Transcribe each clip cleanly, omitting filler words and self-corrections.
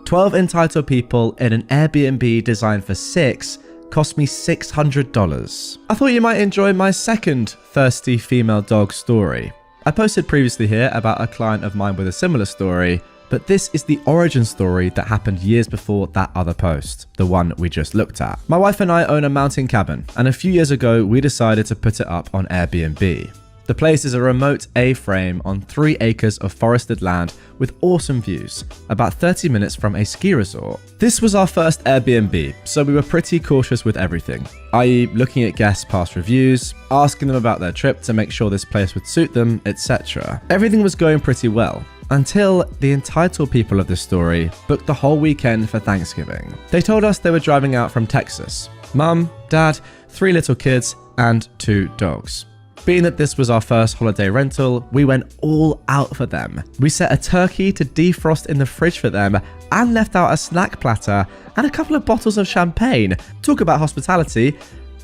12 entitled people in an Airbnb designed for 6 cost me $600. I thought you might enjoy my second thirsty female dog story. I posted previously here about a client of mine with a similar story, but this is the origin story that happened years before that other post, the one we just looked at. My wife and I own a mountain cabin, and a few years ago we decided to put it up on Airbnb. The place is a remote A-frame on 3 acres of forested land with awesome views, about 30 minutes from a ski resort. This was our first Airbnb, so we were pretty cautious with everything, i.e. looking at guests' past reviews, asking them about their trip to make sure this place would suit them, etc. Everything was going pretty well, until the entitled people of this story booked the whole weekend for Thanksgiving. They told us they were driving out from Texas. Mum, Dad, 3 little kids, and 2 dogs. Being that this was our first holiday rental, we went all out for them. We set a turkey to defrost in the fridge for them and left out a snack platter and a couple of bottles of champagne. Talk about hospitality.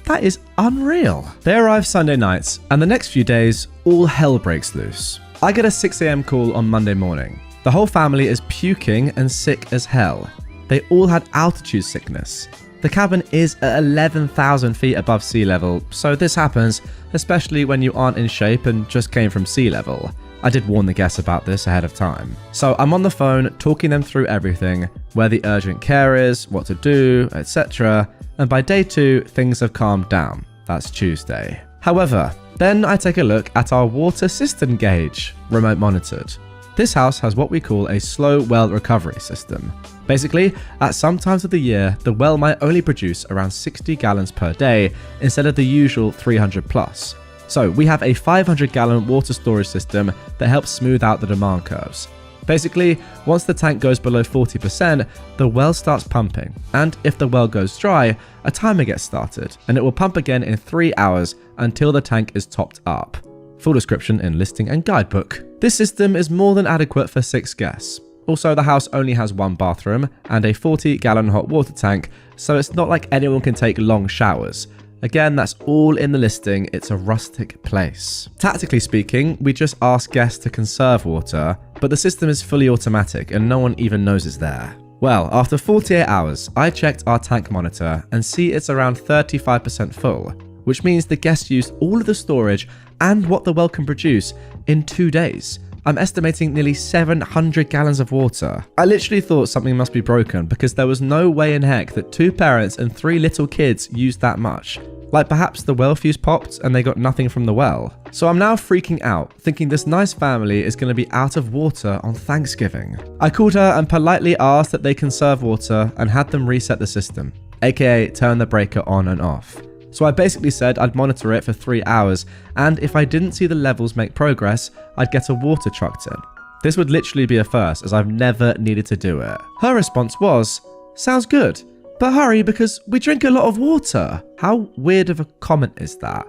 That is unreal. They arrive Sunday nights, and the next few days, all hell breaks loose. I get a 6 a.m. call on Monday morning. The whole family is puking and sick as hell. They all had altitude sickness. The cabin is at 11,000 feet above sea level, so this happens, especially when you aren't in shape and just came from sea level. I did warn the guests about this ahead of time. So I'm on the phone talking them through everything, where the urgent care is, what to do, etc. And by day 2, things have calmed down. That's Tuesday. However, then I take a look at our water cistern gauge, remote monitored. This house has what we call a slow well recovery system. Basically, at some times of the year, the well might only produce around 60 gallons per day instead of the usual 300 plus. So we have a 500 gallon water storage system that helps smooth out the demand curves. Basically, once the tank goes below 40%, the well starts pumping, and if the well goes dry, a timer gets started, and it will pump again in 3 hours until the tank is topped up. Full description in listing and guidebook. This system is more than adequate for 6 guests. Also, the house only has 1 bathroom and a 40-gallon hot water tank, so it's not like anyone can take long showers. Again, that's all in the listing. It's a rustic place. Tactically speaking, we just ask guests to conserve water, but the system is fully automatic and no one even knows it's there. Well, after 48 hours, I checked our tank monitor and see it's around 35% full, which means the guests used all of the storage and what the well can produce in 2 days. I'm estimating nearly 700 gallons of water. I literally thought something must be broken because there was no way in heck that 2 parents and 3 little kids used that much. Like perhaps the well fuse popped and they got nothing from the well. So I'm now freaking out, thinking this nice family is going to be out of water on Thanksgiving. I called her and politely asked that they conserve water and had them reset the system, aka turn the breaker on and off. So I basically said I'd monitor it for 3 hours, and if I didn't see the levels make progress, I'd get a water truck in. This would literally be a first, as I've never needed to do it. Her response was, "Sounds good, but hurry because we drink a lot of water." How weird of a comment is that?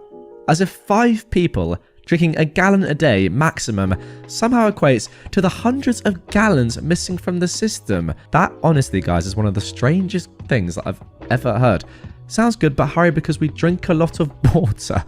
As if 5 people drinking a gallon a day maximum somehow equates to the hundreds of gallons missing from the system. That honestly, guys, is one of the strangest things that I've ever heard. Sounds good, but hurry because we drink a lot of water.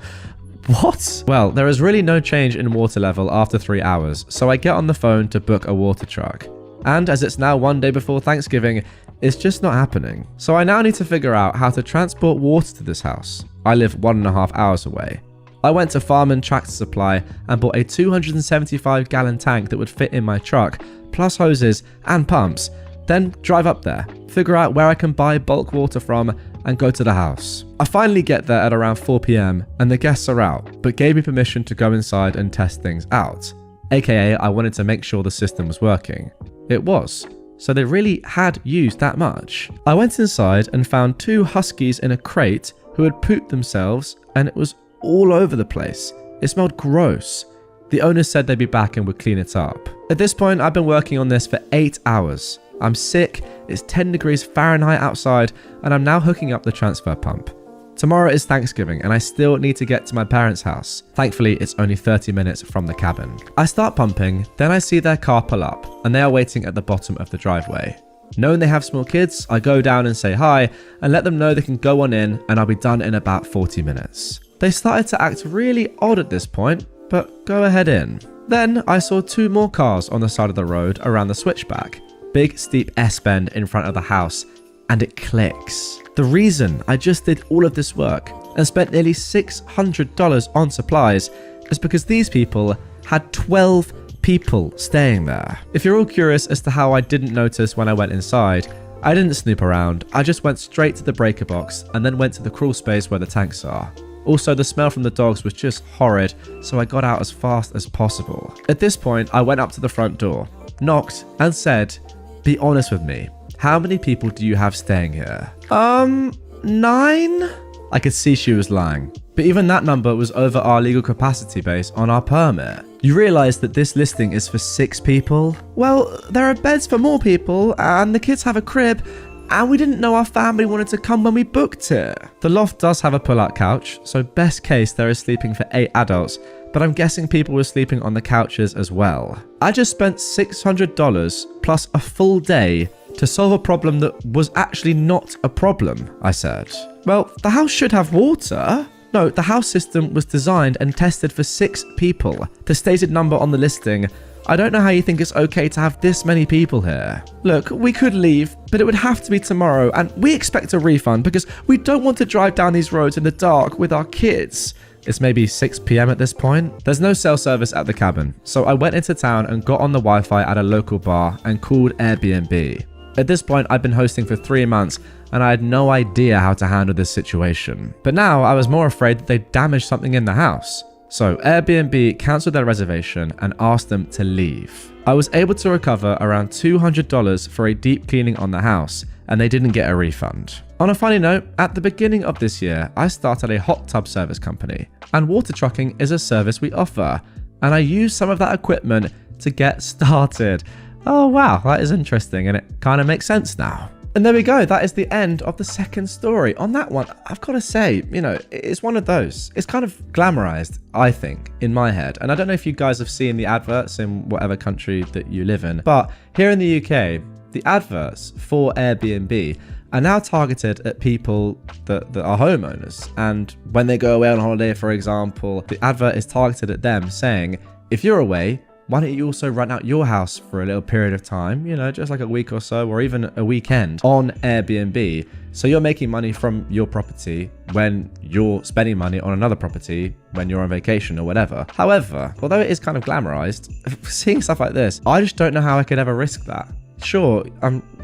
What? Well, there is really no change in water level after 3 hours, so I get on the phone to book a water truck. And as it's now 1 day before Thanksgiving, it's just not happening. So I now need to figure out how to transport water to this house. I live 1.5 hours away. I went to Farm and Tractor Supply and bought a 275 gallon tank that would fit in my truck, plus hoses and pumps. Then drive up there, figure out where I can buy bulk water from, and go to the house. I finally get there at around 4 p.m. and the guests are out, but gave me permission to go inside and test things out. AKA, I wanted to make sure the system was working. It was. So they really had used that much. I went inside and found 2 huskies in a crate who had pooped themselves, and it was all over the place. It smelled gross. The owners said they'd be back and would clean it up. At this point, I've been working on this for 8 hours. I'm sick, it's 10 degrees Fahrenheit outside, and I'm now hooking up the transfer pump. Tomorrow is Thanksgiving and I still need to get to my parents' house. Thankfully, it's only 30 minutes from the cabin. I start pumping, then I see their car pull up, and they are waiting at the bottom of the driveway. Knowing they have small kids, I go down and say hi, and let them know they can go on in, and I'll be done in about 40 minutes. They started to act really odd at this point, but go ahead in. Then I saw 2 more cars on the side of the road around the switchback. big steep S-bend in front of the house, and it clicks. The reason I just did all of this work and spent nearly $600 on supplies is because these people had 12 people staying there. If you're all curious as to how I didn't notice when I went inside, I didn't snoop around, I just went straight to the breaker box and then went to the crawl space where the tanks are. Also, the smell from the dogs was just horrid, so I got out as fast as possible. At this point, I went up to the front door, knocked, and said, "Be honest with me, how many people do you have staying here?" 9? I could see she was lying, but even that number was over our legal capacity base on our permit. You realise that this listing is for 6 people? Well, there are beds for more people, and the kids have a crib, and we didn't know our family wanted to come when we booked it. The loft does have a pull-out couch, so best case there is sleeping for 8 adults, but I'm guessing people were sleeping on the couches as well. I just spent $600 plus a full day to solve a problem that was actually not a problem, I said. Well, the house should have water. No, the house system was designed and tested for 6 people. The stated number on the listing. I don't know how you think it's okay to have this many people here. Look, we could leave, but it would have to be tomorrow, and we expect a refund because we don't want to drive down these roads in the dark with our kids. It's maybe 6 p.m. at this point. There's no cell service at the cabin, so I went into town and got on the Wi-Fi at a local bar and called AirBNB. At this point, I'd been hosting for 3 months, and I had no idea how to handle this situation. But now I was more afraid that they'd damaged something in the house. So Airbnb cancelled their reservation and asked them to leave. I was able to recover around $200 for a deep cleaning on the house, and they didn't get a refund. On a funny note, at the beginning of this year, I started a hot tub service company, and water trucking is a service we offer, and I used some of that equipment to get started. Oh wow, that is interesting, and it kind of makes sense now. And there we go, that is the end of the second story. On that one, I've got to say, you know, it's one of those. It's kind of glamorized, I think, in my head. And I don't know if you guys have seen the adverts in whatever country that you live in, but here in the UK, the adverts for Airbnb are now targeted at people that are homeowners. And when they go away on holiday, for example, the advert is targeted at them saying, if you're away, why don't you also rent out your house for a little period of time, you know, just like a week or so, or even a weekend on Airbnb. So you're making money from your property when you're spending money on another property when you're on vacation or whatever. However, although it is kind of glamorized, seeing stuff like this, I just don't know how I could ever risk that. Sure,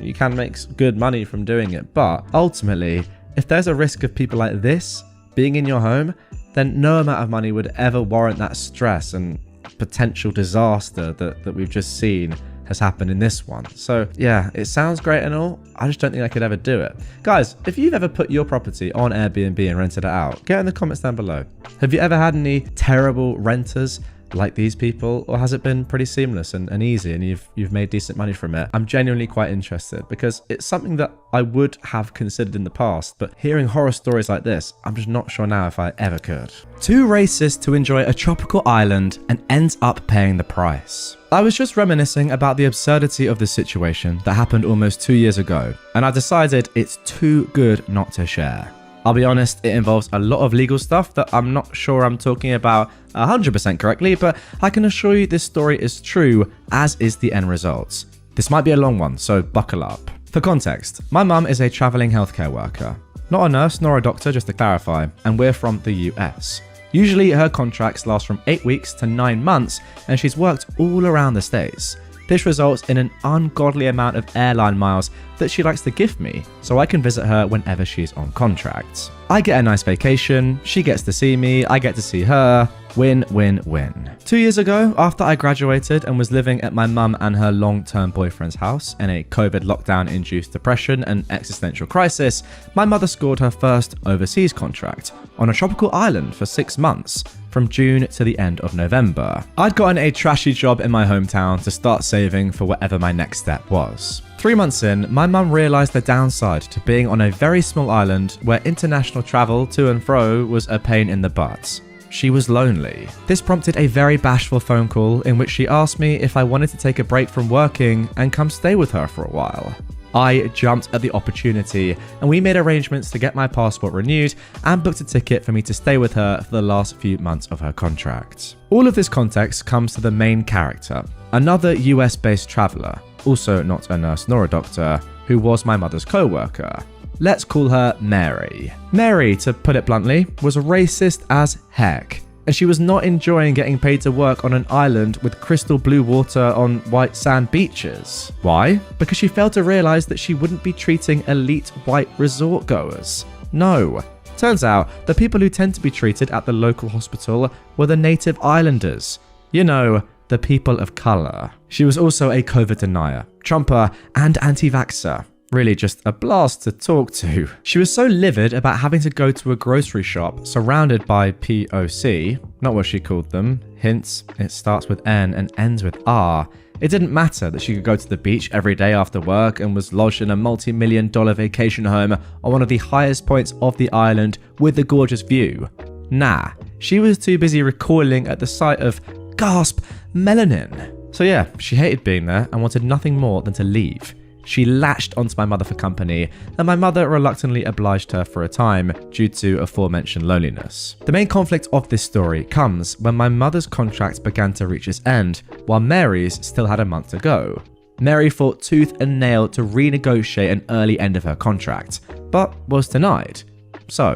you can make good money from doing it, but ultimately, if there's a risk of people like this being in your home, then no amount of money would ever warrant that stress and potential disaster that we've just seen has happened in this one. So yeah, it sounds great and all. I just don't think I could ever do it. Guys, if you've ever put your property on Airbnb and rented it out, get in the comments down below. Have you ever had any terrible renters like these people, or has it been pretty seamless and easy and you've made decent money from it? I'm genuinely quite interested because it's something that I would have considered in the past, but hearing horror stories like this, I'm just not sure now if I ever could. 2 races to enjoy a tropical island and ends up paying the price. I was just reminiscing about the absurdity of this situation that happened almost 2 years ago, and I decided it's too good not to share. I'll be honest, it involves a lot of legal stuff that I'm not sure I'm talking about 100% correctly, but I can assure you this story is true, as is the end result. This might be a long one, so buckle up. For context, my mum is a traveling healthcare worker. Not a nurse nor a doctor, just to clarify, and we're from the US. Usually her contracts last from 8 weeks to 9 months, and she's worked all around the States. This results in an ungodly amount of airline miles that she likes to gift me, so I can visit her whenever she's on contract. I get a nice vacation, she gets to see me, I get to see her. Win, win, win. 2 years ago, after I graduated and was living at my mum and her long-term boyfriend's house in a COVID lockdown-induced depression and existential crisis, my mother scored her first overseas contract on a tropical island for 6 months, from June to the end of November. I'd gotten a trashy job in my hometown to start saving for whatever my next step was. 3 months in, my mum realised the downside to being on a very small island where international travel to and fro was a pain in the butt. She was lonely. This prompted a very bashful phone call in which she asked me if I wanted to take a break from working and come stay with her for a while. I jumped at the opportunity and we made arrangements to get my passport renewed and booked a ticket for me to stay with her for the last few months of her contract. All of this context comes to the main character, another US-based traveller, also not a nurse nor a doctor, who was my mother's co-worker. Let's call her Mary. Mary, to put it bluntly, was racist as heck, and she was not enjoying getting paid to work on an island with crystal blue water on white sand beaches. Why? Because she failed to realize that she wouldn't be treating elite white resort goers. No. Turns out, the people who tend to be treated at the local hospital were the native islanders. You know, the people of color. She was also a COVID denier, Trumper, and anti-vaxxer. Really just a blast to talk to. She was so livid about having to go to a grocery shop surrounded by POC, not what she called them, hints, it starts with N and ends with R. It didn't matter that she could go to the beach every day after work and was lodged in a multi-million-dollar vacation home on one of the highest points of the island with a gorgeous view. Nah, she was too busy recoiling at the sight of, gasp, melanin. So yeah, she hated being there and wanted nothing more than to leave. She latched onto my mother for company, and my mother reluctantly obliged her for a time due to aforementioned loneliness. The main conflict of this story comes when my mother's contract began to reach its end, while Mary's still had a month to go. Mary fought tooth and nail to renegotiate an early end of her contract, but was denied. So,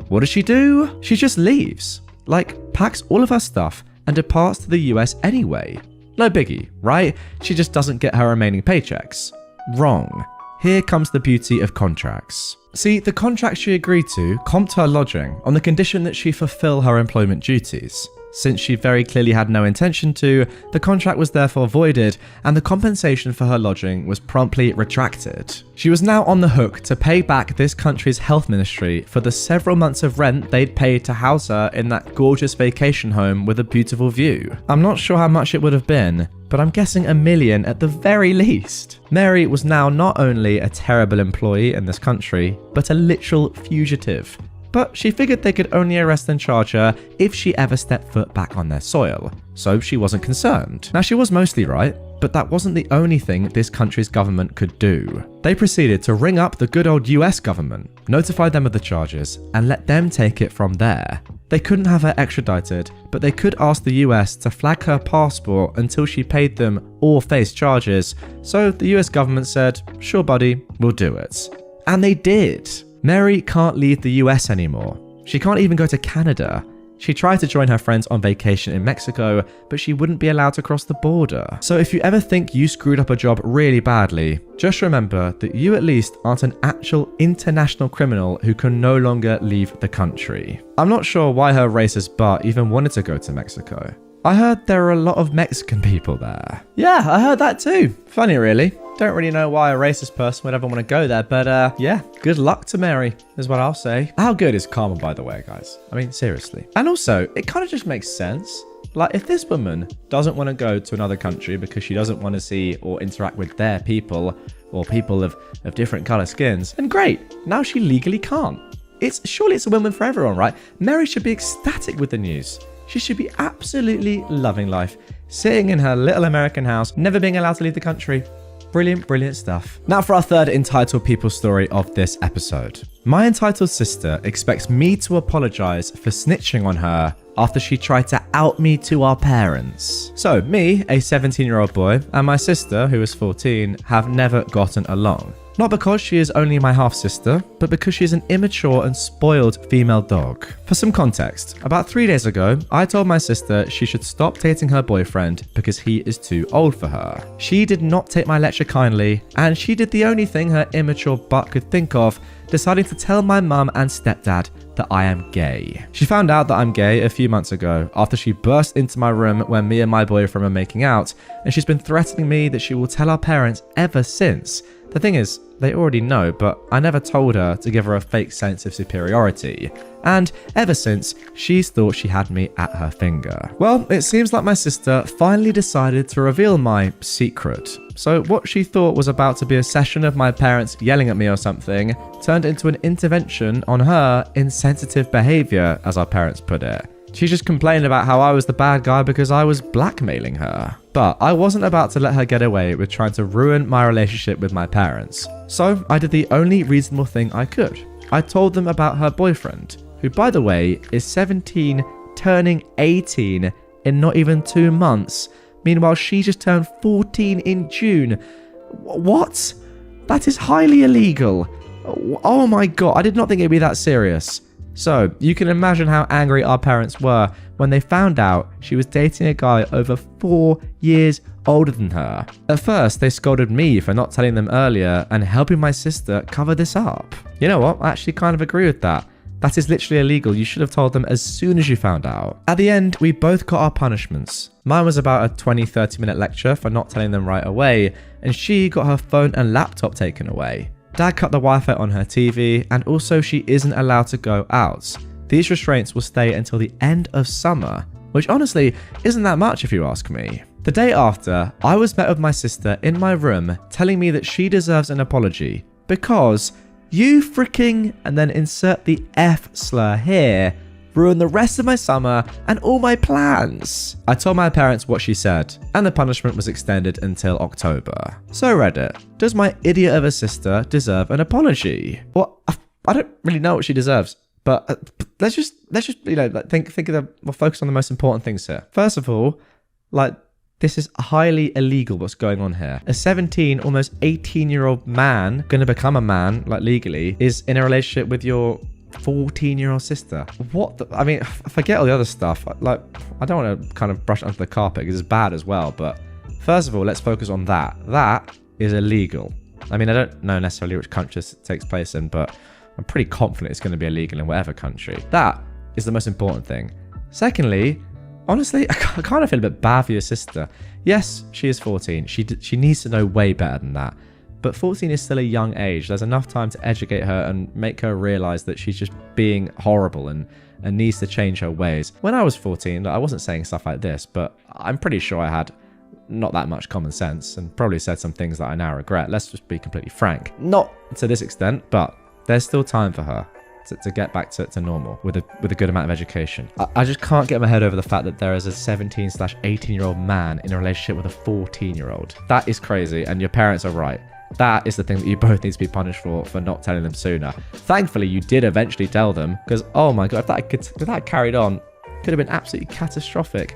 what does she do? She just leaves. Packs all of her stuff and departs to the US anyway. No biggie, right? She just doesn't get her remaining paychecks. Wrong. Here comes the beauty of contracts. See, the contract she agreed to comped her lodging on the condition that she fulfill her employment duties. Since she very clearly had no intention to, the contract was therefore voided and the compensation for her lodging was promptly retracted. She was now on the hook to pay back this country's health ministry for the several months of rent they'd paid to house her in that gorgeous vacation home with a beautiful view. I'm not sure how much it would have been, but I'm guessing $1 million at the very least. Mary was now not only a terrible employee in this country, but a literal fugitive. But she figured they could only arrest and charge her if she ever stepped foot back on their soil, so she wasn't concerned. Now, she was mostly right, but that wasn't the only thing this country's government could do. They proceeded to ring up the good old US government, notify them of the charges, and let them take it from there. They couldn't have her extradited, but they could ask the US to flag her passport until she paid them or faced charges, so the US government said, sure buddy, we'll do it. And they did. Mary can't leave the US anymore. She can't even go to Canada. She tried to join her friends on vacation in Mexico, but she wouldn't be allowed to cross the border. So if you ever think you screwed up a job really badly, just remember that you at least aren't an actual international criminal who can no longer leave the country. I'm not sure why her racist butt even wanted to go to Mexico. I heard there are a lot of Mexican people there. Yeah, I heard that too. Funny really. Don't really know why a racist person would ever want to go there, but yeah, good luck to Mary, is what I'll say. How good is karma, by the way, guys? I mean, seriously. And also, it kind of just makes sense. If this woman doesn't want to go to another country because she doesn't want to see or interact with their people or people of different color skins, then great, now she legally can't. Surely it's a win-win for everyone, right? Mary should be ecstatic with the news. She should be absolutely loving life, sitting in her little American house, never being allowed to leave the country. Brilliant, brilliant stuff. Now for our third entitled people story of this episode. My entitled sister expects me to apologize for snitching on her after she tried to out me to our parents. So me, a 17-year-old boy, and my sister, who is 14, have never gotten along. Not because she is only my half-sister, but because she is an immature and spoiled female dog. For some context, about 3 days ago, I told my sister she should stop dating her boyfriend because he is too old for her. She did not take my lecture kindly, and she did the only thing her immature butt could think of, deciding to tell my mum and stepdad that I am gay. She found out that I'm gay a few months ago after she burst into my room when me and my boyfriend were making out, and she's been threatening me that she will tell our parents ever since. The thing is, they already know, but I never told her to give her a fake sense of superiority. And ever since, she's thought she had me at her finger. Well, it seems like my sister finally decided to reveal my secret. So what she thought was about to be a session of my parents yelling at me or something turned into an intervention on her insensitive behavior, as our parents put it. She just complained about how I was the bad guy because I was blackmailing her. But I wasn't about to let her get away with trying to ruin my relationship with my parents. So I did the only reasonable thing I could. I told them about her boyfriend, who by the way is 17, turning 18 in not even 2 months. Meanwhile, she just turned 14 in June. What? That is highly illegal. Oh my god, I did not think it'd be that serious. So, you can imagine how angry our parents were when they found out she was dating a guy over 4 years older than her. At first, they scolded me for not telling them earlier and helping my sister cover this up. You know what? I actually kind of agree with that. That is literally illegal. You should have told them as soon as you found out. At the end, we both got our punishments. Mine was about a 20-30 minute lecture for not telling them right away, and she got her phone and laptop taken away. Dad cut the Wi-Fi on her TV, and also she isn't allowed to go out. These restraints will stay until the end of summer, which honestly isn't that much if you ask me. The day after, I was met with my sister in my room telling me that she deserves an apology because you freaking, and then insert the F slur here, ruined the rest of my summer and all my plans. I told my parents what she said, and the punishment was extended until October. So Reddit, does my idiot of a sister deserve an apology? Well, I don't really know what she deserves, but let's just think of we'll focus on the most important things here. First of all, this is highly illegal what's going on here. A 17, almost 18-year-old man, gonna become a man, legally, is in a relationship with your 14-year-old sister. Forget all the other stuff. I don't want to kind of brush it under the carpet because it's bad as well, but first of all, let's focus on that. That is illegal. I don't know necessarily which country this takes place in, but I'm pretty confident it's going to be illegal in whatever country. That is the most important thing. Secondly, honestly, I kind of feel a bit bad for your sister. Yes, she is 14. She needs to know way better than that. But 14 is still a young age. There's enough time to educate her and make her realize that she's just being horrible and needs to change her ways. When I was 14, I wasn't saying stuff like this, but I'm pretty sure I had not that much common sense and probably said some things that I now regret. Let's just be completely frank. Not to this extent, but there's still time for her to get back to normal with a good amount of education. I just can't get my head over the fact that there is a 17/18-year-old man in a relationship with a 14-year-old. That is crazy, and your parents are right. That is the thing that you both need to be punished for not telling them sooner. Thankfully, you did eventually tell them, because oh my god, if that carried on, could have been absolutely catastrophic.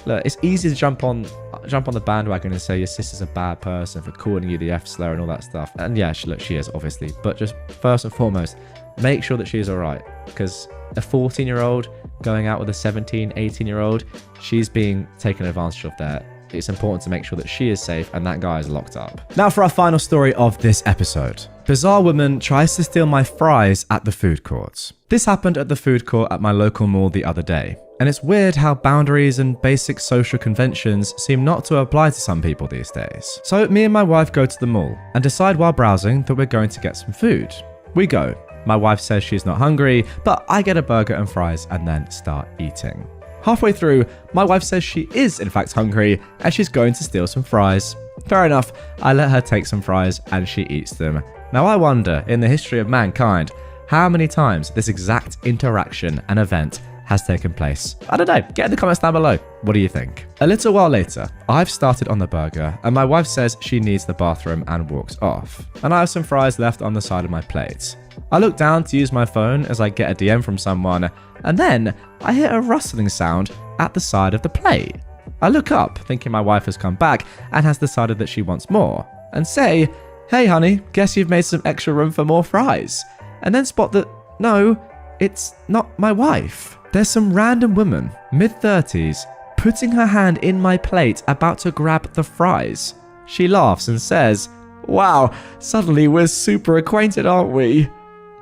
Look, it's easy to jump on the bandwagon and say your sister's a bad person for calling you the F slur and all that stuff. And yeah, she is obviously, but just first and foremost, make sure that she is all right, because a 14-year-old going out with a 17-18-year-old, she's being taken advantage of there. It's important to make sure that she is safe and that guy is locked up. Now for our final story of this episode. Bizarre woman tries to steal my fries at the food court. This happened at the food court at my local mall the other day. And it's weird how boundaries and basic social conventions seem not to apply to some people these days. So me and my wife go to the mall and decide while browsing that we're going to get some food. We go. My wife says she's not hungry, but I get a burger and fries and then start eating. Halfway through, my wife says she is in fact hungry and she's going to steal some fries. Fair enough, I let her take some fries and she eats them. Now I wonder, in the history of mankind, how many times this exact interaction and event has taken place. I don't know, get in the comments down below. What do you think? A little while later, I've started on the burger and my wife says she needs the bathroom and walks off. And I have some fries left on the side of my plate. I look down to use my phone as I get a DM from someone, and then I hear a rustling sound at the side of the plate. I look up, thinking my wife has come back and has decided that she wants more, and say, "Hey honey, guess you've made some extra room for more fries." And then spot that, no, it's not my wife. There's some random woman, mid-30s, putting her hand in my plate about to grab the fries. She laughs and says, "Wow, suddenly we're super acquainted, aren't we?"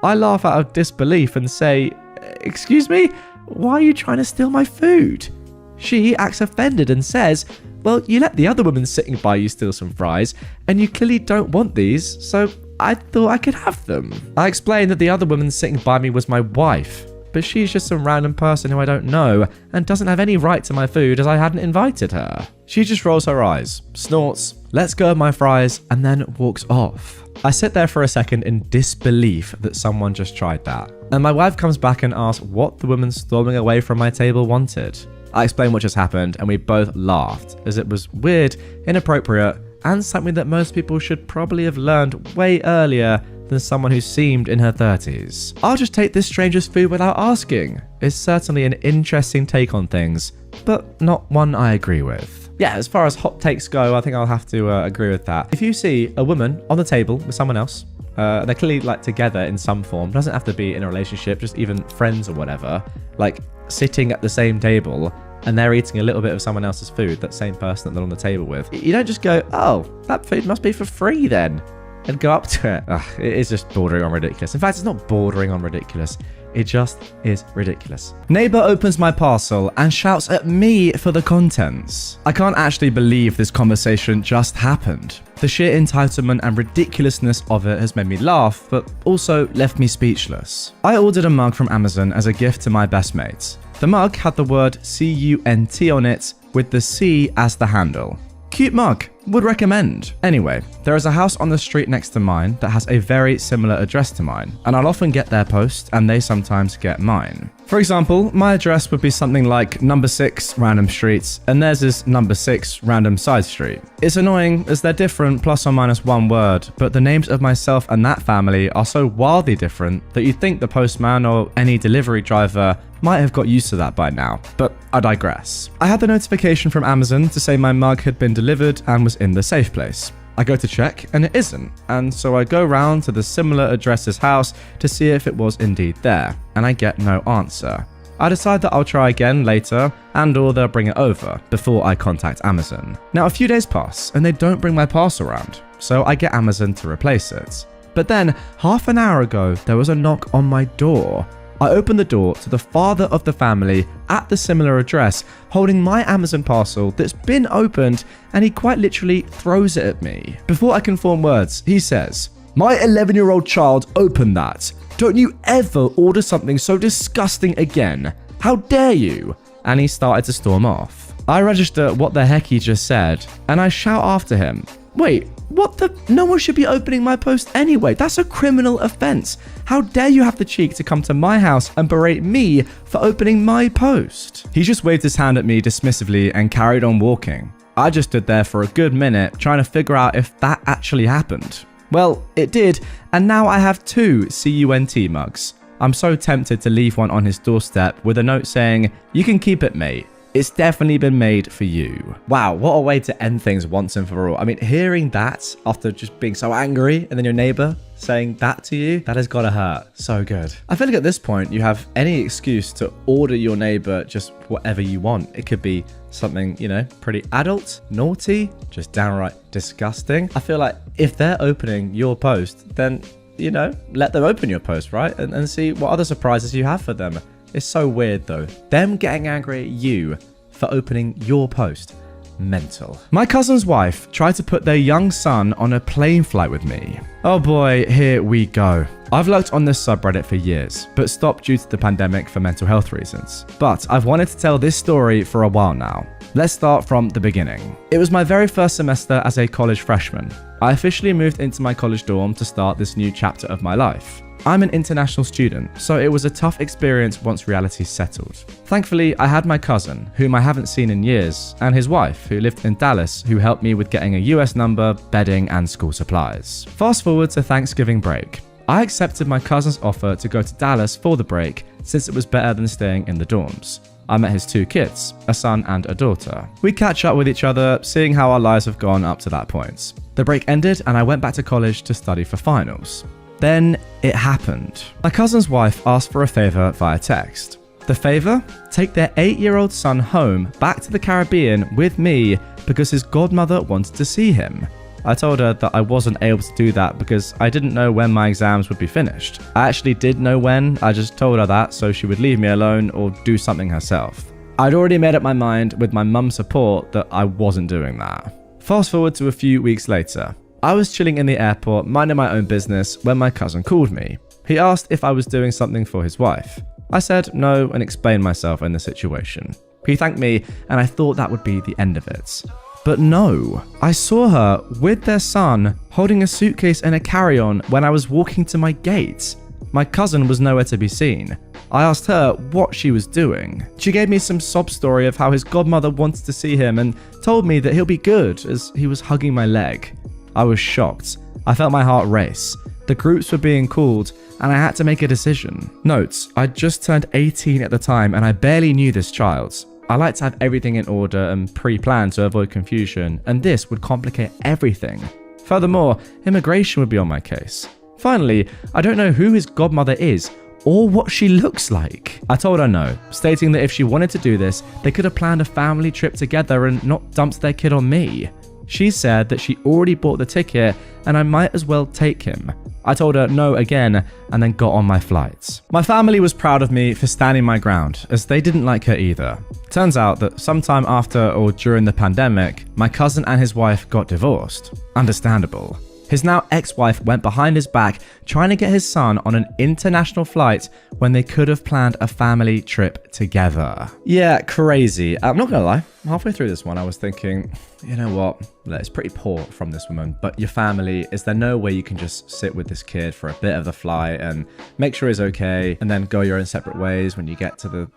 I laugh out of disbelief and say, "Excuse me? Why are you trying to steal my food?" She acts offended and says, "Well, you let the other woman sitting by you steal some fries, and you clearly don't want these, so I thought I could have them." I explained that the other woman sitting by me was my wife, but she's just some random person who I don't know and doesn't have any right to my food as I hadn't invited her. She just rolls her eyes, snorts, lets go of my fries, and then walks off. I sit there for a second in disbelief that someone just tried that. And my wife comes back and asks what the woman storming away from my table wanted. I explain what just happened and we both laughed, as it was weird, inappropriate, and something that most people should probably have learned way earlier than someone who seemed in her 30s. I'll just take this stranger's food without asking. It's certainly an interesting take on things, but not one I agree with. Yeah, as far as hot takes go, I think I'll have to agree with that. If you see a woman on the table with someone else, they're clearly like together in some form, doesn't have to be in a relationship, just even friends or whatever, like sitting at the same table and they're eating a little bit of someone else's food, that same person that they're on the table with. You don't just go, oh, that food must be for free then, and go up to it. Ugh, it is just bordering on ridiculous. In fact, it's not bordering on ridiculous. It just is ridiculous. Neighbor opens my parcel and shouts at me for the contents. I can't actually believe this conversation just happened. The sheer entitlement and ridiculousness of it has made me laugh, but also left me speechless. I ordered a mug from Amazon as a gift to my best mate. The mug had the word CUNT on it with the C as the handle. Cute mug, would recommend. Anyway, there is a house on the street next to mine that has a very similar address to mine, and I'll often get their post and they sometimes get mine. For example, my address would be something like number 6 random streets and theirs is number 6 random side street. It's annoying as they're different plus or minus one word, but the names of myself and that family are so wildly different that you'd think the postman or any delivery driver might have got used to that by now, but I digress. I had the notification from Amazon to say my mug had been delivered and was in the safe place. I go to check and it isn't, and so I go round to the similar address's house to see if it was indeed there, and I get no answer. I decide that I'll try again later and/or they'll bring it over before I contact Amazon. Now a few days pass and they don't bring my parcel around, so I get Amazon to replace it. But then half an hour ago there was a knock on my door. I open the door to the father of the family at the similar address, holding my Amazon parcel that's been opened, and he quite literally throws it at me. Before I can form words, he says, "My 11-year-old child opened that. Don't you ever order something so disgusting again. How dare you?" And he started to storm off. I register what the heck he just said, and I shout after him, "Wait, what the? No one should be opening my post anyway. That's a criminal offense. How dare you have the cheek to come to my house and berate me for opening my post?" He just waved his hand at me dismissively and carried on walking. I just stood there for a good minute trying to figure out if that actually happened. Well, it did, and now I have 2 CUNT mugs. I'm so tempted to leave one on his doorstep with a note saying, "You can keep it, mate. It's definitely been made for you." Wow, what a way to end things once and for all. I mean, hearing that after just being so angry and then your neighbor saying that to you, that has got to hurt. So good. I feel like at this point, you have any excuse to order your neighbor just whatever you want. It could be something, pretty adult, naughty, just downright disgusting. I feel like if they're opening your post, then, let them open your post, right? And see what other surprises you have for them. It's so weird though. Them getting angry at you for opening your post. Mental. My cousin's wife tried to put their young son on a plane flight with me. Oh boy, here we go. I've lurked on this subreddit for years, but stopped due to the pandemic for mental health reasons. But I've wanted to tell this story for a while now. Let's start from the beginning. It was my very first semester as a college freshman. I officially moved into my college dorm to start this new chapter of my life. I'm an international student, so it was a tough experience once reality settled. Thankfully, I had my cousin, whom I haven't seen in years, and his wife, who lived in Dallas, who helped me with getting a US number, bedding, and school supplies. Fast forward to Thanksgiving break. I accepted my cousin's offer to go to Dallas for the break, since it was better than staying in the dorms. I met his 2 kids, a son and a daughter. We catch up with each other, seeing how our lives have gone up to that point. The break ended and I went back to college to study for finals. Then it happened. My cousin's wife asked for a favor via text. The favor? Take their 8-year-old son home back to the Caribbean with me because his godmother wanted to see him. I told her that I wasn't able to do that because I didn't know when my exams would be finished. I actually did know when, I just told her that so she would leave me alone or do something herself. I'd already made up my mind with my mum's support that I wasn't doing that. Fast forward to a few weeks later. I was chilling in the airport, minding my own business, when my cousin called me. He asked if I was doing something for his wife. I said no and explained myself in the situation. He thanked me and I thought that would be the end of it. But no, I saw her with their son holding a suitcase and a carry-on when I was walking to my gate. My cousin was nowhere to be seen. I asked her what she was doing. She gave me some sob story of how his godmother wanted to see him and told me that he'll be good as he was hugging my leg. I was shocked. I felt my heart race. The groups were being called and I had to make a decision. Note, I'd just turned 18 at the time and I barely knew this child. I like to have everything in order and pre-planned to avoid confusion, and this would complicate everything. Furthermore, immigration would be on my case. Finally, I don't know who his godmother is or what she looks like. I told her no, stating that if she wanted to do this, they could have planned a family trip together and not dumped their kid on me. She said that she already bought the ticket and I might as well take him. I told her no again and then got on my flights. My family was proud of me for standing my ground, as they didn't like her either. Turns out that sometime after or during the pandemic, my cousin and his wife got divorced. Understandable. His now ex-wife went behind his back trying to get his son on an international flight when they could have planned a family trip together. Yeah, crazy. I'm not gonna lie, halfway through this one I was thinking, you know what, it's pretty poor from this woman, but your family, is there no way you can just sit with this kid for a bit of the flight and make sure he's okay and then go your own separate ways when you get to the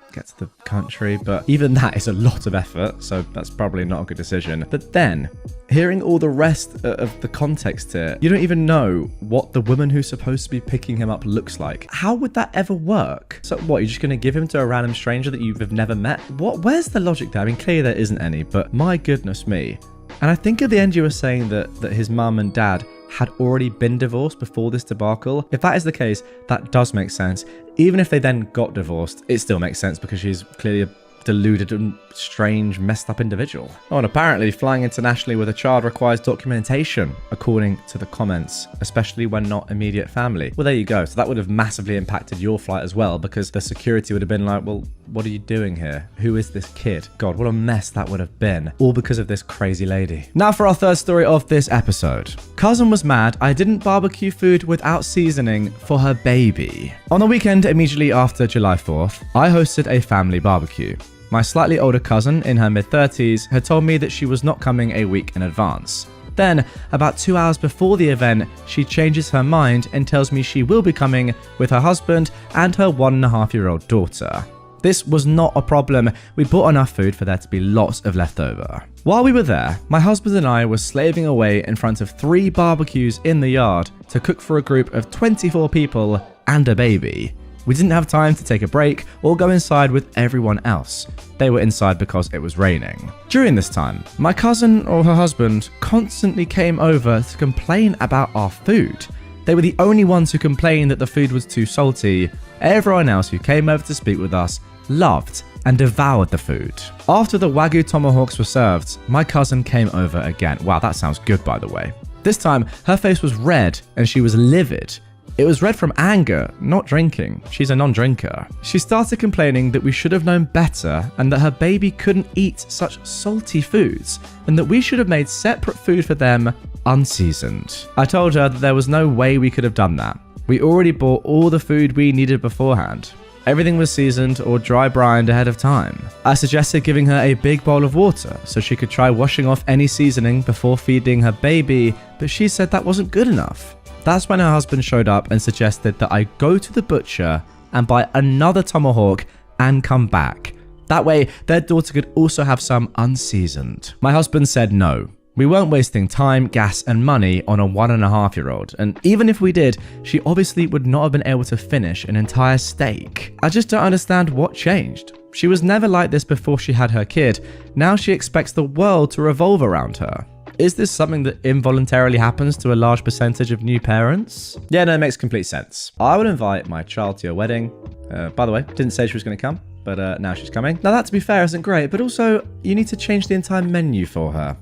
country? But even that is a lot of effort, so that's probably not a good decision. But then, hearing all the rest of the context here, you don't even know what the woman who's supposed to be picking him up looks like. How would that ever work? So what, you're just going to give him to a random stranger that you've never met? Where's the logic there? I mean, clearly there isn't any, but my goodness me. And I think at the end you were saying that his mum and dad had already been divorced before this debacle. If that is the case, that does make sense. Even if they then got divorced, it still makes sense because she's clearly a deluded and strange, messed up individual. Oh, and apparently flying internationally with a child requires documentation, according to the comments, especially when not immediate family. Well, there you go. So that would have massively impacted your flight as well, because the security would have been like, well, what are you doing here? Who is this kid? God, what a mess that would have been. All because of this crazy lady. Now for our third story of this episode. Cousin was mad I didn't barbecue food without seasoning for her baby. On the weekend immediately after July 4th, I hosted a family barbecue. My slightly older cousin, in her mid-30s, had told me that she was not coming a week in advance. Then, about 2 hours before the event, she changes her mind and tells me she will be coming with her husband and her 1.5-year-old daughter. This was not a problem. We bought enough food for there to be lots of leftover. While we were there, my husband and I were slaving away in front of 3 barbecues in the yard to cook for a group of 24 people and a baby. We didn't have time to take a break or go inside with everyone else. They were inside because it was raining. During this time, my cousin or her husband constantly came over to complain about our food. They were the only ones who complained that the food was too salty. Everyone else who came over to speak with us loved and devoured the food. After the Wagyu tomahawks were served, my cousin came over again. Wow, that sounds good, by the way. This time, her face was red and she was livid. It was red from anger, not drinking. She's a non-drinker. She started complaining that we should have known better and that her baby couldn't eat such salty foods and that we should have made separate food for them, unseasoned. I told her that there was no way we could have done that. We already bought all the food we needed beforehand. Everything was seasoned or dry brined ahead of time. I suggested giving her a big bowl of water so she could try washing off any seasoning before feeding her baby, but she said that wasn't good enough. That's when her husband showed up and suggested that I go to the butcher and buy another tomahawk and come back. That way, their daughter could also have some unseasoned. My husband said no. We weren't wasting time, gas, and money on a 1.5-year-old, and even if we did, she obviously would not have been able to finish an entire steak. I just don't understand what changed. She was never like this before she had her kid. Now she expects the world to revolve around her. Is this something that involuntarily happens to a large percentage of new parents? Yeah, no, it makes complete sense. I would invite my child to your wedding. By the way, didn't say she was going to come, but now she's coming. Now that, to be fair, isn't great, but also you need to change the entire menu for her.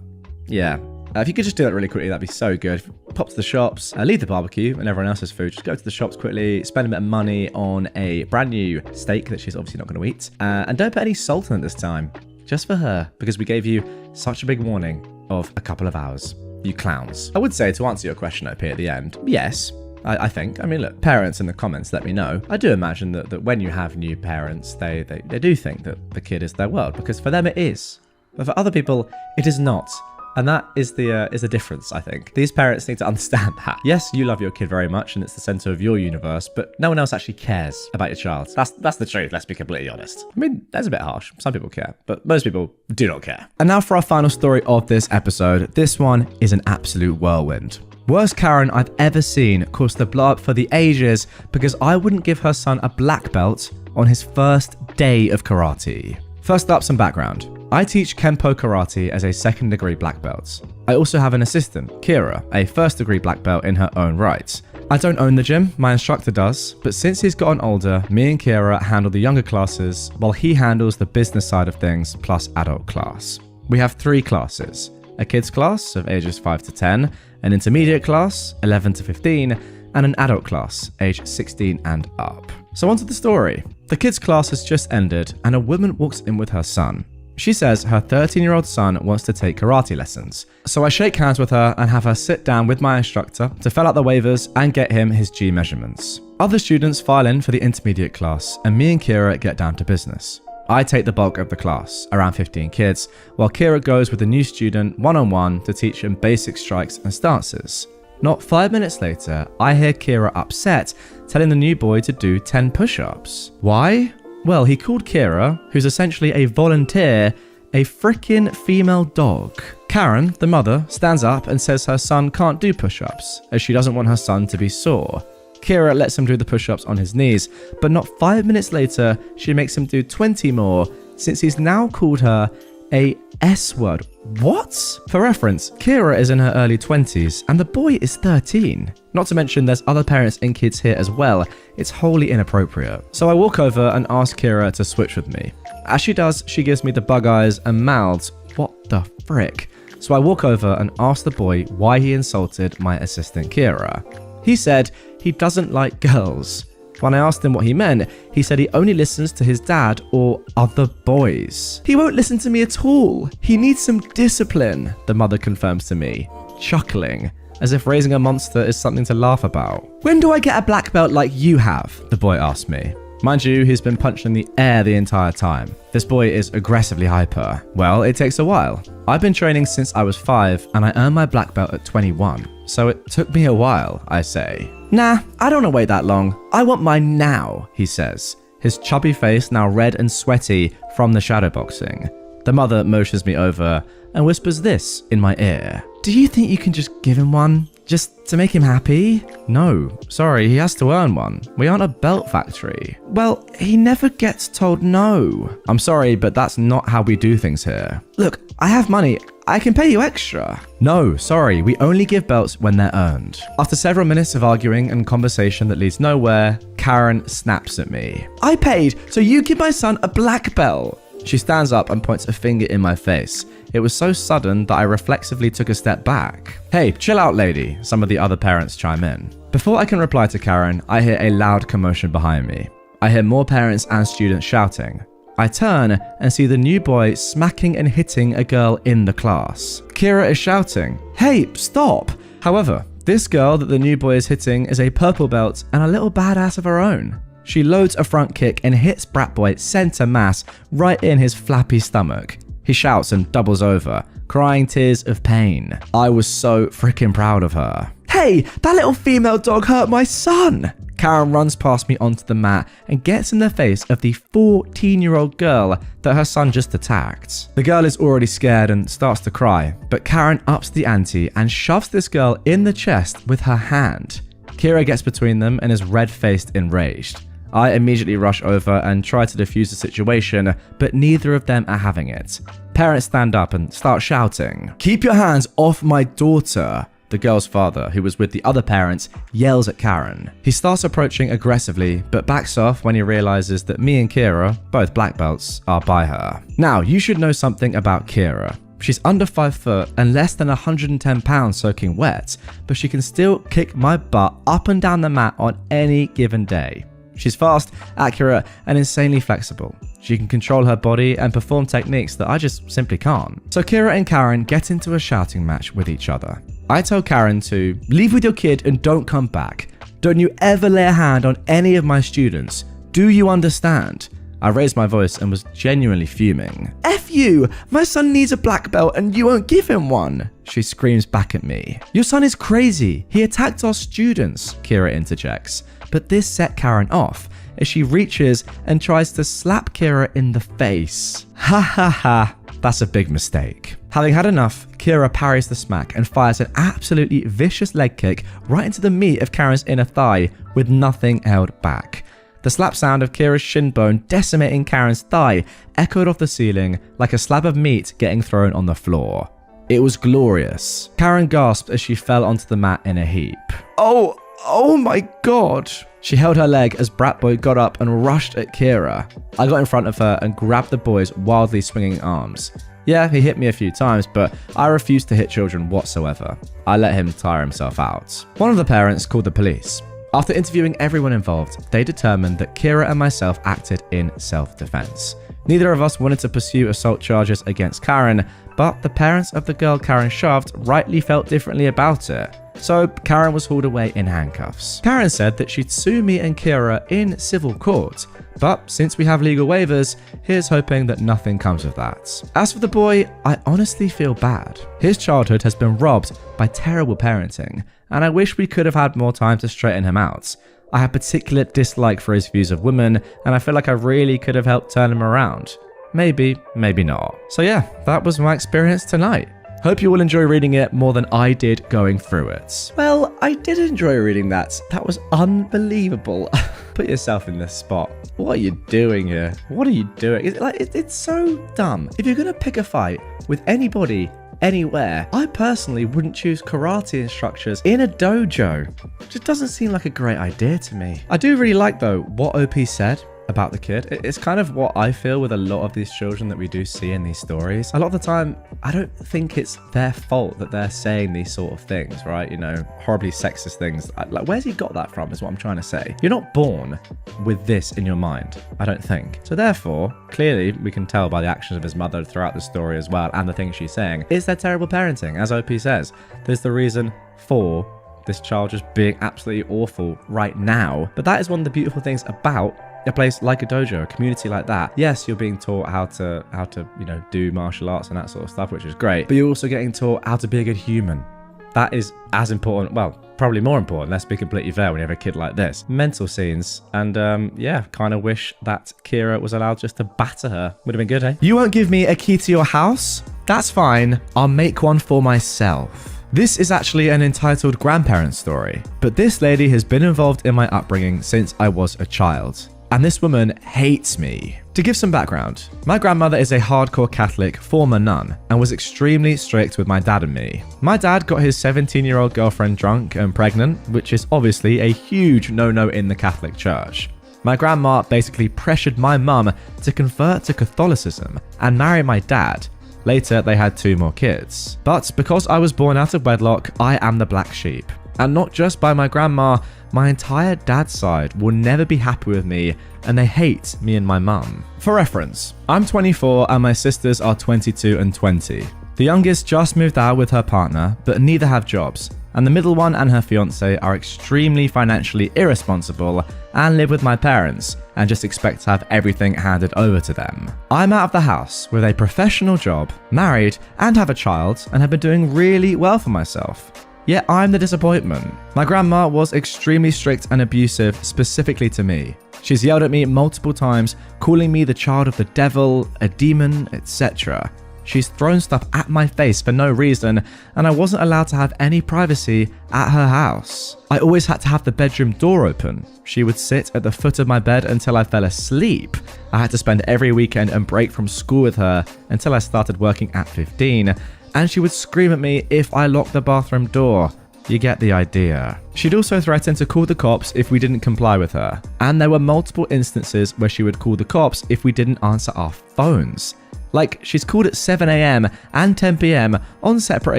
Yeah. If you could just do that really quickly, that'd be so good. Pop to the shops, leave the barbecue and everyone else's food. Just go to the shops quickly, spend a bit of money on a brand new steak that she's obviously not going to eat. And don't put any salt in it this time. Just for her, because we gave you such a big warning of a couple of hours. You clowns. I would say, to answer your question up here at the end, yes, I think. I mean, look, parents in the comments, let me know. I do imagine that when you have new parents, they do think that the kid is their world, because for them it is. But for other people, it is not. And that is the difference, I think. These parents need to understand that. Yes, you love your kid very much and it's the center of your universe, but no one else actually cares about your child. That's the truth, let's be completely honest. I mean, that's a bit harsh. Some people care, but most people do not care. And now for our final story of this episode. This one is an absolute whirlwind. Worst Karen I've ever seen caused the blow up for the ages because I wouldn't give her son a black belt on his first day of karate. First up, some background. I teach Kenpo Karate as a second degree black belt. I also have an assistant, Kira, a first degree black belt in her own right. I don't own the gym, my instructor does, but since he's gotten older, me and Kira handle the younger classes while he handles the business side of things plus adult class. We have 3 classes, a kids class of ages 5 to 10, an intermediate class, 11 to 15, and an adult class, age 16 and up. So onto the story. The kids class has just ended and a woman walks in with her son. She says her 13-year-old son wants to take karate lessons. So I shake hands with her and have her sit down with my instructor to fill out the waivers and get him his G measurements. Other students file in for the intermediate class and me and Kira get down to business. I take the bulk of the class, around 15 kids, while Kira goes with the new student one-on-one to teach him basic strikes and stances. Not 5 minutes later, I hear Kira upset, telling the new boy to do 10 push-ups. Why? Well, he called Kira, who's essentially a volunteer, a frickin' female dog. Karen, the mother, stands up and says her son can't do push-ups, as she doesn't want her son to be sore. Kira lets him do the push-ups on his knees, but not 5 minutes later, she makes him do 20 more, since he's now called her a S-word. What? For reference, Kira is in her early 20s and the boy is 13. Not to mention there's other parents and kids here as well. It's wholly inappropriate. So I walk over and ask Kira to switch with me. As she does, she gives me the bug eyes and mouths, "What the frick?" So I walk over and ask the boy why he insulted my assistant Kira. He said he doesn't like girls. When I asked him what he meant, he said he only listens to his dad or other boys. He won't listen to me at all. He needs some discipline, the mother confirms to me, chuckling, as if raising a monster is something to laugh about. When do I get a black belt like you have? The boy asked me. Mind you, he's been punched in the air the entire time. This boy is aggressively hyper. Well, it takes a while. I've been training since I was 5 and I earned my black belt at 21. So it took me a while, I say. Nah, I don't want to wait that long. I want mine now, he says, his chubby face now red and sweaty from the shadowboxing. The mother motions me over and whispers this in my ear. Do you think you can just give him one? Just to make him happy? No, sorry, he has to earn one. We aren't a belt factory. Well, he never gets told no. I'm sorry, but that's not how we do things here. Look, I have money. I can pay you extra. No, sorry, we only give belts when they're earned. After several minutes of arguing and conversation that leads nowhere, Karen snaps at me. I paid, so you give my son a black belt. She stands up and points a finger in my face. It was so sudden that I reflexively took a step back. Hey, chill out, lady, some of the other parents chime in. Before I can reply to Karen, I hear a loud commotion behind me. I hear more parents and students shouting. I turn and see the new boy smacking and hitting a girl in the class. Kira is shouting, "Hey, stop!" However, this girl that the new boy is hitting is a purple belt and a little badass of her own. She loads a front kick and hits brat boy center mass right in his flappy stomach. He shouts and doubles over, crying tears of pain. I was so freaking proud of her. Hey, that little female dog hurt my son! Karen runs past me onto the mat and gets in the face of the 14-year-old girl that her son just attacked. The girl is already scared and starts to cry, but Karen ups the ante and shoves this girl in the chest with her hand. Kira gets between them and is red-faced enraged. I immediately rush over and try to defuse the situation, but neither of them are having it. Parents stand up and start shouting, "Keep your hands off my daughter!" The girl's father, who was with the other parents, yells at Karen. He starts approaching aggressively, but backs off when he realizes that me and Kira, both black belts, are by her. Now, you should know something about Kira. She's under 5 foot and less than 110 pounds soaking wet, but she can still kick my butt up and down the mat on any given day. She's fast, accurate, and insanely flexible. She can control her body and perform techniques that I just simply can't. So Kira and Karen get into a shouting match with each other. I tell Karen to leave with your kid and don't come back. Don't you ever lay a hand on any of my students. Do you understand? I raised my voice and was genuinely fuming. F you! My son needs a black belt and you won't give him one! She screams back at me. Your son is crazy. He attacked our students, Kira interjects. But this set Karen off as she reaches and tries to slap Kira in the face. Ha ha ha. That's a big mistake. Having had enough, Kira parries the smack and fires an absolutely vicious leg kick right into the meat of Karen's inner thigh with nothing held back. The slap sound of Kira's shin bone decimating Karen's thigh echoed off the ceiling like a slab of meat getting thrown on the floor. It was glorious. Karen gasped as she fell onto the mat in a heap. Oh my god. She held her leg as Brat Boy got up and rushed at Kira. I got in front of her and grabbed the boy's wildly swinging arms. Yeah, he hit me a few times, but I refused to hit children whatsoever. I let him tire himself out. One of the parents called the police. After interviewing everyone involved, they determined that Kira and myself acted in self-defense. Neither of us wanted to pursue assault charges against Karen, but the parents of the girl Karen shoved rightly felt differently about it. So Karen was hauled away in handcuffs. Karen said that she'd sue me and Kira in civil court, but since we have legal waivers, here's hoping that nothing comes of that. As for the boy, I honestly feel bad. His childhood has been robbed by terrible parenting, and I wish we could have had more time to straighten him out. I have particular dislike for his views of women, and I feel like I really could have helped turn him around. Maybe, maybe not. So yeah, that was my experience tonight. Hope you will enjoy reading it more than I did going through it. Well, I did enjoy reading that. That was unbelievable. Put yourself in this spot. What are you doing here? What are you doing? It's so dumb. If you're going to pick a fight with anybody, anywhere, I personally wouldn't choose karate instructors in a dojo. It just doesn't seem like a great idea to me. I do really like, though, what OP said about the kid. It's kind of what I feel with a lot of these children that we do see in these stories. A lot of the time, I don't think it's their fault that they're saying these sort of things, right? You know, horribly sexist things. Like, where's he got that from is what I'm trying to say. You're not born with this in your mind, I don't think. So therefore, clearly, we can tell by the actions of his mother throughout the story as well, and the things she's saying, is their terrible parenting. As OP says, there's the reason for this child just being absolutely awful right now. But that is one of the beautiful things about a place like a dojo, a community like that. Yes, you're being taught how to do martial arts and that sort of stuff, which is great, but you're also getting taught how to be a good human. That is as important, well, probably more important, let's be completely fair, when you have a kid like this. Mental scenes, and yeah, kind of wish that Kira was allowed just to batter her. Would have been good, eh? You won't give me a key to your house? That's fine, I'll make one for myself. This is actually an entitled grandparent story, but this lady has been involved in my upbringing since I was a child. And this woman hates me. To give some background, my grandmother is a hardcore Catholic, former nun, and was extremely strict with my dad and me. My dad got his 17-year-old girlfriend drunk and pregnant, which is obviously a huge no-no in the Catholic Church. My grandma basically pressured my mum to convert to Catholicism and marry my dad. Later, they had 2 more kids. But because I was born out of wedlock, I am the black sheep. And not just by my grandma, my entire dad's side will never be happy with me, and they hate me and my mum. For reference, I'm 24 and my sisters are 22 and 20. The youngest just moved out with her partner, but neither have jobs, and the middle one and her fiance are extremely financially irresponsible and live with my parents and just expect to have everything handed over to them. I'm out of the house with a professional job, married, and have a child, and have been doing really well for myself. Yet I'm the disappointment. My grandma was extremely strict and abusive, specifically to me. She's yelled at me multiple times, calling me the child of the devil, a demon, etc. She's thrown stuff at my face for no reason, and I wasn't allowed to have any privacy at her house. I always had to have the bedroom door open. She would sit at the foot of my bed until I fell asleep. I had to spend every weekend and break from school with her until I started working at 15. And she would scream at me if I locked the bathroom door. You get the idea. She'd also threaten to call the cops if we didn't comply with her. And there were multiple instances where she would call the cops if we didn't answer our phones. Like, she's called at 7 AM and 10 PM on separate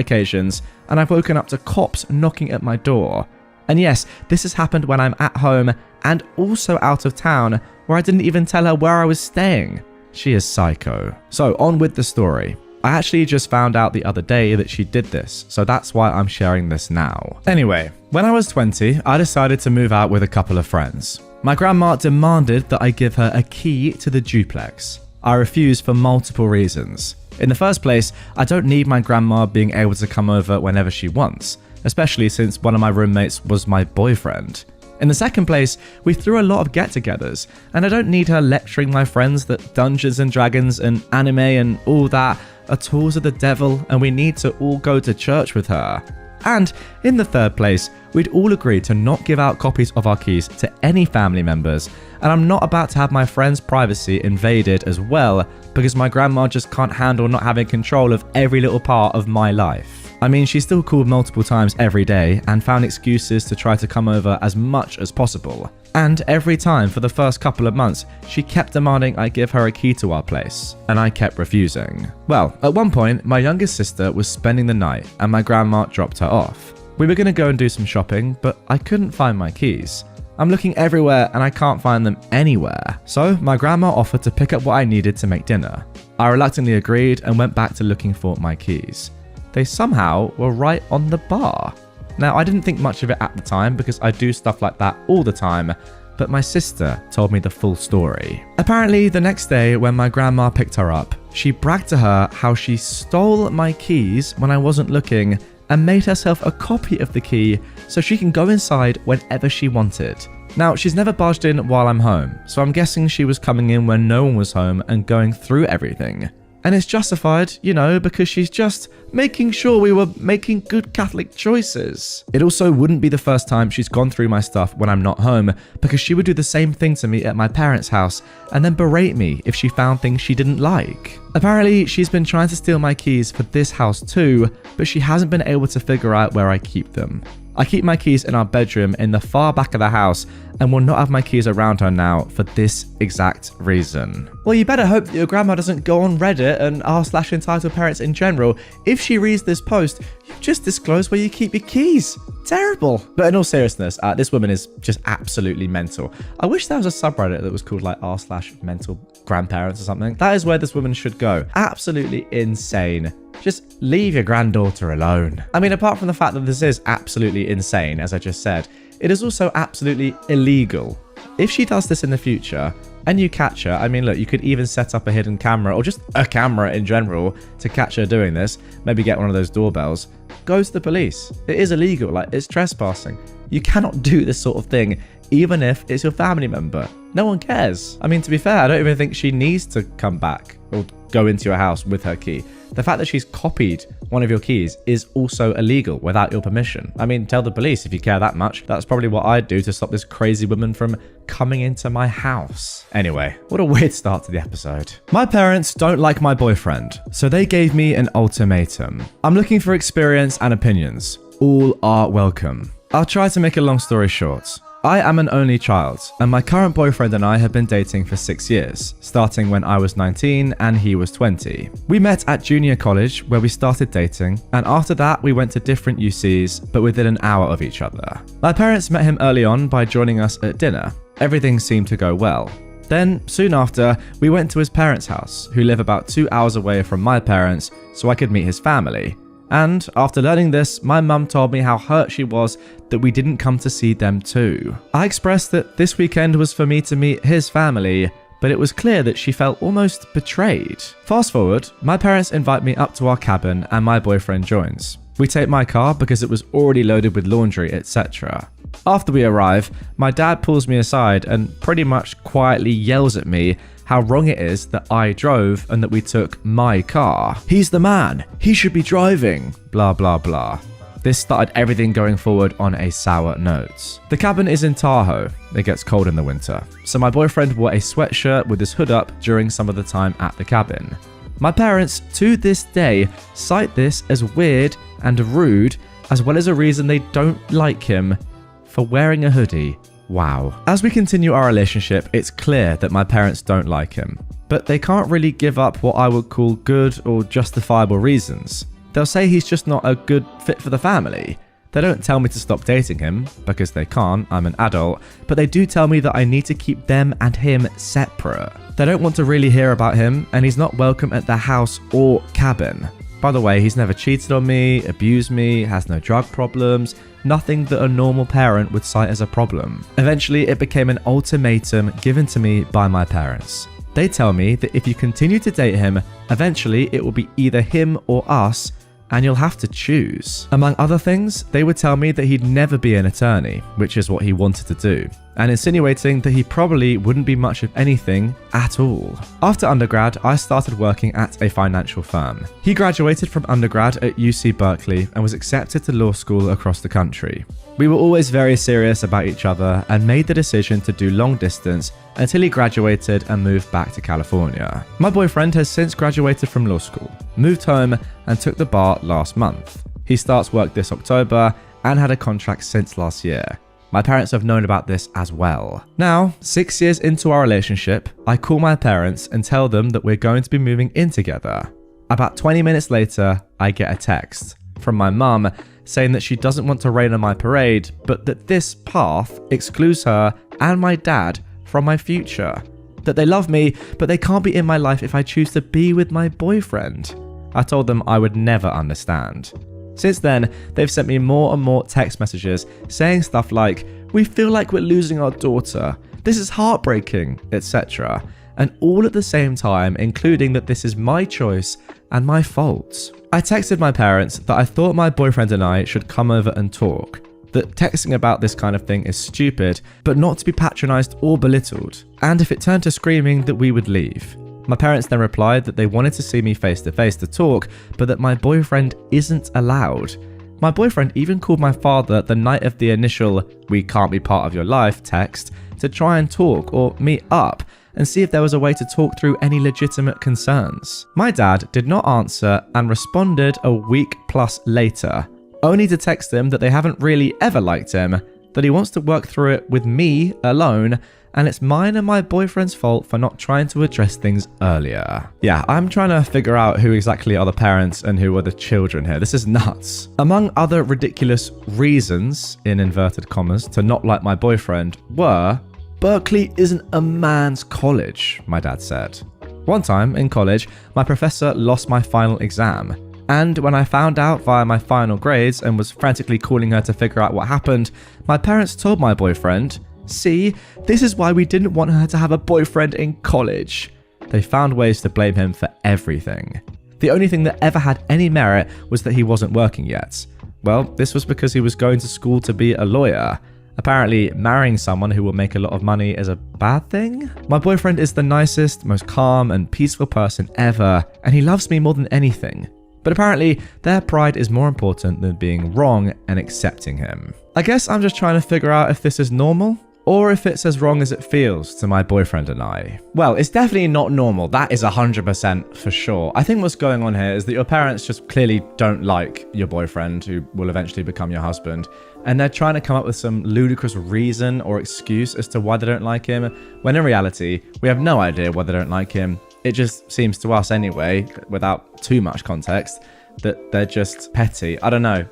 occasions, and I've woken up to cops knocking at my door. And yes, this has happened when I'm at home and also out of town, where I didn't even tell her where I was staying. She is psycho. So on with the story. I actually just found out the other day that she did this, so that's why I'm sharing this now. Anyway, when I was 20, I decided to move out with a couple of friends. My grandma demanded that I give her a key to the duplex. I refused for multiple reasons. In the first place, I don't need my grandma being able to come over whenever she wants, especially since one of my roommates was my boyfriend. In the second place, we threw a lot of get-togethers, and I don't need her lecturing my friends that Dungeons and Dragons and anime and all that are tools of the devil, and we need to all go to church with her. And in the third place, we'd all agreed to not give out copies of our keys to any family members, and I'm not about to have my friend's privacy invaded as well because my grandma just can't handle not having control of every little part of my life. I mean, she still called multiple times every day and found excuses to try to come over as much as possible. And every time for the first couple of months, she kept demanding I give her a key to our place, and I kept refusing. Well, at one point, my youngest sister was spending the night and my grandma dropped her off. We were going to go and do some shopping, but I couldn't find my keys. I'm looking everywhere and I can't find them anywhere. So my grandma offered to pick up what I needed to make dinner. I reluctantly agreed and went back to looking for my keys. They somehow were right on the bar. Now, I didn't think much of it at the time because I do stuff like that all the time, but my sister told me the full story. Apparently, the next day when my grandma picked her up, she bragged to her how she stole my keys when I wasn't looking and made herself a copy of the key so she can go inside whenever she wanted. Now, she's never barged in while I'm home, so I'm guessing she was coming in when no one was home and going through everything. And it's justified, you know, because she's just making sure we were making good Catholic choices. It also wouldn't be the first time she's gone through my stuff when I'm not home, because she would do the same thing to me at my parents' house and then berate me if she found things she didn't like. Apparently, she's been trying to steal my keys for this house too, but she hasn't been able to figure out where I keep them. I keep my keys in our bedroom in the far back of the house and will not have my keys around her now for this exact reason. Well, you better hope that your grandma doesn't go on Reddit and r/entitled parents in general. If she reads this post, you've just disclosed where you keep your keys. Terrible. But in all seriousness, this woman is just absolutely mental. I wish there was a subreddit that was called like r/mental grandparents or something. That is where this woman should go. Absolutely insane. Just leave your granddaughter alone. I mean, apart from the fact that this is absolutely insane, as I just said, it is also absolutely illegal. If she does this in the future and you catch her, I mean, look, you could even set up a hidden camera or just a camera in general to catch her doing this. Maybe get one of those doorbells. Go to the police. It is illegal. Like, it's trespassing. You cannot do this sort of thing, even if it's your family member. No one cares. I mean, to be fair, I don't even think she needs to come back or go into your house with her key. The fact that she's copied one of your keys is also illegal without your permission. I mean, tell the police if you care that much. That's probably what I'd do to stop this crazy woman from coming into my house. Anyway, what a weird start to the episode. My parents don't like my boyfriend, so they gave me an ultimatum. I'm looking for experience and opinions. All are welcome. I'll try to make a long story short. I am an only child, and my current boyfriend and I have been dating for 6 years, starting when I was 19 and he was 20. We met at junior college where we started dating, and after that we went to different UCs, but within an hour of each other. My parents met him early on by joining us at dinner. Everything seemed to go well. Then, soon after, we went to his parents' house, who live about 2 hours away from my parents, so I could meet his family. And after learning this, my mum told me how hurt she was that we didn't come to see them too. I expressed that this weekend was for me to meet his family, but it was clear that she felt almost betrayed. Fast forward, my parents invite me up to our cabin and my boyfriend joins. We take my car because it was already loaded with laundry, etc. After we arrive, my dad pulls me aside and pretty much quietly yells at me how wrong it is that I drove and that we took my car. He's the man. He should be driving. Blah, blah, blah. This started everything going forward on a sour note. The cabin is in Tahoe. It gets cold in the winter. So my boyfriend wore a sweatshirt with his hood up during some of the time at the cabin. My parents, to this day, cite this as weird and rude, as well as a reason they don't like him for wearing a hoodie. Wow. As we continue our relationship, it's clear that my parents don't like him, but they can't really give up what I would call good or justifiable reasons. They'll say he's just not a good fit for the family. They don't tell me to stop dating him, because they can't, I'm an adult, but they do tell me that I need to keep them and him separate. They don't want to really hear about him, and he's not welcome at their house or cabin. By the way, he's never cheated on me, abused me, has no drug problems, nothing that a normal parent would cite as a problem. Eventually, it became an ultimatum given to me by my parents. They tell me that if you continue to date him, eventually it will be either him or us, and you'll have to choose. Among other things, they would tell me that he'd never be an attorney, which is what he wanted to do. and insinuating that he probably wouldn't be much of anything at all. After undergrad, I started working at a financial firm. He graduated from undergrad at UC Berkeley and was accepted to law school across the country. We were always very serious about each other and made the decision to do long distance until he graduated and moved back to California. My boyfriend has since graduated from law school, moved home, and took the bar last month. He starts work this October and had a contract since last year. My parents have known about this as well. Now, 6 years into our relationship, I call my parents and tell them that we're going to be moving in together. About 20 minutes later, I get a text from my mum saying that she doesn't want to rain on my parade, but that this path excludes her and my dad from my future. That they love me, but they can't be in my life if I choose to be with my boyfriend. I told them I would never understand. Since then, they've sent me more and more text messages saying stuff like, "We feel like we're losing our daughter. This is heartbreaking," etc. And all at the same time, including that this is my choice and my fault. I texted my parents that I thought my boyfriend and I should come over and talk. That texting about this kind of thing is stupid, but not to be patronized or belittled. And if it turned to screaming, that we would leave. My parents then replied that they wanted to see me face to face to talk, but that my boyfriend isn't allowed. My boyfriend even called my father the night of the initial "we can't be part of your life" text to try and talk or meet up and see if there was a way to talk through any legitimate concerns. My dad did not answer and responded a week plus later, only to text him that they haven't really ever liked him, that he wants to work through it with me alone, and it's mine and my boyfriend's fault for not trying to address things earlier. Yeah, I'm trying to figure out who exactly are the parents and who are the children here. This is nuts. Among other ridiculous reasons, in inverted commas, to not like my boyfriend were, Berkeley isn't a man's college, my dad said. One time in college, my professor lost my final exam. And when I found out via my final grades and was frantically calling her to figure out what happened, my parents told my boyfriend, "See, this is why we didn't want her to have a boyfriend in college." They found ways to blame him for everything. The only thing that ever had any merit was that he wasn't working yet. Well, this was because he was going to school to be a lawyer. Apparently, marrying someone who will make a lot of money is a bad thing? My boyfriend is the nicest, most calm and peaceful person ever, and he loves me more than anything. But apparently, their pride is more important than being wrong and accepting him. I guess I'm just trying to figure out if this is normal, or if it's as wrong as it feels to my boyfriend and I. Well, it's definitely not normal. That is 100% for sure. I think what's going on here is that your parents just clearly don't like your boyfriend, who will eventually become your husband, and they're trying to come up with some ludicrous reason or excuse as to why they don't like him, when in reality, we have no idea why they don't like him. It just seems to us anyway, without too much context, that they're just petty. I don't know.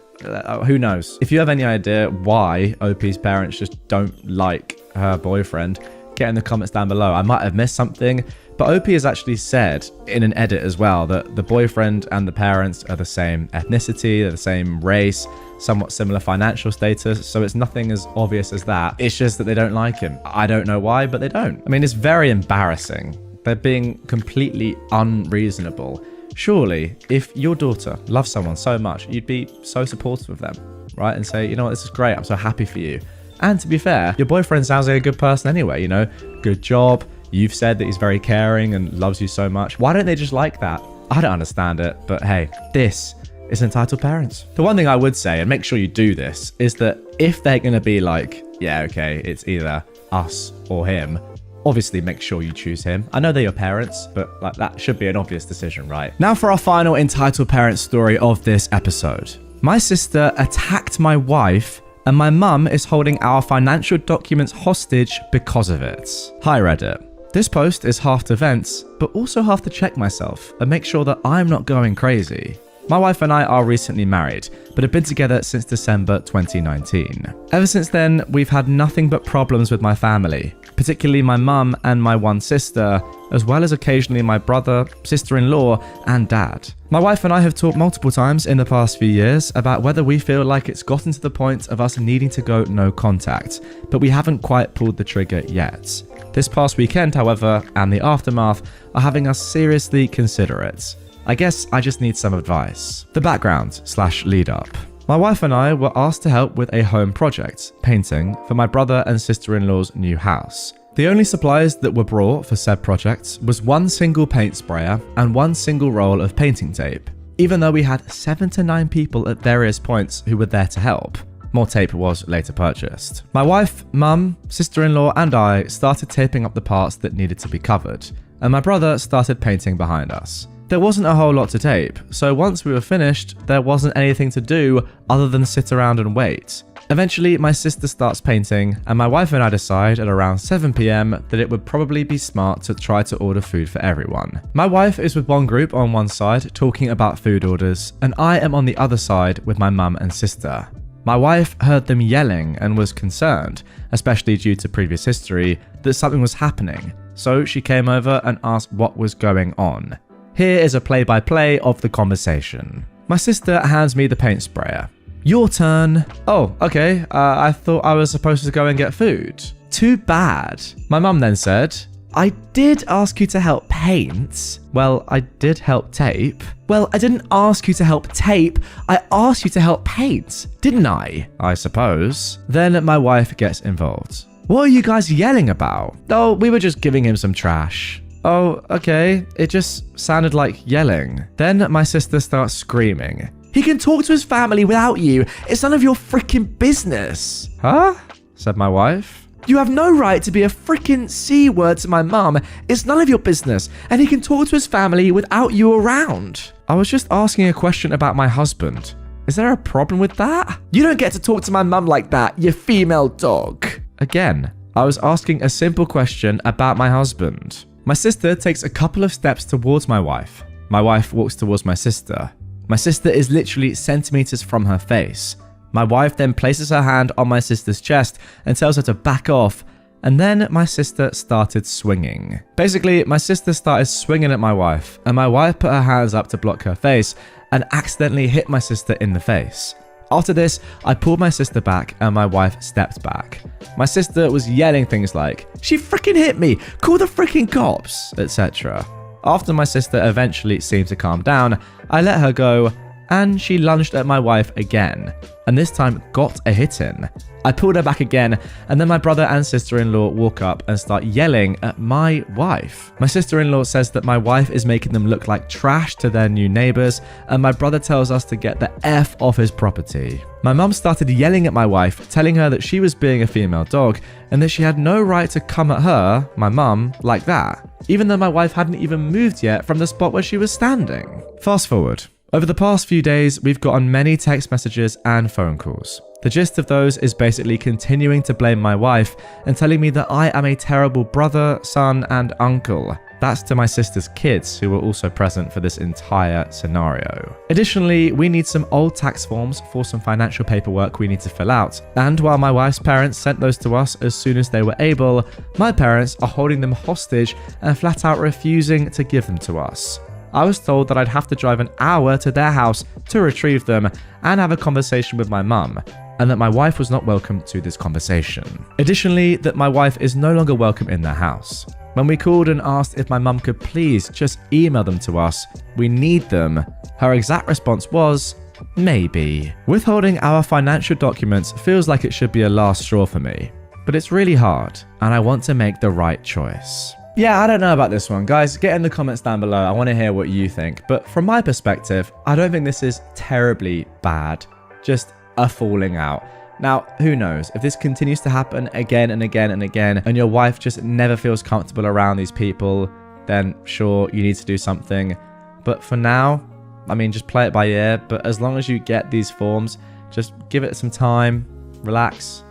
Who knows? If you have any idea why OP's parents just don't like her boyfriend, get in the comments down below. I might have missed something, but OP has actually said in an edit as well that the boyfriend and the parents are the same ethnicity, they're the same race, somewhat similar financial status, so it's nothing as obvious as that. It's just that they don't like him. I don't know why, but they don't. I mean, it's very embarrassing. They're being completely unreasonable. Surely, if your daughter loves someone so much, you'd be so supportive of them, right? And say, you know what, this is great. I'm so happy for you. And to be fair, your boyfriend sounds like a good person anyway, you know? Good job. You've said that he's very caring and loves you so much. Why don't they just like that? I don't understand it, but hey, this is Entitled Parents. The one thing I would say, and make sure you do this, is that if they're going to be like, yeah, okay, it's either us or him, obviously make sure you choose him. I know they're your parents, but like that should be an obvious decision, right? Now for our final Entitled Parents story of this episode. My sister attacked my wife and my mum is holding our financial documents hostage because of it. Hi Reddit. This post is half to vent, but also half to check myself and make sure that I'm not going crazy. My wife and I are recently married, but have been together since December 2019. Ever since then, we've had nothing but problems with my family, particularly my mum and my one sister, as well as occasionally my brother, sister-in-law, and dad. My wife and I have talked multiple times in the past few years about whether we feel like it's gotten to the point of us needing to go no contact, but we haven't quite pulled the trigger yet. This past weekend, however, and the aftermath are having us seriously consider it. I guess I just need some advice. The background / lead up. My wife and I were asked to help with a home project, painting, for my brother and sister-in-law's new house. The only supplies that were brought for said projects was one single paint sprayer and one single roll of painting tape, even though we had 7 to 9 people at various points who were there to help. More tape was later purchased. My wife, mum, sister-in-law and I started taping up the parts that needed to be covered, and my brother started painting behind us. There wasn't a whole lot to tape, so once we were finished, there wasn't anything to do other than sit around and wait. Eventually, my sister starts painting, and my wife and I decide at around 7 PM that it would probably be smart to try to order food for everyone. My wife is with one group on one side talking about food orders, and I am on the other side with my mum and sister. My wife heard them yelling and was concerned, especially due to previous history, that something was happening, so she came over and asked what was going on. Here is a play-by-play of the conversation. My sister hands me the paint sprayer. Your turn. Oh, okay, I thought I was supposed to go and get food. Too bad. My mum then said, I did ask you to help paint. Well, I did help tape. Well, I didn't ask you to help tape. I asked you to help paint, didn't I? I suppose. Then my wife gets involved. What are you guys yelling about? Oh, we were just giving him some trash. Oh, okay. It just sounded like yelling. Then my sister starts screaming. He can talk to his family without you. It's none of your freaking business. Huh? Said my wife. You have no right to be a freaking C word to my mum. It's none of your business. And he can talk to his family without you around. I was just asking a question about my husband. Is there a problem with that? You don't get to talk to my mum like that, you female dog. Again, I was asking a simple question about my husband. My sister takes a couple of steps towards my wife. My wife walks towards my sister. My sister is literally centimeters from her face. My wife then places her hand on my sister's chest and tells her to back off, and then my sister started swinging. Basically, my sister started swinging at my wife, and my wife put her hands up to block her face and accidentally hit my sister in the face. After this, I pulled my sister back and my wife stepped back. My sister was yelling things like, she freaking hit me, call the freaking cops, etc. After my sister eventually seemed to calm down, I let her go and she lunged at my wife again, and this time got a hit in. I pulled her back again, and then my brother and sister-in-law walk up and start yelling at my wife. My sister-in-law says that my wife is making them look like trash to their new neighbors, and my brother tells us to get the F off his property. My mum started yelling at my wife, telling her that she was being a female dog, and that she had no right to come at her, my mum, like that, even though my wife hadn't even moved yet from the spot where she was standing. Fast forward. Over the past few days, we've gotten many text messages and phone calls. The gist of those is basically continuing to blame my wife and telling me that I am a terrible brother, son, and uncle. That's to my sister's kids, who were also present for this entire scenario. Additionally, we need some old tax forms for some financial paperwork we need to fill out. And while my wife's parents sent those to us as soon as they were able, my parents are holding them hostage and flat out refusing to give them to us. I was told that I'd have to drive an hour to their house to retrieve them and have a conversation with my mum, and that my wife was not welcome to this conversation. Additionally, that my wife is no longer welcome in their house. When we called and asked if my mum could please just email them to us, we need them, her exact response was, maybe. Withholding our financial documents feels like it should be a last straw for me, but it's really hard, and I want to make the right choice. Yeah, I don't know about this one. Guys, get in the comments down below. I want to hear what you think. But from my perspective, I don't think this is terribly bad. Just a falling out. Now, who knows? If this continues to happen again and again and again, and your wife just never feels comfortable around these people, then sure, you need to do something. But for now, I mean, just play it by ear. But as long as you get these forms, just give it some time, relax,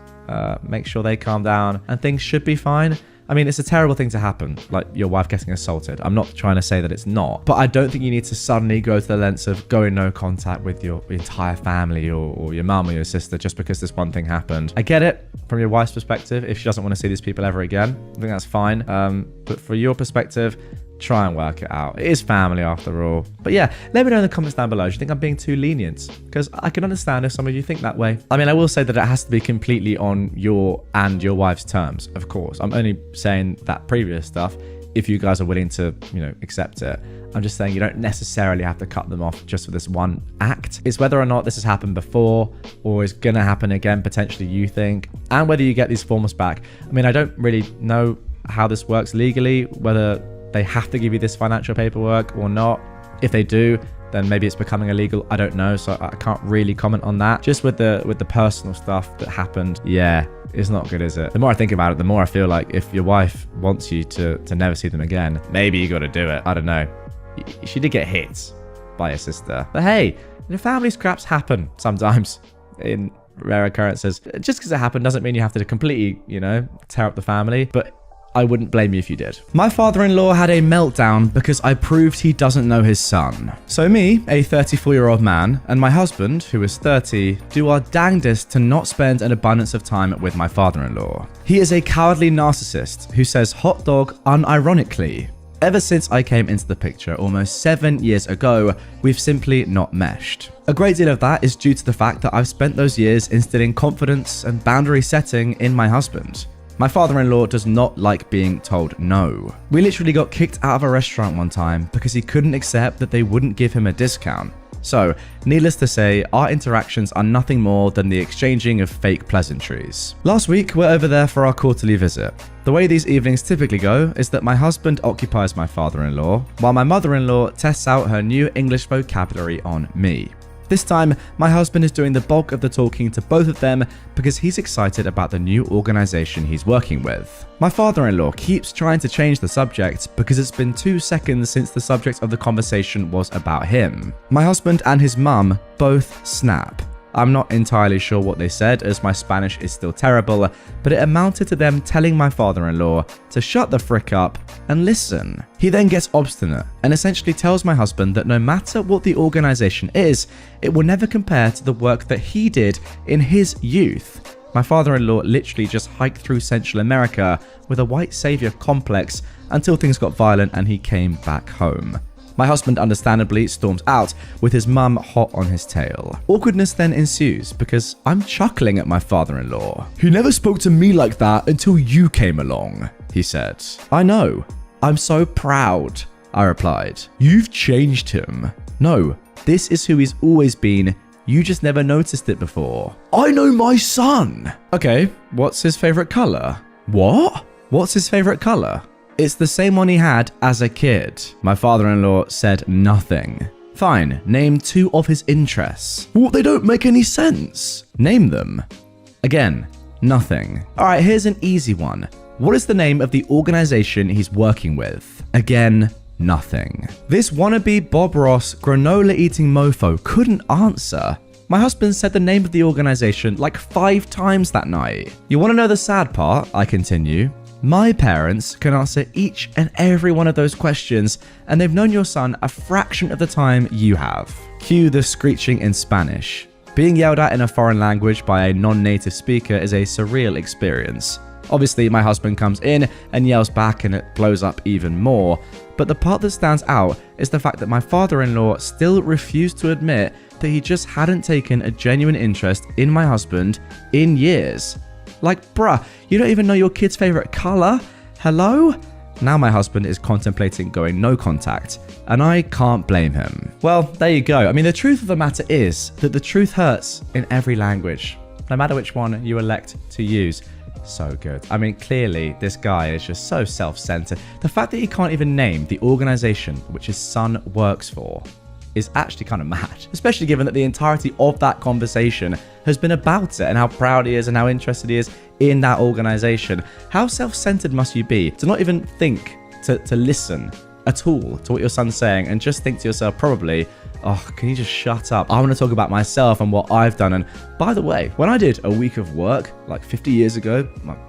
make sure they calm down, and things should be fine. I mean, it's a terrible thing to happen, like your wife getting assaulted. I'm not trying to say that it's not, but I don't think you need to suddenly go to the lengths of going no contact with your entire family or your mum or your sister just because this one thing happened. I get it from your wife's perspective. If she doesn't want to see these people ever again, I think that's fine. But for your perspective, try and work it out. It is family after all. But yeah, let me know in the comments down below. Do you think I'm being too lenient? Because I can understand if some of you think that way. I mean, I will say that it has to be completely on your and your wife's terms, of course. I'm only saying that previous stuff if you guys are willing to, accept it. I'm just saying you don't necessarily have to cut them off just for this one act. It's whether or not this has happened before or is going to happen again, potentially, you think, and whether you get these forms back. I mean, I don't really know how this works legally, whether they have to give you this financial paperwork or not. If they do, then maybe it's becoming illegal. I don't know, so I can't really comment on that. Just with the personal stuff that happened, yeah, it's not good, is it? The more I think about it, the more I feel like if your wife wants you to never see them again, maybe you got to do it. I don't know. She did get hit by her sister. But hey, family scraps happen sometimes in rare occurrences. Just because it happened doesn't mean you have to completely, tear up the family. But I wouldn't blame you if you did. My father-in-law had a meltdown because I proved he doesn't know his son. So me, a 34-year-old man, and my husband, who is 30, do our dangdest to not spend an abundance of time with my father-in-law. He is a cowardly narcissist who says hot dog unironically. Ever since I came into the picture almost 7 years ago, we've simply not meshed. A great deal of that is due to the fact that I've spent those years instilling confidence and boundary setting in my husband. My father-in-law does not like being told no. We literally got kicked out of a restaurant one time because he couldn't accept that they wouldn't give him a discount. So, needless to say, our interactions are nothing more than the exchanging of fake pleasantries. Last week, we're over there for our quarterly visit. The way these evenings typically go is that my husband occupies my father-in-law, while my mother-in-law tests out her new English vocabulary on me. This time, my husband is doing the bulk of the talking to both of them because he's excited about the new organization he's working with. My father-in-law keeps trying to change the subject because it's been 2 seconds since the subject of the conversation was about him. My husband and his mum both snap. I'm not entirely sure what they said as my Spanish is still terrible, but it amounted to them telling my father-in-law to shut the frick up and listen. He then gets obstinate and essentially tells my husband that no matter what the organization is, it will never compare to the work that he did in his youth. My father-in-law literally just hiked through Central America with a white savior complex until things got violent and he came back home. My husband understandably storms out with his mum hot on his tail. Awkwardness then ensues because I'm chuckling at my father-in-law. "He never spoke to me like that until you came along," he said. "I know. I'm so proud," I replied. "You've changed him." "No, this is who he's always been. You just never noticed it before." "I know my son." "Okay, what's his favorite color?" "What? What's his favorite color?" "It's the same one he had as a kid." My father-in-law said nothing. "Fine, name 2 of his interests." "What, they don't make any sense." "Name them." Again, nothing. Alright, here's an easy one. What is the name of the organization he's working with? Again, nothing. This wannabe Bob Ross granola-eating mofo couldn't answer. My husband said the name of the organization like 5 times that night. You want to know the sad part? I continue. My parents can answer each and every one of those questions, and they've known your son a fraction of the time you have. Cue the screeching in Spanish. Being yelled at in a foreign language by a non-native speaker is a surreal experience. Obviously, my husband comes in and yells back and it blows up even more, but the part that stands out is the fact that my father-in-law still refused to admit that he just hadn't taken a genuine interest in my husband in years. Like, bruh, you don't even know your kid's favorite color? Hello? Now my husband is contemplating going no contact, and I can't blame him. Well, there you go. I mean, the truth of the matter is that the truth hurts in every language, no matter which one you elect to use. So good. I mean, clearly, this guy is just so self-centered. The fact that he can't even name the organization which his son works for is actually kind of mad, especially given that the entirety of that conversation has been about it and how proud he is and how interested he is in that organization. How self-centered must you be to not even think to listen at all to what your son's saying and just think to yourself, probably, oh, can you just shut up? I want to talk about myself and what I've done. And by the way, when I did a week of work, like 50 years ago,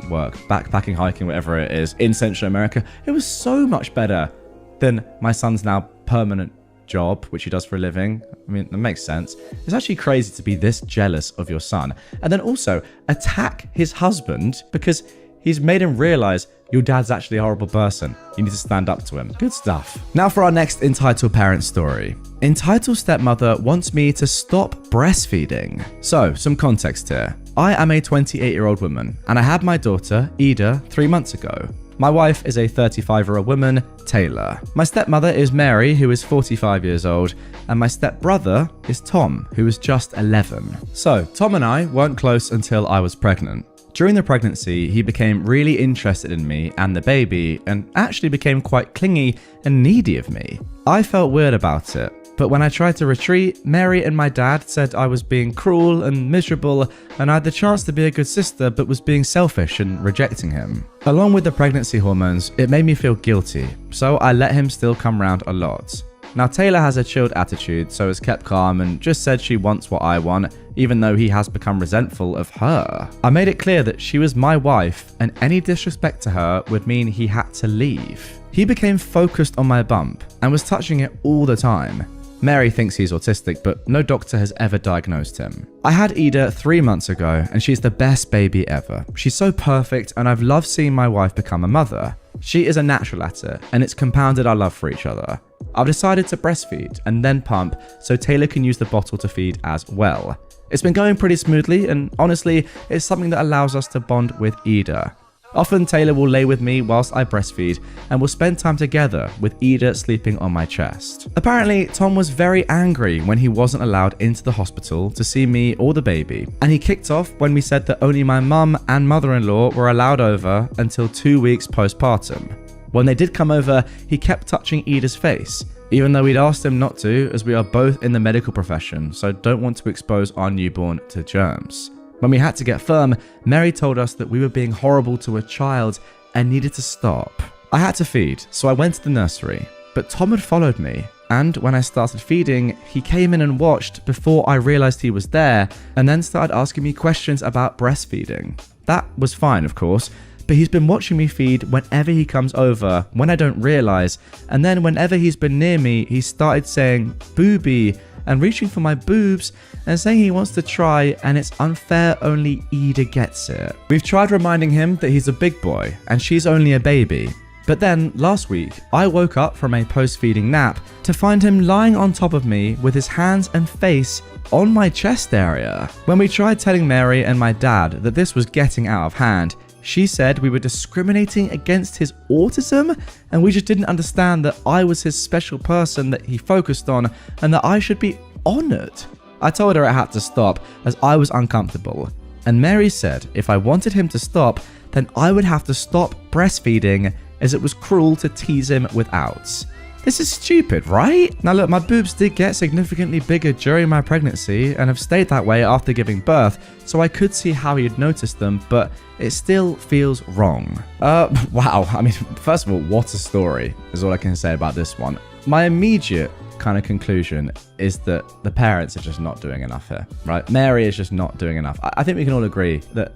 backpacking, hiking, whatever it is, in Central America, it was so much better than my son's now permanent job, which he does for a living. I mean, that makes sense. It's actually crazy to be this jealous of your son and then also attack his husband because he's made him realize your dad's actually a horrible person. You need to stand up to him. Good stuff. Now for our next entitled parent story. Entitled stepmother wants me to stop breastfeeding. So, some context here. I am a 28-year-old woman and I had my daughter, Ida, 3 months ago. My wife is a 35-year-old woman, Taylor. My stepmother is Mary, who is 45 years old, and my stepbrother is Tom, who is just 11. So, Tom and I weren't close until I was pregnant. During the pregnancy, he became really interested in me and the baby, and actually became quite clingy and needy of me. I felt weird about it, but when I tried to retreat, Mary and my dad said I was being cruel and miserable, and I had the chance to be a good sister but was being selfish and rejecting him. Along with the pregnancy hormones, it made me feel guilty, so I let him still come round a lot. Now Taylor has a chilled attitude, so has kept calm and just said she wants what I want, even though he has become resentful of her. I made it clear that she was my wife, and any disrespect to her would mean he had to leave. He became focused on my bump and was touching it all the time. Mary thinks he's autistic, but no doctor has ever diagnosed him. I had Ida 3 months ago, and she's the best baby ever. She's so perfect, and I've loved seeing my wife become a mother. She is a natural at it, and it's compounded our love for each other. I've decided to breastfeed and then pump so Taylor can use the bottle to feed as well. It's been going pretty smoothly, and honestly, it's something that allows us to bond with Ida. Often Taylor will lay with me whilst I breastfeed, and we'll spend time together with Ida sleeping on my chest. Apparently, Tom was very angry when he wasn't allowed into the hospital to see me or the baby, and he kicked off when we said that only my mum and mother-in-law were allowed over until 2 weeks postpartum. When they did come over, he kept touching Ida's face, even though we'd asked him not to, as we are both in the medical profession, so don't want to expose our newborn to germs. When we had to get firm, Mary told us that we were being horrible to a child and needed to stop. I had to feed, so I went to the nursery, but Tom had followed me, and when I started feeding, he came in and watched before I realized he was there, and then started asking me questions about breastfeeding. That was fine, of course, but he's been watching me feed whenever he comes over, when I don't realize, and then whenever he's been near me, he started saying "boobie" and reaching for my boobs and saying he wants to try, and it's unfair, only Ida gets it. We've tried reminding him that he's a big boy and she's only a baby. But then, last week, I woke up from a post-feeding nap to find him lying on top of me with his hands and face on my chest area. When we tried telling Mary and my dad that this was getting out of hand, she said we were discriminating against his autism, and we just didn't understand that I was his special person that he focused on, and that I should be honored. I told her it had to stop, as I was uncomfortable. And Mary said if I wanted him to stop, then I would have to stop breastfeeding, as it was cruel to tease him without. This is stupid, right? Now look, my boobs did get significantly bigger during my pregnancy and have stayed that way after giving birth, so I could see how he'd noticed them, but it still feels wrong. Wow, I mean, first of all, what a story is all I can say about this one. My immediate kind of conclusion is that the parents are just not doing enough here, right? Mary is just not doing enough. I think we can all agree that,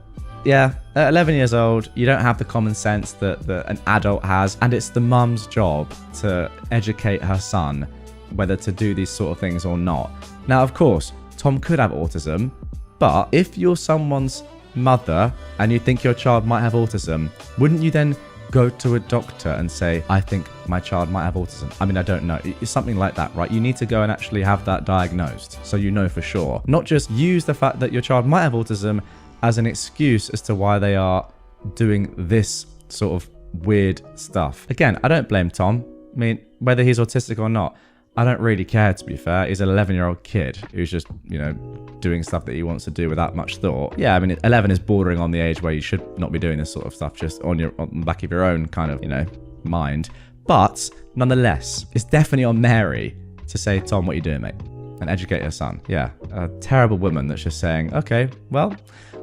yeah, at 11 years old, you don't have the common sense that an adult has, and it's the mum's job to educate her son whether to do these sort of things or not. Now, of course, Tom could have autism, but if you're someone's mother and you think your child might have autism, wouldn't you then go to a doctor and say, I think my child might have autism? I mean, I don't know. It's something like that, right? You need to go and actually have that diagnosed so you know for sure. Not just use the fact that your child might have autism as an excuse as to why they are doing this sort of weird stuff. Again, I don't blame Tom. I mean, whether he's autistic or not, I don't really care, to be fair. He's an 11-year-old kid who's just, you know, doing stuff that he wants to do without much thought. Yeah, I mean, 11 is bordering on the age where you should not be doing this sort of stuff just on the back of your own kind of, you know, mind. But nonetheless, it's definitely on Mary to say, Tom, what are you doing, mate? And educate your son. Yeah, a terrible woman that's just saying, okay, well,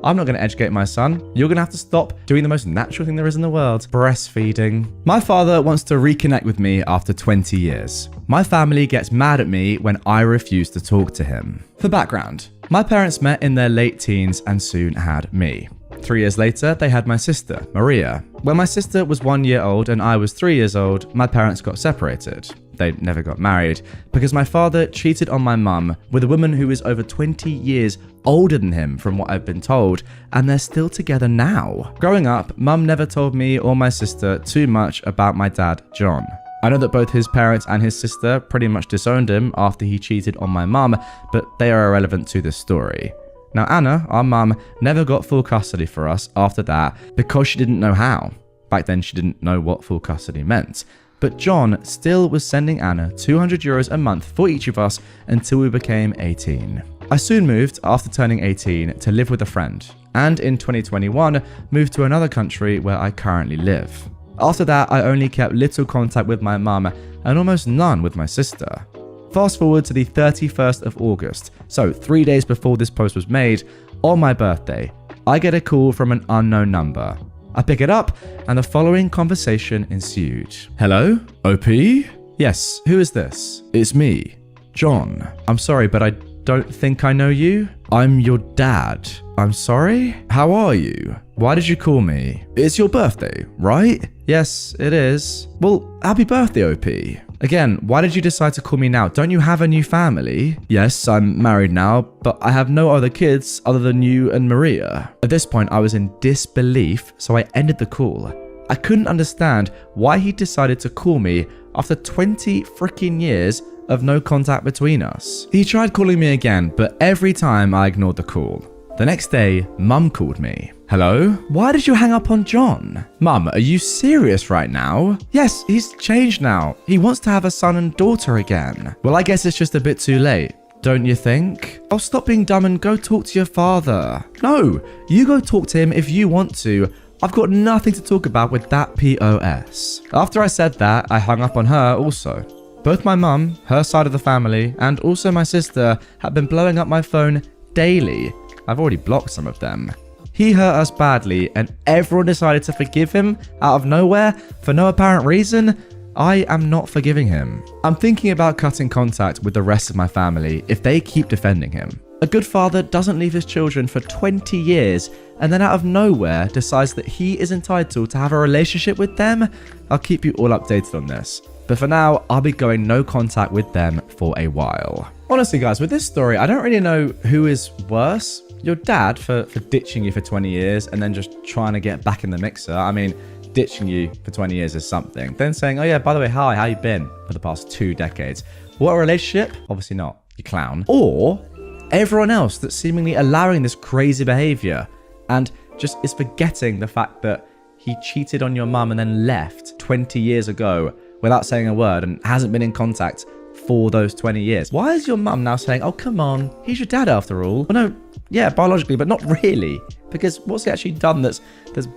I'm not going to educate my son. You're going to have to stop doing the most natural thing there is in the world, breastfeeding. My father wants to reconnect with me after 20 years. My family gets mad at me when I refuse to talk to him. For background, my parents met in their late teens and soon had me. 3 years later, they had my sister, Maria. When my sister was 1 year old and I was 3 years old, my parents got separated. They never got married because my father cheated on my mum with a woman who is over 20 years older than him, from what I've been told, and they're still together now. Growing up, mum never told me or my sister too much about my dad, John. I know that both his parents and his sister pretty much disowned him after he cheated on my mum, but they are irrelevant to this story. Now, Anna, our mum, never got full custody for us after that because she didn't know how. Back then, she didn't know what full custody meant. But John still was sending Anna €200 a month for each of us until we became 18. I soon moved after turning 18 to live with a friend, and in 2021 moved to another country where I currently live. After that, I only kept little contact with my mum and almost none with my sister. Fast forward to the 31st of August, so 3 days before this post was made, on my birthday, I get a call from an unknown number. I pick it up, and the following conversation ensued. Hello? OP? Yes, who is this? It's me, John. I'm sorry, but I don't think I know you. I'm your dad. I'm sorry? How are you? Why did you call me? It's your birthday, right? Yes, it is. Well, happy birthday, OP. Again, why did you decide to call me now? Don't you have a new family? Yes, I'm married now, but I have no other kids other than you and Maria. At this point, I was in disbelief, so I ended the call. I couldn't understand why he decided to call me after 20 freaking years of no contact between us. He tried calling me again, but every time I ignored the call. The next day, Mum called me. Hello? Why did you hang up on John? Mum, are you serious right now? Yes, he's changed now. He wants to have a son and daughter again. Well, I guess it's just a bit too late, don't you think? Oh, stop being dumb and go talk to your father. No, you go talk to him if you want to. I've got nothing to talk about with that POS. After I said that, I hung up on her also. Both my mum, her side of the family, and also my sister have been blowing up my phone daily. I've already blocked some of them. He hurt us badly, and everyone decided to forgive him out of nowhere for no apparent reason. I am not forgiving him. I'm thinking about cutting contact with the rest of my family if they keep defending him. A good father doesn't leave his children for 20 years and then out of nowhere decides that he is entitled to have a relationship with them. I'll keep you all updated on this. But for now, I'll be going no contact with them for a while. Honestly, guys, with this story, I don't really know who is worse. Your dad for ditching you for 20 years and then just trying to get back in the mixer. I mean, ditching you for 20 years is something. Then saying, oh yeah, by the way, hi, how you been for the past 2 decades? What a relationship? Obviously not, you clown. Or everyone else that's seemingly allowing this crazy behavior and just is forgetting the fact that he cheated on your mum and then left 20 years ago without saying a word and hasn't been in contact for those 20 years. Why is your mum now saying, oh, come on, he's your dad after all? Well, no, yeah, biologically, but not really. Because what's he actually done that's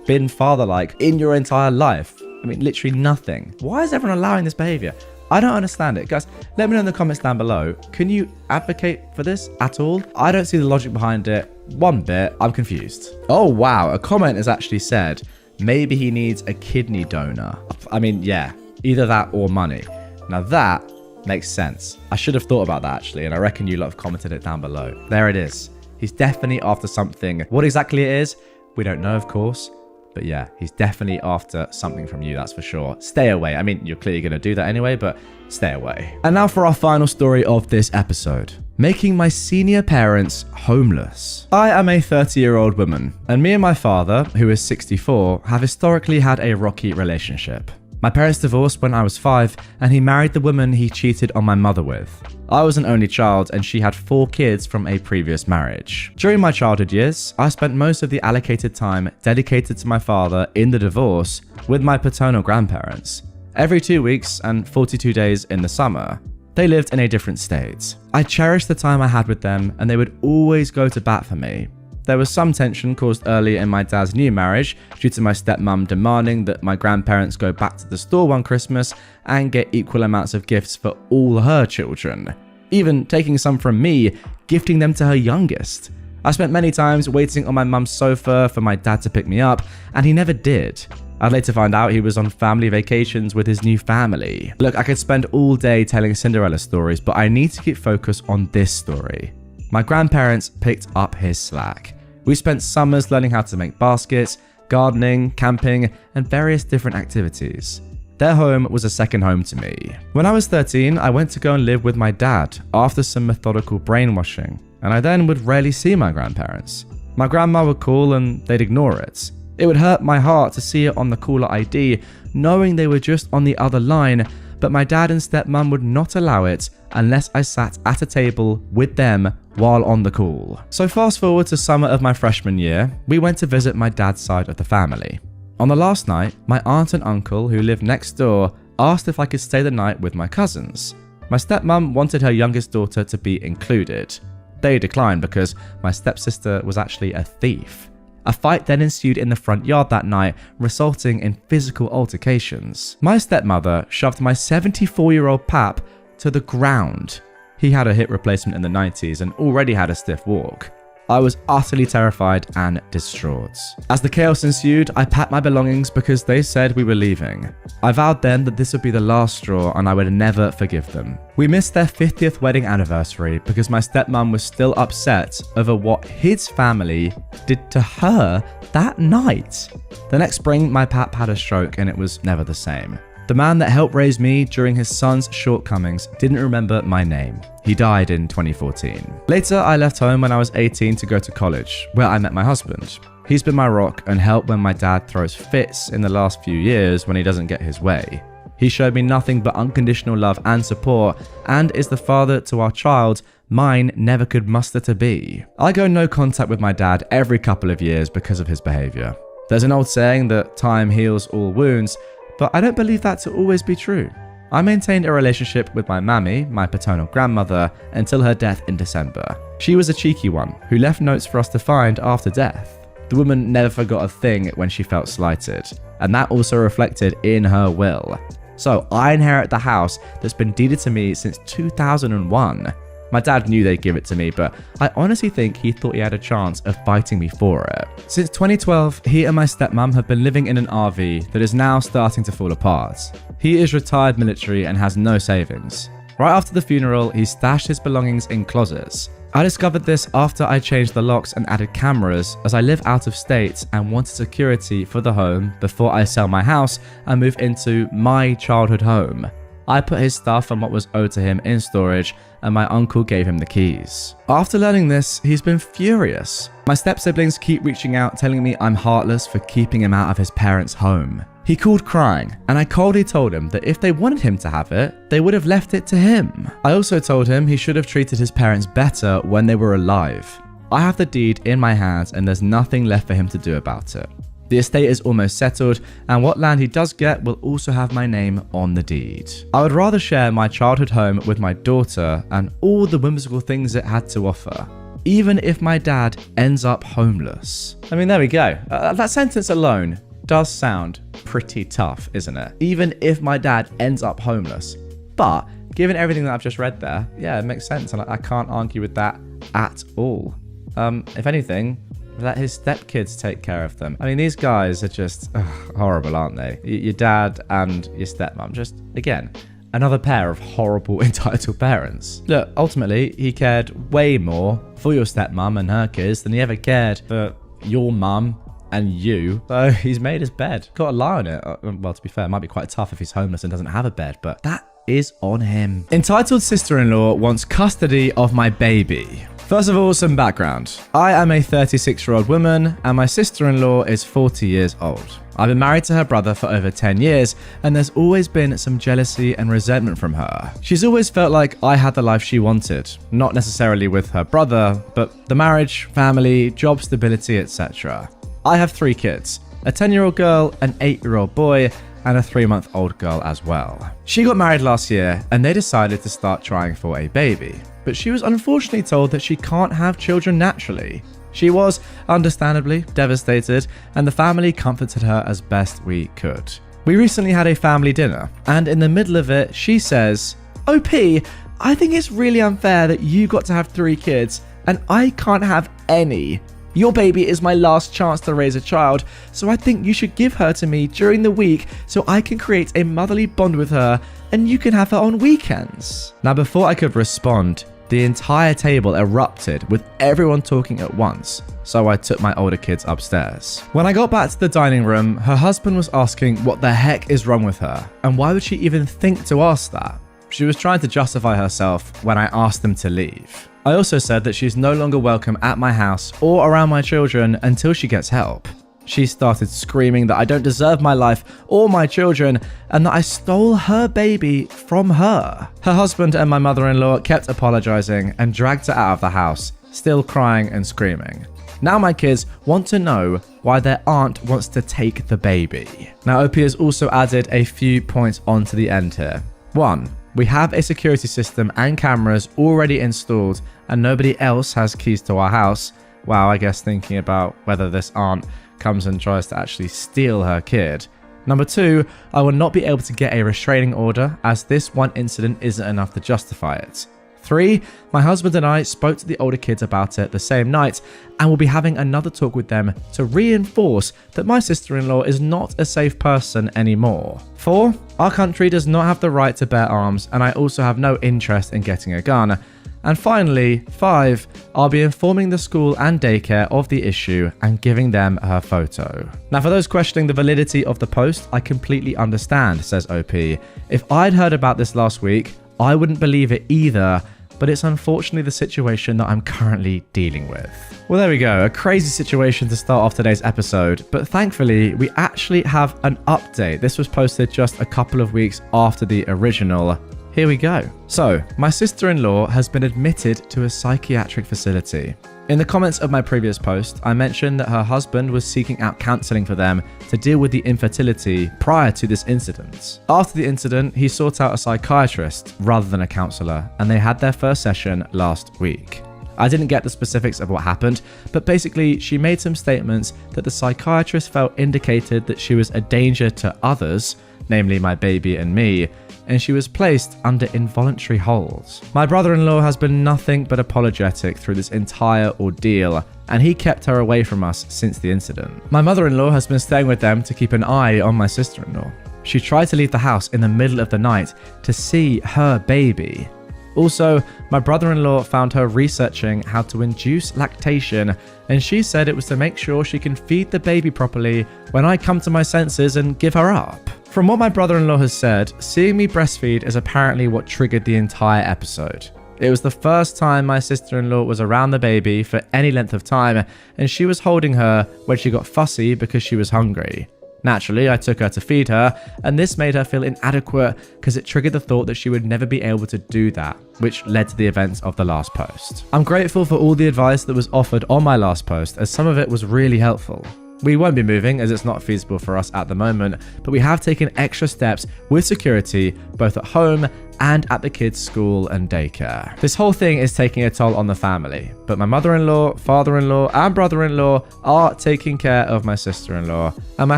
been father-like in your entire life? I mean, literally nothing. Why is everyone allowing this behavior? I don't understand it. Guys, let me know in the comments down below. Can you advocate for this at all? I don't see the logic behind it one bit. I'm confused. Oh, wow. A comment has actually said, maybe he needs a kidney donor. I mean, yeah, either that or money. Now that makes sense. I should have thought about that actually, and I reckon you lot have commented it down below. There it is. He's definitely after something. What exactly it is, we don't know, of course. But yeah, he's definitely after something from you, that's for sure. Stay away. I mean, you're clearly going to do that anyway, but stay away. And now for our final story of this episode. Making my senior parents homeless. I am a 30-year-old woman, and me and my father, who is 64, have historically had a rocky relationship. My parents divorced when I was 5, and he married the woman he cheated on my mother with. I was an only child, and she had 4 kids from a previous marriage. During my childhood years, I spent most of the allocated time dedicated to my father in the divorce with my paternal grandparents. Every 2 weeks and 42 days in the summer, they lived in a different state. I cherished the time I had with them, and they would always go to bat for me. There was some tension caused early in my dad's new marriage due to my stepmom demanding that my grandparents go back to the store one Christmas and get equal amounts of gifts for all her children, even taking some from me, gifting them to her youngest. I spent many times waiting on my mum's sofa for my dad to pick me up, and he never did. I'd later find out he was on family vacations with his new family. Look, I could spend all day telling Cinderella stories, but I need to keep focus on this story. My grandparents picked up his slack. We spent summers learning how to make baskets, gardening, camping, and various different activities. Their home was a second home to me. When I was 13, I went to go and live with my dad after some methodical brainwashing, and I then would rarely see my grandparents. My grandma would call and they'd ignore it. It would hurt my heart to see it on the caller ID, knowing they were just on the other line, but my dad and stepmom would not allow it unless I sat at a table with them while on the call. So fast forward to summer of my freshman year, we went to visit my dad's side of the family. On the last night, my aunt and uncle, who lived next door, asked if I could stay the night with my cousins. My stepmom wanted her youngest daughter to be included. They declined because my stepsister was actually a thief. A fight then ensued in the front yard that night, resulting in physical altercations. My stepmother shoved my 74-year-old pap to the ground. He had a hip replacement in the 90s and already had a stiff walk. I was utterly terrified and distraught. As the chaos ensued, I packed my belongings because they said we were leaving. I vowed then that this would be the last straw and I would never forgive them. We missed their 50th wedding anniversary because my stepmom was still upset over what his family did to her that night. The next spring, my pap had a stroke and it was never the same. The man that helped raise me during his son's shortcomings didn't remember my name. He died in 2014. Later, I left home when I was 18 to go to college, where I met my husband. He's been my rock and helped when my dad throws fits in the last few years when he doesn't get his way. He showed me nothing but unconditional love and support, and is the father to our child mine never could muster to be. I go no contact with my dad every couple of years because of his behavior. There's an old saying that time heals all wounds, but I don't believe that to always be true. I maintained a relationship with my mammy, my paternal grandmother, until her death in December. She was a cheeky one who left notes for us to find after death. The woman never forgot a thing when she felt slighted, and that also reflected in her will. So I inherit the house that's been deeded to me since 2001. My dad knew they'd give it to me, but I honestly think he thought he had a chance of fighting me for it. Since 2012, he and my stepmom have been living in an RV that is now starting to fall apart. He is retired military and has no savings. Right after the funeral, he stashed his belongings in closets. I discovered this after I changed the locks and added cameras, as I live out of state and wanted security for the home before I sell my house and move into my childhood home. I put his stuff and what was owed to him in storage, and my uncle gave him the keys. After learning this, he's been furious. My step-siblings keep reaching out telling me I'm heartless for keeping him out of his parents' home. He called crying, and I coldly told him that if they wanted him to have it, they would have left it to him. I also told him he should have treated his parents better when they were alive. I have the deed in my hands and there's nothing left for him to do about it. The estate is almost settled, and what land he does get will also have my name on the deed. I would rather share my childhood home with my daughter and all the whimsical things it had to offer, even if my dad ends up homeless. I mean, there we go. That sentence alone does sound pretty tough, isn't it? Even if my dad ends up homeless. But given everything that I've just read there, yeah, it makes sense, and I can't argue with that at all. If anything, let his stepkids take care of them. I mean, these guys are just horrible, aren't they? Your dad and your stepmom. Just, again, another pair of horrible entitled parents. Look, ultimately, he cared way more for your stepmom and her kids than he ever cared for your mum and you. So he's made his bed. Got to lie on it. Well, to be fair, it might be quite tough if he's homeless and doesn't have a bed, but that is on him. Entitled sister-in-law wants custody of my baby. First of all, some background. I am a 36-year-old woman and my sister-in-law is 40 years old. I've been married to her brother for over 10 years and there's always been some jealousy and resentment from her. She's always felt like I had the life she wanted, not necessarily with her brother, but the marriage, family, job stability, etc. I have 3 kids, a 10-year-old girl, an 8-year-old boy, and a 3-month-old girl as well. She got married last year and they decided to start trying for a baby. But she was unfortunately told that she can't have children naturally. She was, understandably, devastated, and the family comforted her as best we could. We recently had a family dinner, and in the middle of it, she says, "OP, I think it's really unfair that you got to have 3 kids, and I can't have any. Your baby is my last chance to raise a child, so I think you should give her to me during the week so I can create a motherly bond with her, and you can have her on weekends." Now, before I could respond, the entire table erupted with everyone talking at once, so I took my older kids upstairs. When I got back to the dining room, her husband was asking what the heck is wrong with her, and why would she even think to ask that? She was trying to justify herself when I asked them to leave. I also said that she's no longer welcome at my house or around my children until she gets help. She started screaming that I don't deserve my life or my children and that I stole her baby from her. Her husband and my mother-in-law kept apologizing and dragged her out of the house, still crying and screaming. Now my kids want to know why their aunt wants to take the baby. Now OP has also added a few points onto the end here. 1. We have a security system and cameras already installed and nobody else has keys to our house. Wow, I guess thinking about whether this aunt comes and tries to actually steal her kid. Number 2, I will not be able to get a restraining order as this one incident isn't enough to justify it. 3, my husband and I spoke to the older kids about it the same night and will be having another talk with them to reinforce that my sister-in-law is not a safe person anymore. 4, our country does not have the right to bear arms and I also have no interest in getting a gun. And finally, 5, I'll be informing the school and daycare of the issue and giving them her photo. Now for those questioning the validity of the post, I completely understand, says OP. If I'd heard about this last week, I wouldn't believe it either, but it's unfortunately the situation that I'm currently dealing with. Well, there we go, a crazy situation to start off today's episode, but thankfully we actually have an update. This was posted just a couple of weeks after the original. Here we go. So, my sister-in-law has been admitted to a psychiatric facility. In the comments of my previous post, I mentioned that her husband was seeking out counselling for them to deal with the infertility prior to this incident. After the incident, he sought out a psychiatrist rather than a counsellor, and they had their first session last week. I didn't get the specifics of what happened, but basically she made some statements that the psychiatrist felt indicated that she was a danger to others, namely my baby and me, and she was placed under involuntary holds. My brother-in-law has been nothing but apologetic through this entire ordeal, and he kept her away from us since the incident. My mother-in-law has been staying with them to keep an eye on my sister-in-law. She tried to leave the house in the middle of the night to see her baby. Also, my brother-in-law found her researching how to induce lactation, and she said it was to make sure she can feed the baby properly when I come to my senses and give her up. From what my brother-in-law has said, seeing me breastfeed is apparently what triggered the entire episode. It was the first time my sister-in-law was around the baby for any length of time, and she was holding her when she got fussy because she was hungry. Naturally, I took her to feed her, and this made her feel inadequate because it triggered the thought that she would never be able to do that, which led to the events of the last post. I'm grateful for all the advice that was offered on my last post, as some of it was really helpful. We won't be moving as it's not feasible for us at the moment, but we have taken extra steps with security both at home and at the kids' school and daycare. This whole thing is taking a toll on the family, but my mother-in-law, father-in-law and brother-in-law are taking care of my sister-in-law, and my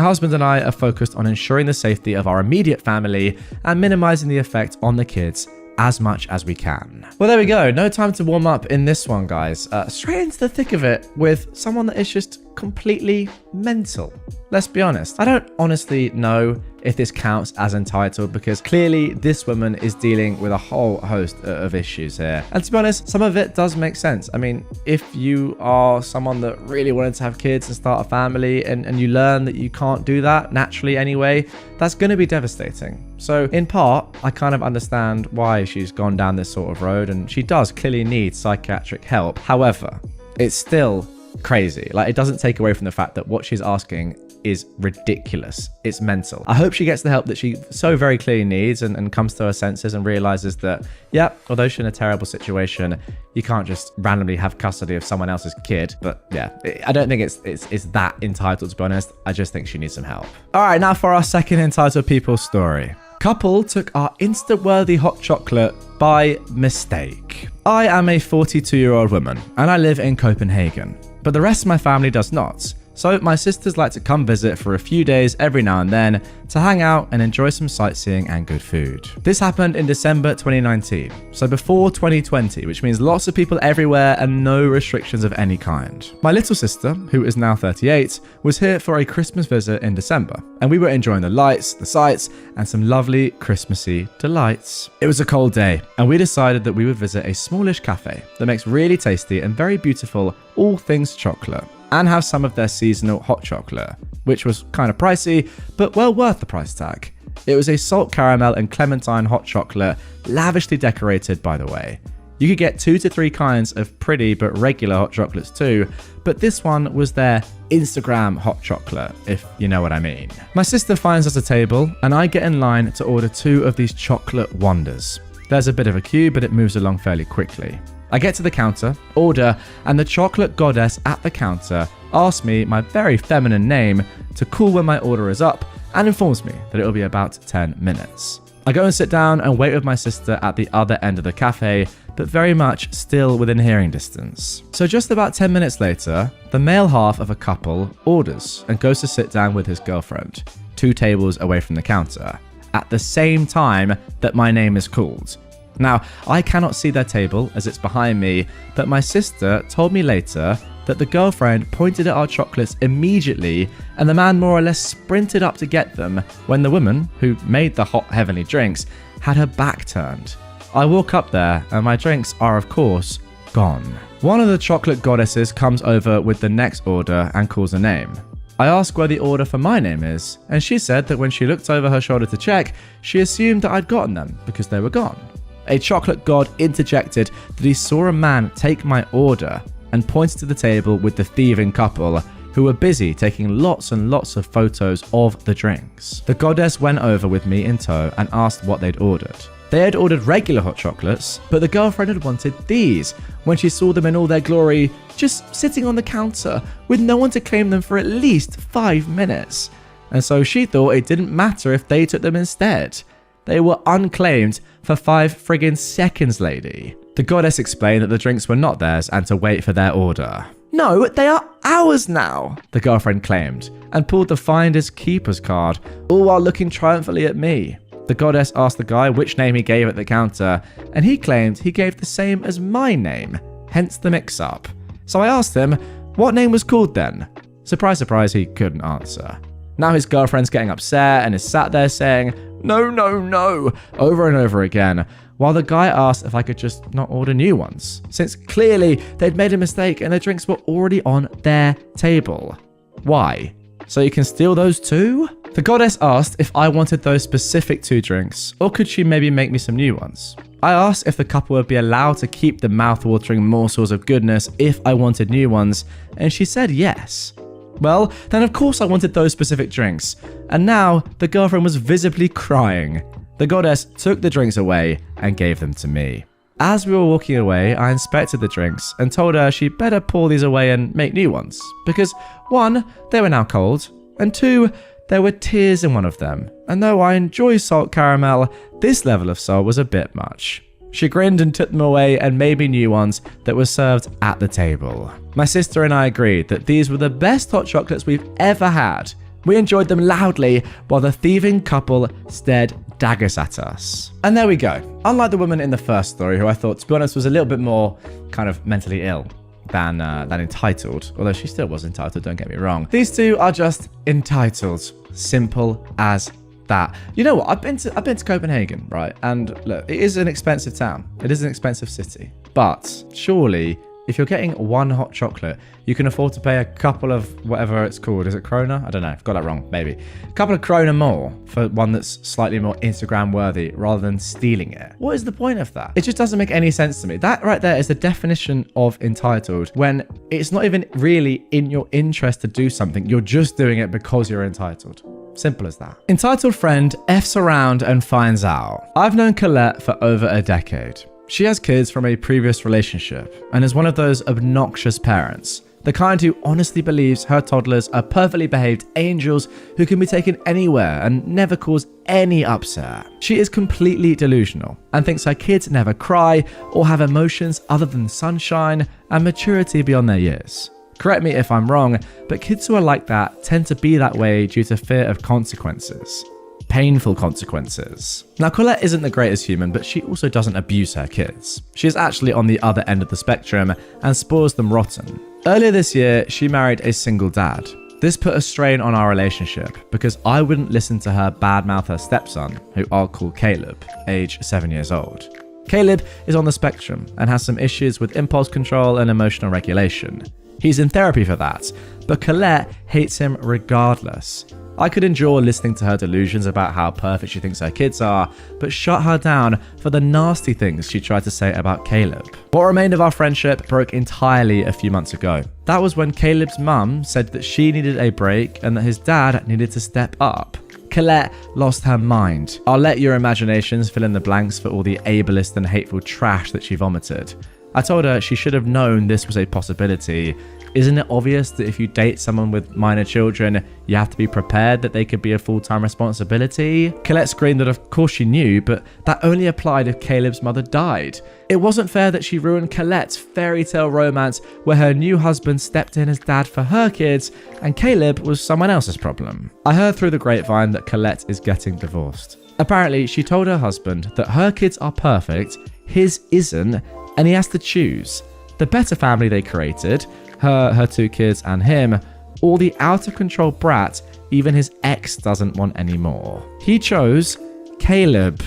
husband and I are focused on ensuring the safety of our immediate family and minimizing the effect on the kids as much as we can. Well, there we go. No time to warm up in this one, guys. Straight into the thick of it with someone that is just completely mental. Let's be honest. I don't honestly know if this counts as entitled because clearly this woman is dealing with a whole host of issues here. And to be honest, some of it does make sense. I mean, if you are someone that really wanted to have kids and start a family and you learn that you can't do that naturally anyway, that's going to be devastating. So in part, I kind of understand why she's gone down this sort of road and she does clearly need psychiatric help. However, it's still crazy. Like, it doesn't take away from the fact that what she's asking is ridiculous. It's mental. I hope she gets the help that she so very clearly needs and comes to her senses and realizes that, yeah, although she's in a terrible situation, you can't just randomly have custody of someone else's kid. But yeah, I don't think it's that entitled, to be honest. I just think she needs some help. All right, now for our second entitled people story. Couple took our Insta-worthy hot chocolate by mistake. I am a 42-year-old woman and I live in Copenhagen, but the rest of my family does not. So my sisters like to come visit for a few days every now and then to hang out and enjoy some sightseeing and good food. This happened in December 2019, so before 2020, which means lots of people everywhere and no restrictions of any kind. My little sister, who is now 38, was here for a Christmas visit in December, and we were enjoying the lights, the sights, and some lovely Christmassy delights. It was a cold day, and we decided that we would visit a smallish cafe that makes really tasty and very beautiful all things chocolate, and have some of their seasonal hot chocolate, which was kind of pricey, but well worth the price tag. It was a salt caramel and clementine hot chocolate, lavishly decorated by the way. You could get 2 to 3 kinds of pretty but regular hot chocolates too, but this one was their Instagram hot chocolate, if you know what I mean. My sister finds us a table, and I get in line to order 2 of these chocolate wonders. There's a bit of a queue, but it moves along fairly quickly. I get to the counter, order, and the chocolate goddess at the counter asks me my very feminine name to call when my order is up and informs me that it will be about 10 minutes. I go and sit down and wait with my sister at the other end of the cafe, but very much still within hearing distance. So just about 10 minutes later, the male half of a couple orders and goes to sit down with his girlfriend, 2 tables away from the counter, at the same time that my name is called. Now, I cannot see their table as it's behind me, but my sister told me later that the girlfriend pointed at our chocolates immediately and the man more or less sprinted up to get them when the woman, who made the hot heavenly drinks, had her back turned. I walk up there and my drinks are of course gone. One of the chocolate goddesses comes over with the next order and calls a name. I ask where the order for my name is, and she said that when she looked over her shoulder to check, she assumed that I'd gotten them because they were gone. A chocolate god interjected that he saw a man take my order and pointed to the table with the thieving couple who were busy taking lots and lots of photos of the drinks. The goddess went over with me in tow and asked what they'd ordered. They had ordered regular hot chocolates, but the girlfriend had wanted these when she saw them in all their glory, just sitting on the counter with no one to claim them for at least 5 minutes. And so she thought it didn't matter if they took them instead. They were unclaimed for 5 friggin' seconds, lady. The goddess explained that the drinks were not theirs and to wait for their order. No, they are ours now, the girlfriend claimed, and pulled the finders keepers card, all while looking triumphantly at me. The goddess asked the guy which name he gave at the counter, and he claimed he gave the same as my name, hence the mix-up. So I asked him, what name was called then? Surprise, surprise, he couldn't answer. Now his girlfriend's getting upset and is sat there saying, no, no, no, over and over again, while the guy asked if I could just not order new ones, since clearly they'd made a mistake and the drinks were already on their table. Why? So you can steal those too? The goddess asked if I wanted those specific 2 drinks, or could she maybe make me some new ones? I asked if the couple would be allowed to keep the mouth-watering morsels of goodness if I wanted new ones, and she said yes. Well, then of course I wanted those specific drinks, and now the girlfriend was visibly crying. The goddess took the drinks away and gave them to me. As we were walking away, I inspected the drinks and told her she better pour these away and make new ones, because 1, they were now cold, and 2, there were tears in one of them, and though I enjoy salt caramel, this level of salt was a bit much. She grinned and took them away and made me new ones that were served at the table. My sister and I agreed that these were the best hot chocolates we've ever had. We enjoyed them loudly while the thieving couple stared daggers at us. And there we go. Unlike the woman in the first story, who I thought, to be honest, was a little bit more kind of mentally ill than entitled, although she still was entitled, don't get me wrong. These 2 are just entitled. Simple as that. You know what? I've been to Copenhagen, right? And look, it is an expensive town. It is an expensive city. But surely, if you're getting 1 hot chocolate, you can afford to pay a couple of whatever it's called. Is it krona? I don't know. I've got that wrong. Maybe. A couple of krona more for one that's slightly more Instagram worthy rather than stealing it. What is the point of that? It just doesn't make any sense to me. That right there is the definition of entitled, when it's not even really in your interest to do something. You're just doing it because you're entitled. Simple as that. Entitled friend F's around and finds out. I've known Colette for over a decade. She has kids from a previous relationship and is one of those obnoxious parents, the kind who honestly believes her toddlers are perfectly behaved angels who can be taken anywhere and never cause any upset. She is completely delusional and thinks her kids never cry or have emotions other than sunshine and maturity beyond their years. Correct me if I'm wrong, but kids who are like that tend to be that way due to fear of consequences. Painful consequences. Now, Colette isn't the greatest human, but she also doesn't abuse her kids. She is actually on the other end of the spectrum and spoils them rotten. Earlier this year, she married a single dad. This put a strain on our relationship because I wouldn't listen to her badmouth her stepson, who I'll call Caleb, age 7 years old. Caleb is on the spectrum and has some issues with impulse control and emotional regulation. He's in therapy for that, but Colette hates him regardless. I could endure listening to her delusions about how perfect she thinks her kids are, but shut her down for the nasty things she tried to say about Caleb. What remained of our friendship broke entirely a few months ago. That was when Caleb's mum said that she needed a break and that his dad needed to step up. Colette lost her mind. I'll let your imaginations fill in the blanks for all the ableist and hateful trash that she vomited. I told her she should have known this was a possibility. Isn't it obvious that if you date someone with minor children, you have to be prepared that they could be a full-time responsibility? Colette screamed that of course she knew, but that only applied if Caleb's mother died. It wasn't fair that she ruined Colette's fairy tale romance where her new husband stepped in as dad for her kids and Caleb was someone else's problem. I heard through the grapevine that Colette is getting divorced. Apparently, she told her husband that her kids are perfect, his isn't, and he has to choose. The better family they created, her 2 kids and him, or the out-of-control brat even his ex doesn't want anymore. He chose Caleb.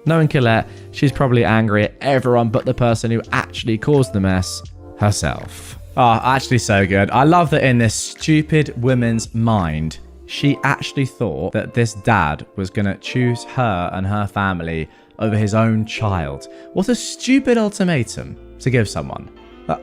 Knowing Colette, she's probably angry at everyone but the person who actually caused the mess, herself. Oh, actually so good. I love that in this stupid woman's mind, she actually thought that this dad was going to choose her and her family over his own child. What a stupid ultimatum to give someone.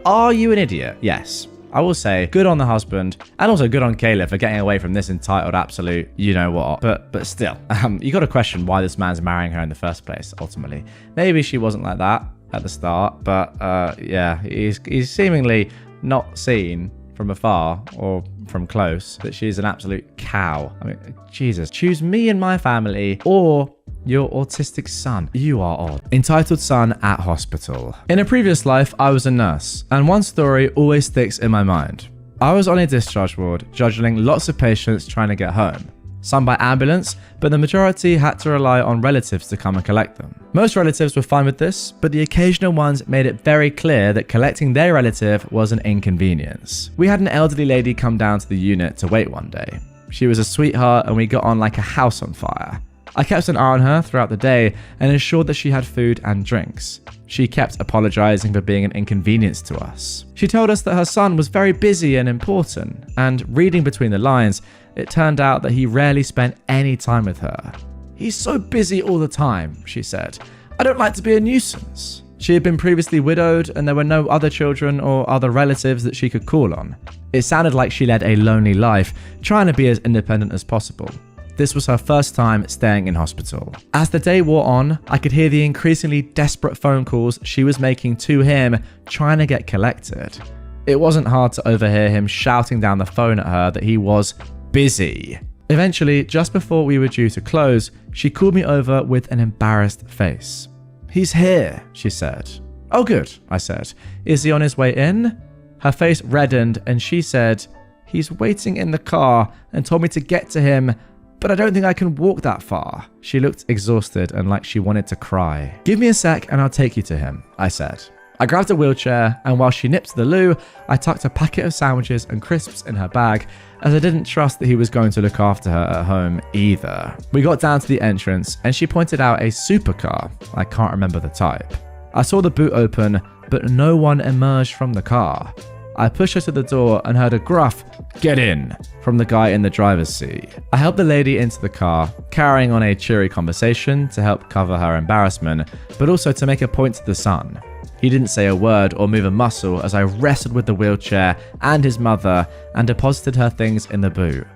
Are you an idiot? Yes. I will say good on the husband and also good on Caleb for getting away from this entitled absolute you know what. But still, you got to question why this man's marrying her in the first place, ultimately. Maybe she wasn't like that at the start, but yeah, he's seemingly not seen from afar or from close that she's an absolute cow. I mean, Jesus, choose me and my family or your autistic son. You are odd. Entitled son at hospital. In a previous life, I was a nurse, and one story always sticks in my mind. I was on a discharge ward, juggling lots of patients trying to get home. Some by ambulance, but the majority had to rely on relatives to come and collect them. Most relatives were fine with this, but the occasional ones made it very clear that collecting their relative was an inconvenience. We had an elderly lady come down to the unit to wait one day. She was a sweetheart and we got on like a house on fire. I kept an eye on her throughout the day and ensured that she had food and drinks. She kept apologizing for being an inconvenience to us. She told us that her son was very busy and important, and reading between the lines, it turned out that he rarely spent any time with her. He's so busy all the time, she said. I don't like to be a nuisance. She had been previously widowed and there were no other children or other relatives that she could call on. It sounded like she led a lonely life, trying to be as independent as possible. This was her first time staying in hospital. As the day wore on, I could hear the increasingly desperate phone calls she was making to him, trying to get collected. It wasn't hard to overhear him shouting down the phone at her that he was busy. Eventually, just before we were due to close, she called me over with an embarrassed face. He's here, she said. Oh good, I said. Is he on his way in? Her face reddened and she said, he's waiting in the car and told me to get to him, but I don't think I can walk that far. She looked exhausted and like she wanted to cry. Give me a sec and I'll take you to him, I said. I grabbed a wheelchair and while she nipped to the loo, I tucked a packet of sandwiches and crisps in her bag as I didn't trust that he was going to look after her at home either. We got down to the entrance and she pointed out a supercar. I can't remember the type. I saw the boot open, but no one emerged from the car. I pushed her to the door and heard a gruff, "Get in," from the guy in the driver's seat. I helped the lady into the car, carrying on a cheery conversation to help cover her embarrassment, but also to make a point to the son. He didn't say a word or move a muscle as I wrestled with the wheelchair and his mother and deposited her things in the boot.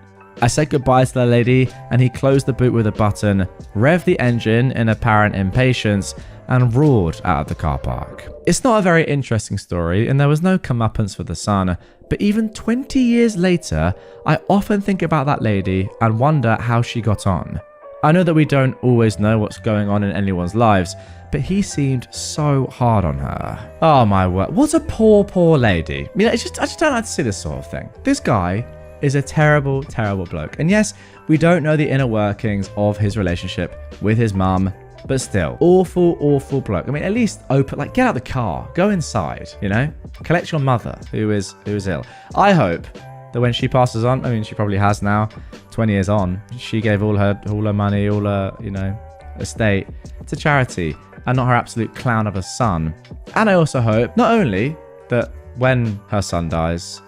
I said goodbye to the lady and he closed the boot with a button, revved the engine in apparent impatience, and roared out of the car park. It's not a very interesting story and there was no comeuppance for the son, but even 20 years later, I often think about that lady and wonder how she got on. I know that we don't always know what's going on in anyone's lives, but he seemed so hard on her. Oh my word, what a poor, poor lady. I mean, I just don't like to see this sort of thing. This guy is a terrible, terrible bloke. And yes, we don't know the inner workings of his relationship with his mum, but still, awful, awful bloke. I mean, at least open, like, get out the car, go inside, you know? Collect your mother, who is ill. I hope that when she passes on, I mean, she probably has now, 20 years on, she gave all her money, all her, you know, estate to charity and not her absolute clown of a son. And I also hope, not only that when her son dies,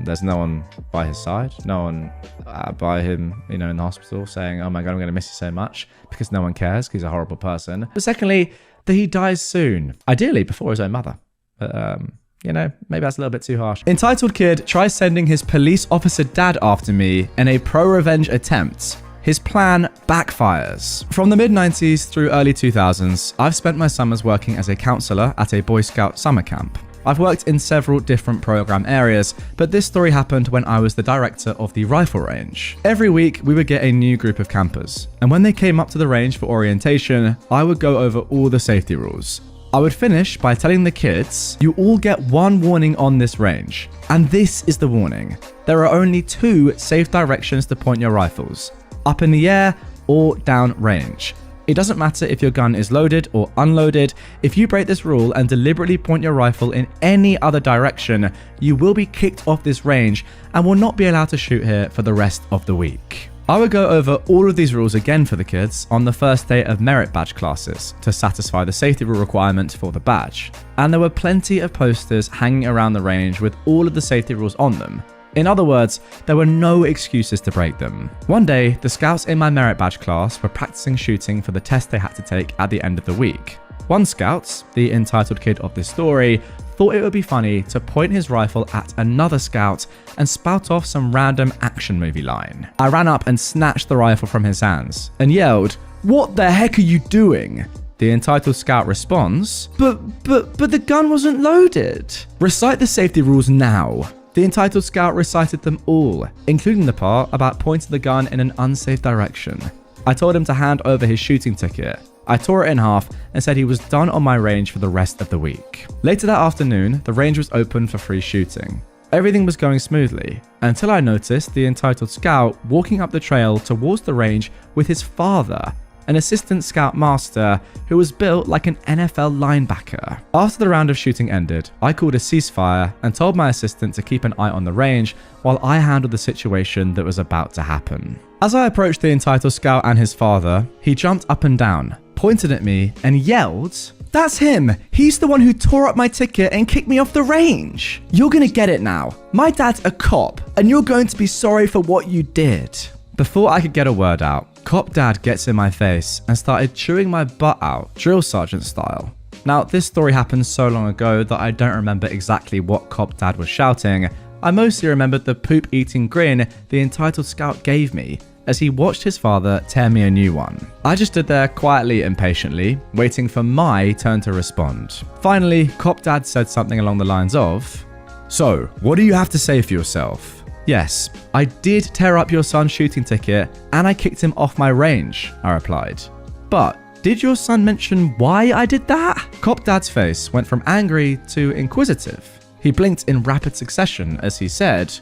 there's no one by his side, no one by him, you know, in the hospital saying, oh my God, I'm going to miss you so much, because no one cares, because he's a horrible person. But secondly, that he dies soon, ideally before his own mother. But, you know, maybe that's a little bit too harsh. Entitled kid tries sending his police officer dad after me in a pro-revenge attempt. his plan backfires. From the mid-90s through early 2000s, I've spent my summers working as a counselor at a Boy Scout summer camp. I've worked in several different program areas, but this story happened when I was the director of the rifle range. Every week, we would get a new group of campers, and when they came up to the range for orientation, I would go over all the safety rules. I would finish by telling the kids, you all get one warning on this range, and this is the warning. There are only 2 safe directions to point your rifles, up in the air or down range. It doesn't matter if your gun is loaded or unloaded. If you break this rule and deliberately point your rifle in any other direction, you will be kicked off this range and will not be allowed to shoot here for the rest of the week. I would go over all of these rules again for the kids on the first day of merit badge classes to satisfy the safety rule requirement for the badge. And there were plenty of posters hanging around the range with all of the safety rules on them. In other words, there were no excuses to break them. One day, the scouts in my merit badge class were practicing shooting for the test they had to take at the end of the week. One scout, the entitled kid of this story, thought it would be funny to point his rifle at another scout and spout off some random action movie line. I ran up and snatched the rifle from his hands and yelled, "What the heck are you doing?" The entitled scout responds, But the gun wasn't loaded." Recite the safety rules now. The entitled scout recited them all, including the part about pointing the gun in an unsafe direction. I told him to hand over his shooting ticket. I tore it in half and said he was done on my range for the rest of the week. Later that afternoon, the range was open for free shooting. Everything was going smoothly, until I noticed the entitled scout walking up the trail towards the range with his father, an assistant scout master who was built like an NFL linebacker. After the round of shooting ended, I called a ceasefire and told my assistant to keep an eye on the range while I handled the situation that was about to happen. As I approached the entitled scout and his father, he jumped up and down, pointed at me, and yelled, "That's him! He's the one who tore up my ticket and kicked me off the range! You're gonna get it now. My dad's a cop, and you're going to be sorry for what you did." Before I could get a word out, Cop Dad gets in my face and started chewing my butt out, drill sergeant style. Now, this story happened so long ago that I don't remember exactly what Cop Dad was shouting. I mostly remembered the poop-eating grin the entitled scout gave me as he watched his father tear me a new one. I just stood there quietly and patiently, waiting for my turn to respond. Finally, Cop Dad said something along the lines of, "So, what do you have to say for yourself?" "Yes, I did tear up your son's shooting ticket and I kicked him off my range," I replied. "But did your son mention why I did that?" Cop Dad's face went from angry to inquisitive. He blinked in rapid succession as he said,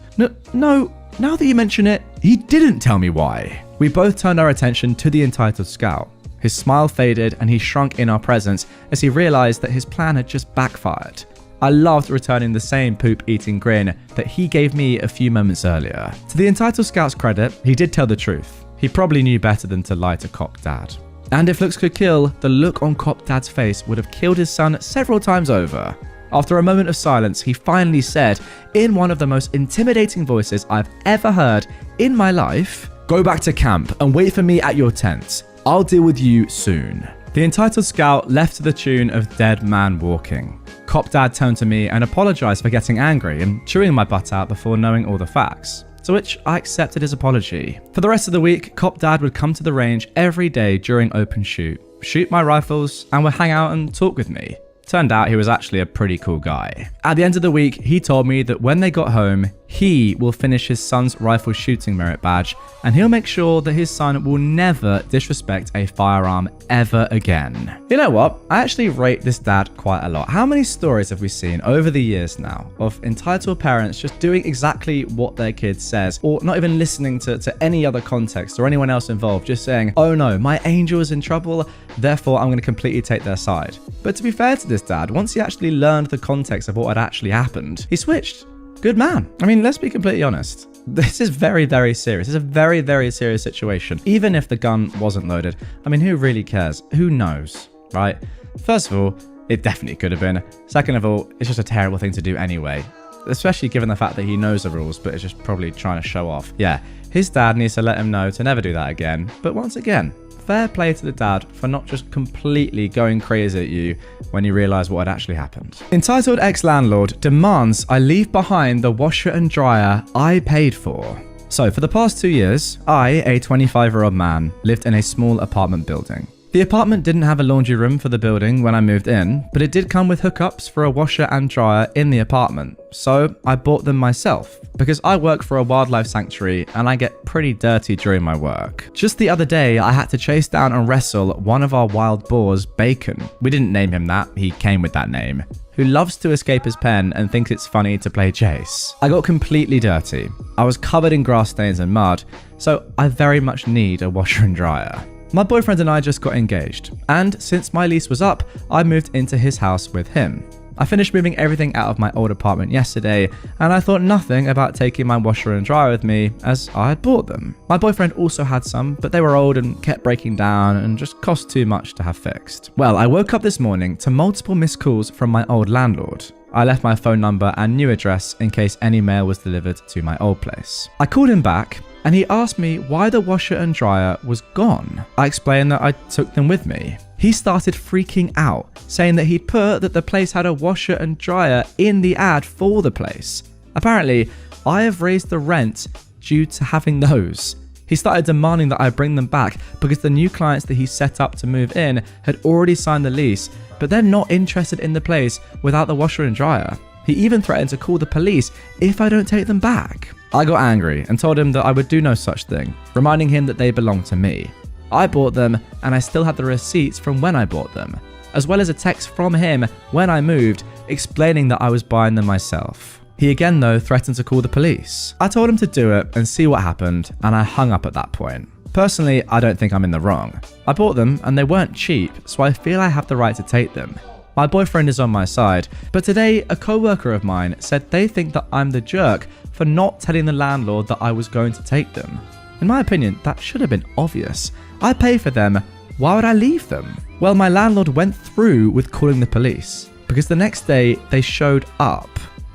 No, now that you mention it, he didn't tell me why." We both turned our attention to the entitled scout. His smile faded and he shrunk in our presence as he realized that his plan had just backfired. I loved returning the same poop-eating grin that he gave me a few moments earlier. To the entitled scout's credit, he did tell the truth. He probably knew better than to lie to Cop Dad. And if looks could kill, the look on Cop Dad's face would have killed his son several times over. After a moment of silence, he finally said, in one of the most intimidating voices I've ever heard in my life, "Go back to camp and wait for me at your tent. I'll deal with you soon." The entitled scout left to the tune of Dead Man Walking. Cop Dad turned to me and apologized for getting angry and chewing my butt out before knowing all the facts, to which I accepted his apology. For the rest of the week, Cop Dad would come to the range every day during open shoot my rifles, and would hang out and talk with me. Turned out he was actually a pretty cool guy. At the end of the week, he told me that when they got home, he will finish his son's rifle shooting merit badge, and he'll make sure that his son will never disrespect a firearm ever again. You know what? I actually rate this dad quite a lot. How many stories have we seen over the years now of entitled parents just doing exactly what their kid says, or not even listening to any other context or anyone else involved, just saying, "Oh no, my angel is in trouble, therefore I'm going to completely take their side." But to be fair to this dad, once he actually learned the context of what had actually happened, he switched. Good man. I mean, let's be completely honest. This is very, very serious. It's a very, very serious situation. Even if the gun wasn't loaded, I mean, who really cares? Who knows, right? First of all, it definitely could have been. Second of all, it's just a terrible thing to do anyway, especially given the fact that he knows the rules, but is just probably trying to show off. Yeah, his dad needs to let him know to never do that again. But once again, fair play to the dad for not just completely going crazy at you when you realise what had actually happened. Entitled ex-landlord demands I leave behind the washer and dryer I paid for. So for the past 2 years, I, a 25-year-old man, lived in a small apartment building. The apartment didn't have a laundry room for the building when I moved in, but it did come with hookups for a washer and dryer in the apartment, so I bought them myself because I work for a wildlife sanctuary and I get pretty dirty during my work. Just the other day, I had to chase down and wrestle one of our wild boars, Bacon. We didn't name him that, he came with that name, who loves to escape his pen and thinks it's funny to play chase. I got completely dirty. I was covered in grass stains and mud, so I very much need a washer and dryer. My boyfriend and I just got engaged, and since my lease was up, I moved into his house with him. I finished moving everything out of my old apartment yesterday, and I thought nothing about taking my washer and dryer with me as I had bought them. My boyfriend also had some, but they were old and kept breaking down and just cost too much to have fixed. Well, I woke up this morning to multiple missed calls from my old landlord. I left my phone number and new address in case any mail was delivered to my old place. I called him back, and he asked me why the washer and dryer was gone. I explained that I took them with me. He started freaking out, saying that he'd put that the place had a washer and dryer in the ad for the place. Apparently, I have raised the rent due to having those. He started demanding that I bring them back because the new clients that he set up to move in had already signed the lease, but they're not interested in the place without the washer and dryer. He even threatened to call the police if I don't take them back. I got angry and told him that I would do no such thing, reminding him that they belong to me. I bought them and I still had the receipts from when I bought them, as well as a text from him when I moved explaining that I was buying them myself. He again though threatened to call the police. I told him to do it and see what happened, and I hung up at that point. Personally, I don't think I'm in the wrong. I bought them and they weren't cheap, so I feel I have the right to take them. My boyfriend is on my side, but today a co-worker of mine said they think that I'm the jerk for not telling the landlord that I was going to take them. In my opinion, that should have been obvious. I pay for them, why would I leave them? Well, my landlord went through with calling the police, because the next day they showed up.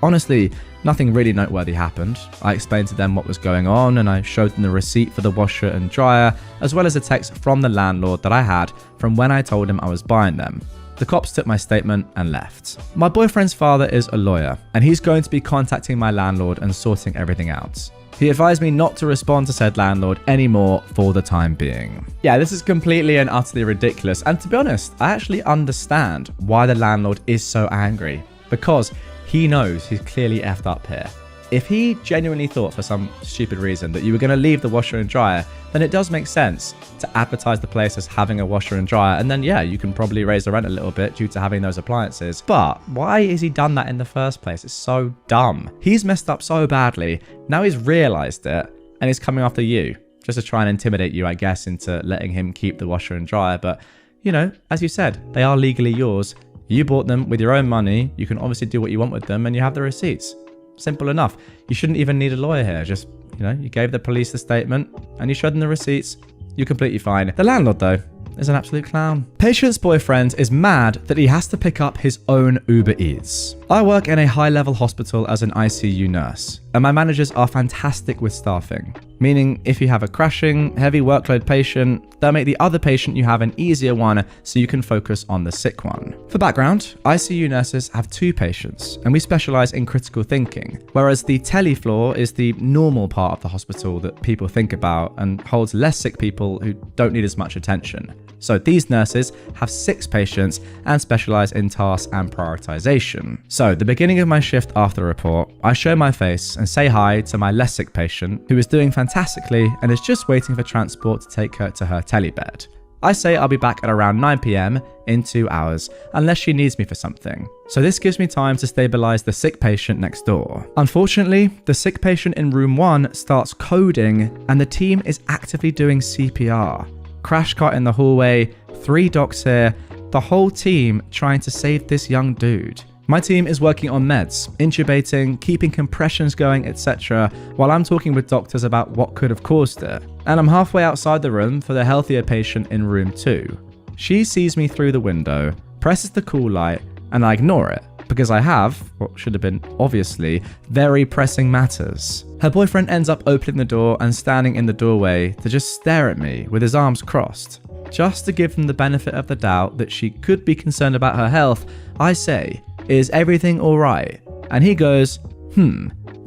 Honestly, nothing really noteworthy happened. I explained to them what was going on and I showed them the receipt for the washer and dryer, as well as a text from the landlord that I had from when I told him I was buying them. The cops took my statement and left. My boyfriend's father is a lawyer, and he's going to be contacting my landlord and sorting everything out. He advised me not to respond to said landlord anymore for the time being. Yeah, this is completely and utterly ridiculous, and to be honest, I actually understand why the landlord is so angry, because he knows he's clearly effed up here. If he genuinely thought for some stupid reason that you were going to leave the washer and dryer, then it does make sense to advertise the place as having a washer and dryer, and then yeah, you can probably raise the rent a little bit due to having those appliances. But why has he done that in the first place? It's so dumb. He's messed up so badly. Now he's realized it and he's coming after you just to try and intimidate you, I guess, into letting him keep the washer and dryer. But you know, as you said, they are legally yours. You bought them with your own money. You can obviously do what you want with them and you have the receipts. Simple enough. You shouldn't even need a lawyer here. Just, you know, you gave the police the statement and you showed them the receipts. You're completely fine. The landlord, though, is an absolute clown. Patient's boyfriend is mad that he has to pick up his own Uber Eats. I work in a high-level hospital as an ICU nurse, and my managers are fantastic with staffing. Meaning, if you have a crashing, heavy workload patient, they'll make the other patient you have an easier one so you can focus on the sick one. For background, ICU nurses have 2 patients, and we specialize in critical thinking, whereas the tele floor is the normal part of the hospital that people think about and holds less sick people who don't need as much attention. So these nurses have 6 patients and specialize in tasks and prioritization. So the beginning of my shift after report, I show my face and say hi to my less sick patient who is doing fantastically and is just waiting for transport to take her to her telebed. I say I'll be back at around 9 PM in 2 hours, unless she needs me for something. So this gives me time to stabilize the sick patient next door. Unfortunately, the sick patient in room 1 starts coding and the team is actively doing CPR. Crash cart in the hallway, 3 docs here, the whole team trying to save this young dude. My team is working on meds, intubating, keeping compressions going, etc., while I'm talking with doctors about what could have caused it. And I'm halfway outside the room for the healthier patient in room 2. She sees me through the window, presses the call light, and I ignore it, because I have, what should have been obviously, very pressing matters. Her boyfriend ends up opening the door and standing in the doorway to just stare at me with his arms crossed. Just to give them the benefit of the doubt that she could be concerned about her health, I say, "Is everything alright?" And he goes,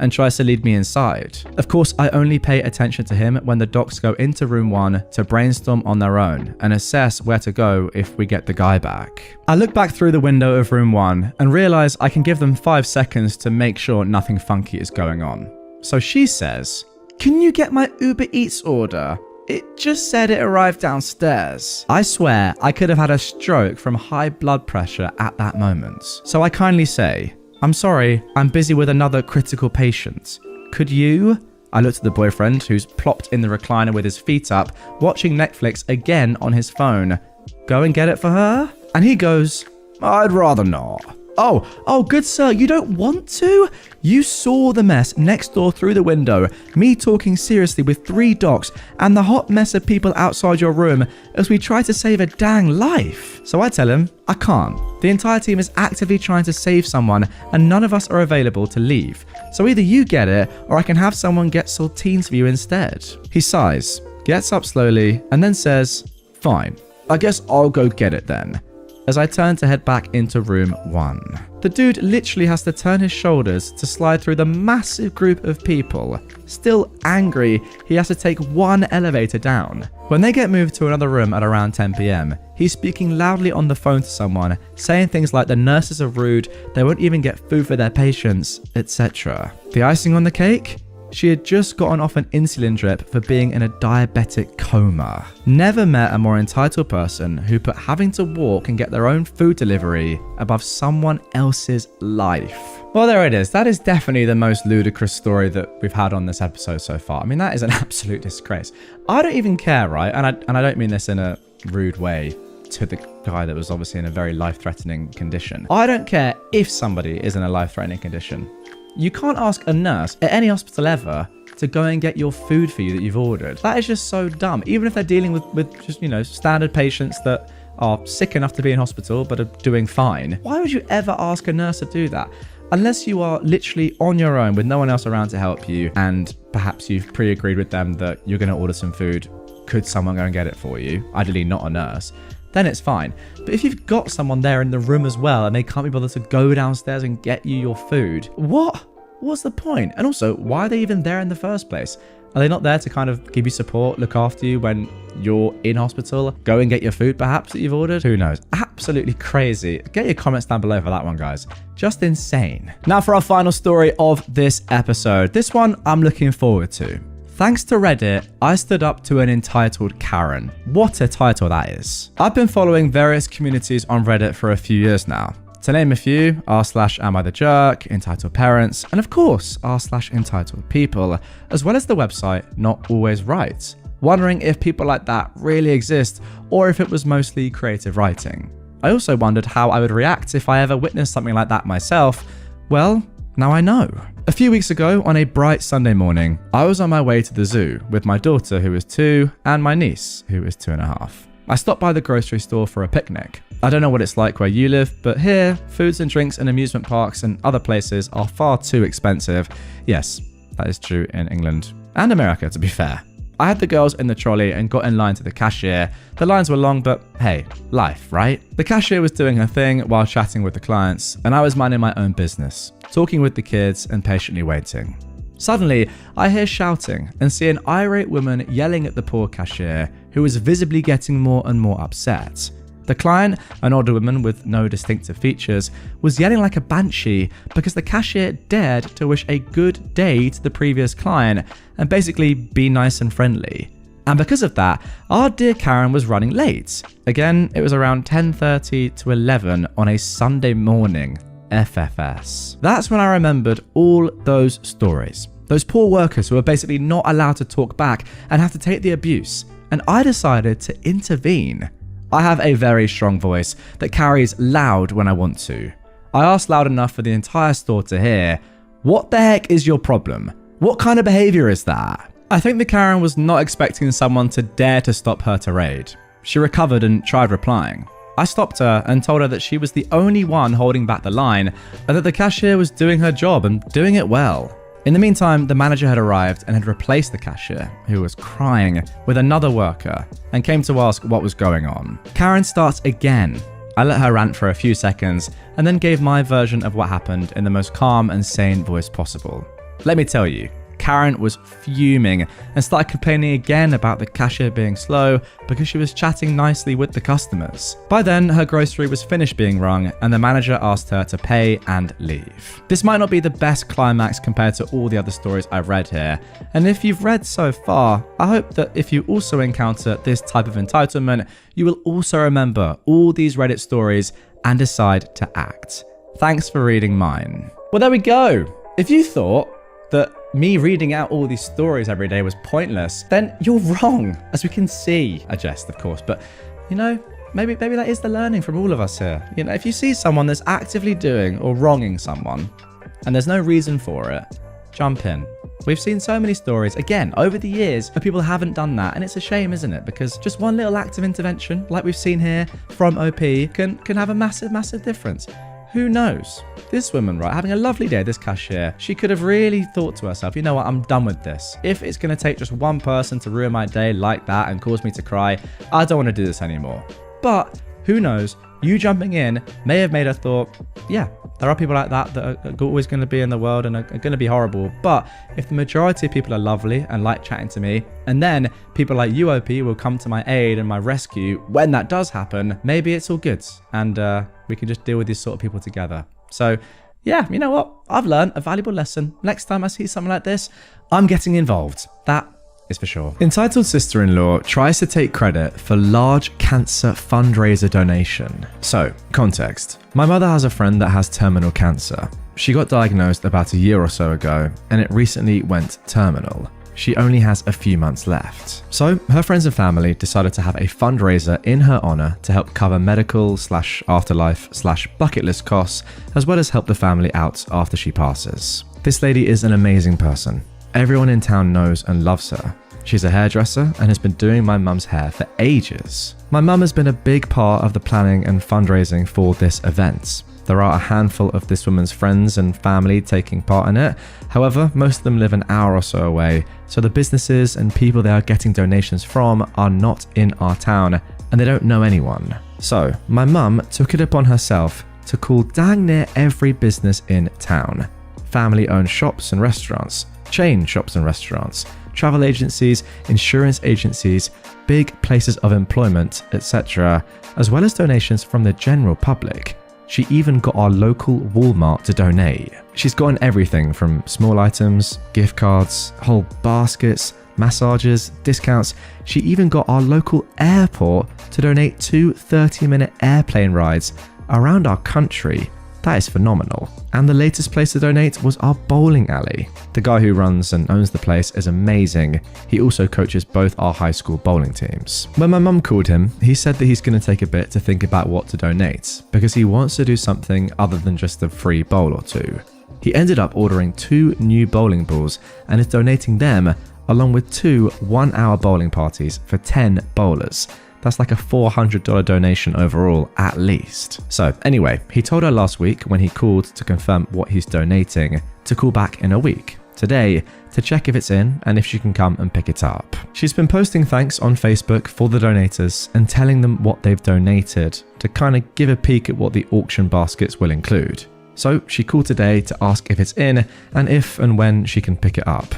and tries to lead me inside. Of course, I only pay attention to him when the docs go into room 1 to brainstorm on their own and assess where to go if we get the guy back. I look back through the window of room 1 and realize I can give them 5 seconds to make sure nothing funky is going on. So she says, "Can you get my Uber Eats order? It just said it arrived downstairs." I swear I could have had a stroke from high blood pressure at that moment. So I kindly say, "I'm sorry, I'm busy with another critical patient. Could you?" I looked at the boyfriend who's plopped in the recliner with his feet up, watching Netflix again on his phone. "Go and get it for her?" And he goes, "I'd rather not." Oh, good sir, you don't want to? You saw the mess next door through the window, me talking seriously with 3 docs, and the hot mess of people outside your room as we try to save a dang life. So I tell him, I can't. The entire team is actively trying to save someone, and none of us are available to leave. So either you get it, or I can have someone get saltines for you instead. He sighs, gets up slowly, and then says, "Fine, I guess I'll go get it then," as I turn to head back into room 1. The dude literally has to turn his shoulders to slide through the massive group of people. Still angry, he has to take 1 elevator down. When they get moved to another room at around 10 PM, he's speaking loudly on the phone to someone, saying things like the nurses are rude, they won't even get food for their patients, etc. The icing on the cake? She had just gotten off an insulin drip for being in a diabetic coma. Never met a more entitled person who put having to walk and get their own food delivery above someone else's life. Well, there it is. That is definitely the most ludicrous story that we've had on this episode so far. I mean, that is an absolute disgrace. I don't even care, right? And I don't mean this in a rude way to the guy that was obviously in a very life-threatening condition. I don't care if somebody is in a life-threatening condition. You can't ask a nurse at any hospital ever to go and get your food for you that you've ordered. That is just so dumb. Even if they're dealing with just, standard patients that are sick enough to be in hospital but are doing fine. Why would you ever ask a nurse to do that? Unless you are literally on your own with no one else around to help you, and perhaps you've pre-agreed with them that you're going to order some food. Could someone go and get it for you? Ideally not a nurse. Then it's fine. But if you've got someone there in the room as well and they can't be bothered to go downstairs and get you your food, what's the point? And also, why are they even there in the first place? Are they not there to kind of give you support, look after you when you're in hospital? Go and get your food perhaps that you've ordered? Who knows? Absolutely crazy. Get your comments down below for that one, guys. Just insane. Now for our final story of this episode. This one I'm looking forward to. Thanks to Reddit, I stood up to an entitled Karen. What a title that is. I've been following various communities on Reddit for a few years now. To name a few, r/AmITheJerk, EntitledParents, and of course, r/EntitledPeople, as well as the website Not Always Right. Wondering if people like that really exist, or if it was mostly creative writing. I also wondered how I would react if I ever witnessed something like that myself. Well, now I know. A few weeks ago, on a bright Sunday morning, I was on my way to the zoo with my daughter, who is 2, and my niece, who is 2.5. I stopped by the grocery store for a picnic. I don't know what it's like where you live, but here, foods and drinks in amusement parks and other places are far too expensive. Yes, that is true in England and America, to be fair. I had the girls in the trolley and got in line to the cashier. The lines were long, but hey, life, right? The cashier was doing her thing while chatting with the clients, and I was minding my own business, talking with the kids and patiently waiting. Suddenly, I hear shouting and see an irate woman yelling at the poor cashier, who was visibly getting more and more upset. The client, an older woman with no distinctive features, was yelling like a banshee because the cashier dared to wish a good day to the previous client and basically be nice and friendly. And because of that, our dear Karen was running late. Again, it was around 10:30 to 11 on a Sunday morning. FFS. That's when I remembered all those stories. Those poor workers who are basically not allowed to talk back and have to take the abuse. And I decided to intervene. I have a very strong voice that carries loud when I want to. I asked loud enough for the entire store to hear, "What the heck is your problem? What kind of behavior is that?" I think the Karen was not expecting someone to dare to stop her tirade. She recovered and tried replying. I stopped her and told her that she was the only one holding back the line and that the cashier was doing her job and doing it well. In the meantime, the manager had arrived and had replaced the cashier, who was crying, with another worker and came to ask what was going on. Karen starts again. I let her rant for a few seconds and then gave my version of what happened in the most calm and sane voice possible. Let me tell you, Karen was fuming and started complaining again about the cashier being slow because she was chatting nicely with the customers. By then, her grocery was finished being rung and the manager asked her to pay and leave. This might not be the best climax compared to all the other stories I've read here, and if you've read so far, I hope that if you also encounter this type of entitlement, you will also remember all these Reddit stories and decide to act. Thanks for reading mine. Well, there we go. If you thought that me reading out all these stories every day was pointless, then you're wrong. As we can see, I jest, of course, but you know, maybe that is the learning from all of us here. You know, if you see someone that's actively doing or wronging someone, and there's no reason for it, jump in. We've seen so many stories, again, over the years, where people haven't done that, and it's a shame, isn't it? Because just one little act of intervention, like we've seen here from OP, can have a massive difference. Who knows? This woman, right, having a lovely day, this cashier, she could have really thought to herself, you know what, I'm done with this. If it's going to take just one person to ruin my day like that and cause me to cry, I don't want to do this anymore. But who knows? You jumping in may have made her thought, yeah, there are people like that that are always going to be in the world and are going to be horrible. But if the majority of people are lovely and like chatting to me, and then people like you, OP, will come to my aid and my rescue when that does happen, maybe it's all good. And we can just deal with these sort of people together. So yeah, you know what? I've learned a valuable lesson. Next time I see something like this, I'm getting involved. That is for sure. Entitled sister-in-law tries to take credit for large cancer fundraiser donation. So, context. My mother has a friend that has terminal cancer. She got diagnosed about a year or so ago, and it recently went terminal. She only has a few months left. So, her friends and family decided to have a fundraiser in her honor to help cover medical / afterlife / bucket list costs, as well as help the family out after she passes. This lady is an amazing person. Everyone in town knows and loves her. She's a hairdresser and has been doing my mum's hair for ages. My mum has been a big part of the planning and fundraising for this event. There are a handful of this woman's friends and family taking part in it. However, most of them live an hour or so away, so the businesses and people they are getting donations from are not in our town and they don't know anyone. So, my mum took it upon herself to call dang near every business in town. Family-owned shops and restaurants, chain shops and restaurants, travel agencies, insurance agencies, big places of employment, etc., as well as donations from the general public. She even got our local Walmart to donate. She's gotten everything from small items, gift cards, whole baskets, massages, discounts. She even got our local airport to donate 2 30-minute airplane rides around our country. That is phenomenal. And the latest place to donate was our bowling alley. The guy who runs and owns the place is amazing. He also coaches both our high school bowling teams. When my mum called him, he said that he's going to take a bit to think about what to donate because he wants to do something other than just a free bowl or two. He ended up ordering 2 new bowling balls and is donating them along with 2 one-hour bowling parties for 10 bowlers. That's like a $400 donation overall, at least. So anyway, he told her last week when he called to confirm what he's donating to call back in a week, today, to check if it's in and if she can come and pick it up. She's been posting thanks on Facebook for the donators and telling them what they've donated to kind of give a peek at what the auction baskets will include. So she called today to ask if it's in and if and when she can pick it up.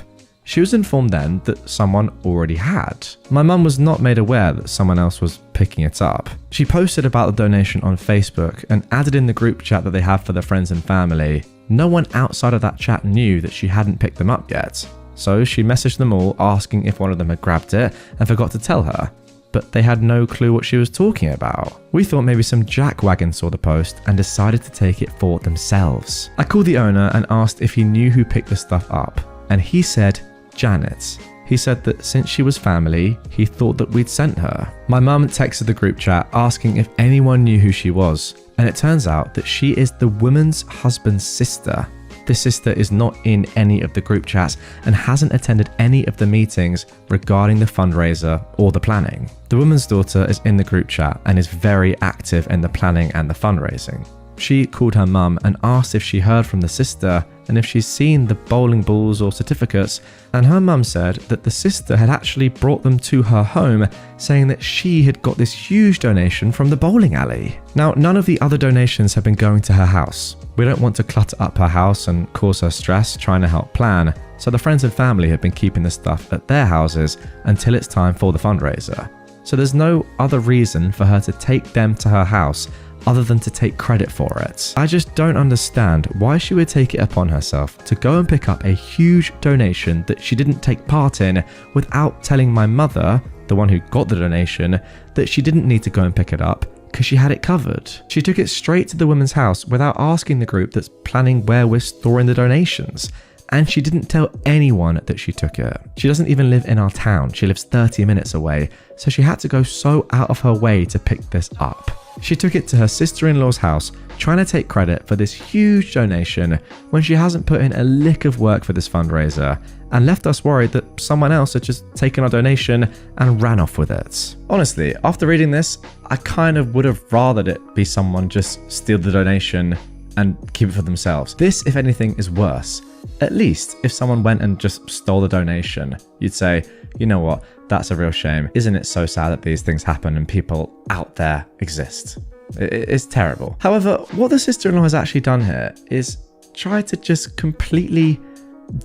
She was informed then that someone already had. My mum was not made aware that someone else was picking it up. She posted about the donation on Facebook and added in the group chat that they have for their friends and family. No one outside of that chat knew that she hadn't picked them up yet. So she messaged them all asking if one of them had grabbed it and forgot to tell her. But they had no clue what she was talking about. We thought maybe some jackwagon saw the post and decided to take it for themselves. I called the owner and asked if he knew who picked the stuff up, and he said Janet. He said that since she was family, he thought that we'd sent her. My mum texted the group chat asking if anyone knew who she was, and it turns out that she is the woman's husband's sister. This sister is not in any of the group chats and hasn't attended any of the meetings regarding the fundraiser or the planning. The woman's daughter is in the group chat and is very active in the planning and the fundraising. She called her mum and asked if she heard from the sister and if she's seen the bowling balls or certificates, and her mum said that the sister had actually brought them to her home, saying that she had got this huge donation from the bowling alley. Now, none of the other donations have been going to her house. We don't want to clutter up her house and cause her stress trying to help plan, so the friends and family have been keeping the stuff at their houses until it's time for the fundraiser. So there's no other reason for her to take them to her house other than to take credit for it. I just don't understand why she would take it upon herself to go and pick up a huge donation that she didn't take part in without telling my mother, the one who got the donation, that she didn't need to go and pick it up because she had it covered. She took it straight to the women's house without asking the group that's planning where we're storing the donations. And she didn't tell anyone that she took it. She doesn't even live in our town. She lives 30 minutes away, so she had to go so out of her way to pick this up. She took it to her sister-in-law's house, trying to take credit for this huge donation when she hasn't put in a lick of work for this fundraiser, and left us worried that someone else had just taken our donation and ran off with it. Honestly, after reading this, I kind of would have rathered it be someone just steal the donation and keep it for themselves. This, if anything, is worse. At least if someone went and just stole the donation, you'd say, you know what, that's a real shame. Isn't it so sad that these things happen and people out there exist? It's terrible. However, what the sister-in-law has actually done here is try to just completely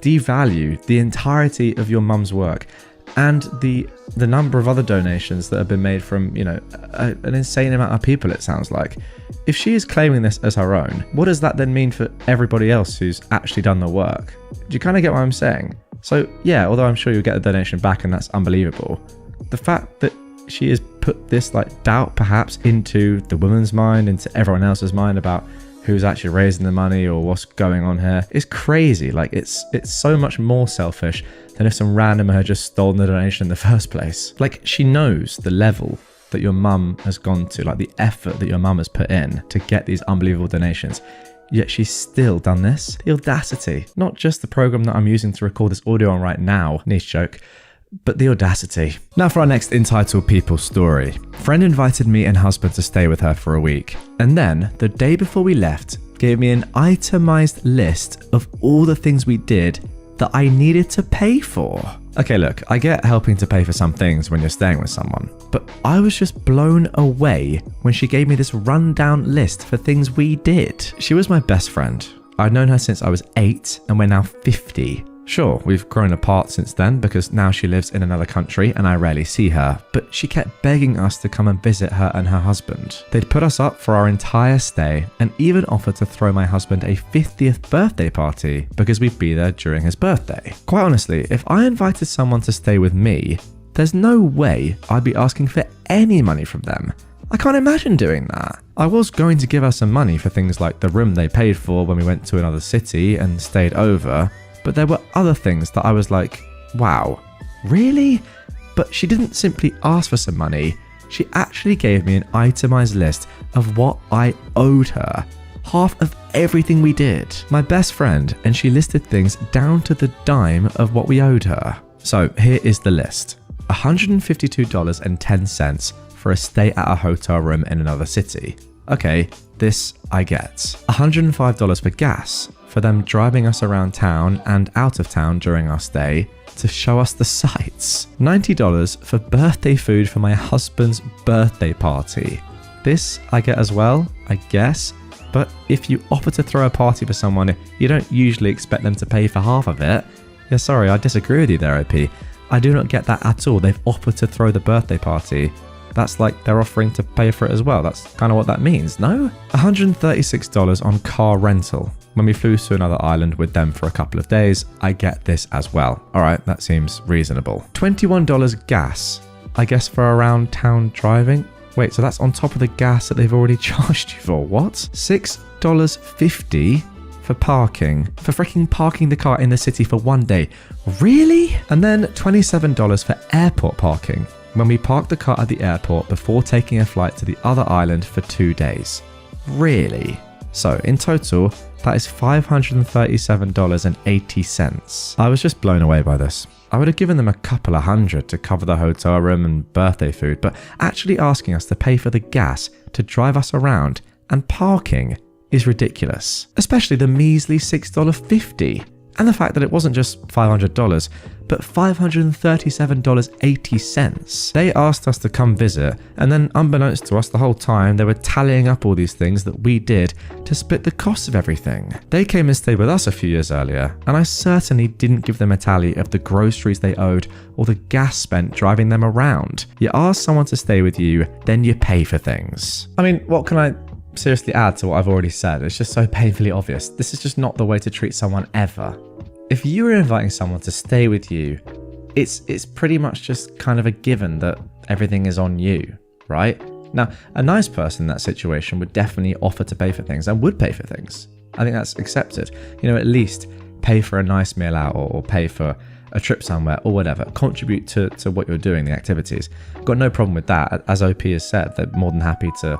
devalue the entirety of your mum's work and the number of other donations that have been made from, you know, an insane amount of people, it sounds like. If she is claiming this as her own, what does that then mean for everybody else who's actually done the work? Do you kind of get what I'm saying? So yeah, although I'm sure you'll get the donation back and that's unbelievable, the fact that she has put this like doubt perhaps into the woman's mind, into everyone else's mind about who's actually raising the money or what's going on here is crazy. Like it's so much more selfish than if some randomer had just stolen the donation in the first place. Like she knows the level that your mum has gone to, like the effort that your mum has put in to get these unbelievable donations. Yet she's still done this. The audacity, not just the program that I'm using to record this audio on right now, niche joke, but the audacity. Now for our next entitled people story. Friend invited me and husband to stay with her for a week, and then the day before we left gave me an itemized list of all the things we did that I needed to pay for. Okay, look, I get helping to pay for some things when you're staying with someone, but I was just blown away when she gave me this rundown list for things we did. She was my best friend. I'd known her since I was 8 and we're now 50. Sure, we've grown apart since then because now she lives in another country and I rarely see her, but she kept begging us to come and visit her and her husband. They'd put us up for our entire stay and even offered to throw my husband a 50th birthday party because we'd be there during his birthday. Quite honestly, if I invited someone to stay with me, there's no way I'd be asking for any money from them. I can't imagine doing that. I was going to give her some money for things like the room they paid for when we went to another city and stayed over, but there were other things that I was like, wow, really? But she didn't simply ask for some money. She actually gave me an itemized list of what I owed her. Half of everything we did. My best friend, and she listed things down to the dime of what we owed her. So here is the list. $152.10 for a stay at a hotel room in another city. Okay, this I get. $105 for gas, for them driving us around town and out of town during our stay to show us the sights. $90 for birthday food for my husband's birthday party. This I get as well, I guess, but if you offer to throw a party for someone, you don't usually expect them to pay for half of it. Yeah, sorry, I disagree with you there, OP. I do not get that at all. They've offered to throw the birthday party. That's like they're offering to pay for it as well. That's kind of what that means, no? $136 on car rental. When we flew to another island with them for a couple of days, I get this as well. All right, that seems reasonable. $21 gas, I guess for around town driving. Wait, so that's on top of the gas that they've already charged you for, what? $6.50 for parking. For freaking parking the car in the city for one day. Really? And then $27 for airport parking, when we parked the car at the airport before taking a flight to the other island for 2 days. Really? So in total, that is $537.80. I was just blown away by this. I would have given them a couple of hundred to cover the hotel room and birthday food, but actually asking us to pay for the gas to drive us around and parking is ridiculous, especially the measly $6.50. And the fact that it wasn't just $500, but $537.80. They asked us to come visit, and then unbeknownst to us the whole time, they were tallying up all these things that we did to split the cost of everything. They came and stayed with us a few years earlier, and I certainly didn't give them a tally of the groceries they owed or the gas spent driving them around. You ask someone to stay with you, then you pay for things. I mean, what can I seriously add to what I've already said? It's just so painfully obvious. This is just not the way to treat someone ever. If you were inviting someone to stay with you, it's pretty much just kind of a given that everything is on you, right? Now, a nice person in that situation would definitely offer to pay for things and would pay for things. I think that's accepted. You know, at least pay for a nice meal out or pay for a trip somewhere or whatever. Contribute to what you're doing, the activities. Got no problem with that. As OP has said, they're more than happy to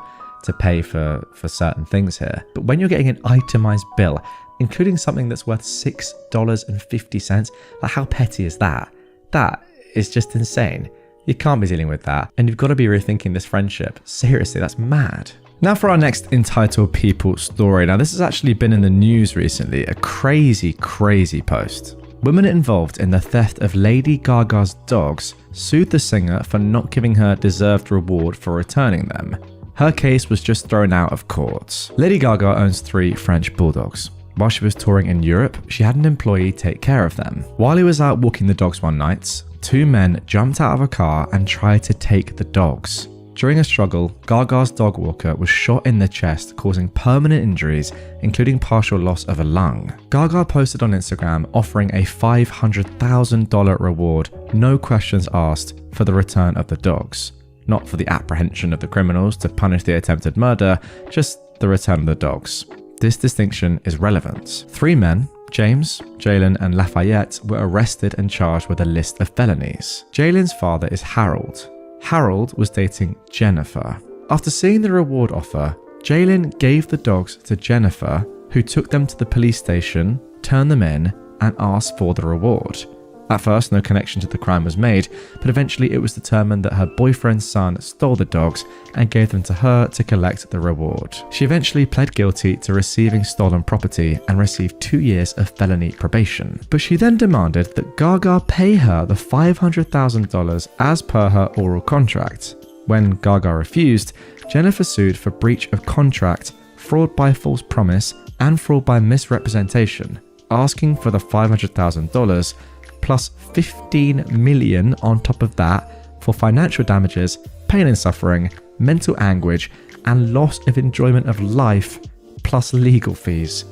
pay for certain things here. But when you're getting an itemized bill, including something that's worth $6.50, like how petty is that? That is just insane. You can't be dealing with that, and you've got to be rethinking this friendship. Seriously, that's mad. Now for our next Entitled People story. Now this has actually been in the news recently, a crazy post. Women involved in the theft of Lady Gaga's dogs sued the singer for not giving her deserved reward for returning them. Her case was just thrown out of court. Lady Gaga owns 3 French bulldogs. While she was touring in Europe, she had an employee take care of them. While he was out walking the dogs one night, 2 men jumped out of a car and tried to take the dogs. During a struggle, Gaga's dog walker was shot in the chest, causing permanent injuries, including partial loss of a lung. Gaga posted on Instagram offering a $500,000 reward, no questions asked, for the return of the dogs. Not for the apprehension of the criminals to punish the attempted murder, just the return of the dogs. This distinction is relevant. 3 men, James, Jalen, and Lafayette, were arrested and charged with a list of felonies. Jalen's father is Harold. Harold was dating Jennifer. After seeing the reward offer, Jalen gave the dogs to Jennifer, who took them to the police station, turned them in, and asked for the reward. At first, no connection to the crime was made, but eventually it was determined that her boyfriend's son stole the dogs and gave them to her to collect the reward. She eventually pled guilty to receiving stolen property and received 2 years of felony probation. But she then demanded that Gaga pay her the $500,000 as per her oral contract. When Gaga refused, Jennifer sued for breach of contract, fraud by false promise, and fraud by misrepresentation, asking for the $500,000 plus $15 million on top of that for financial damages, pain and suffering, mental anguish, and loss of enjoyment of life, plus legal fees.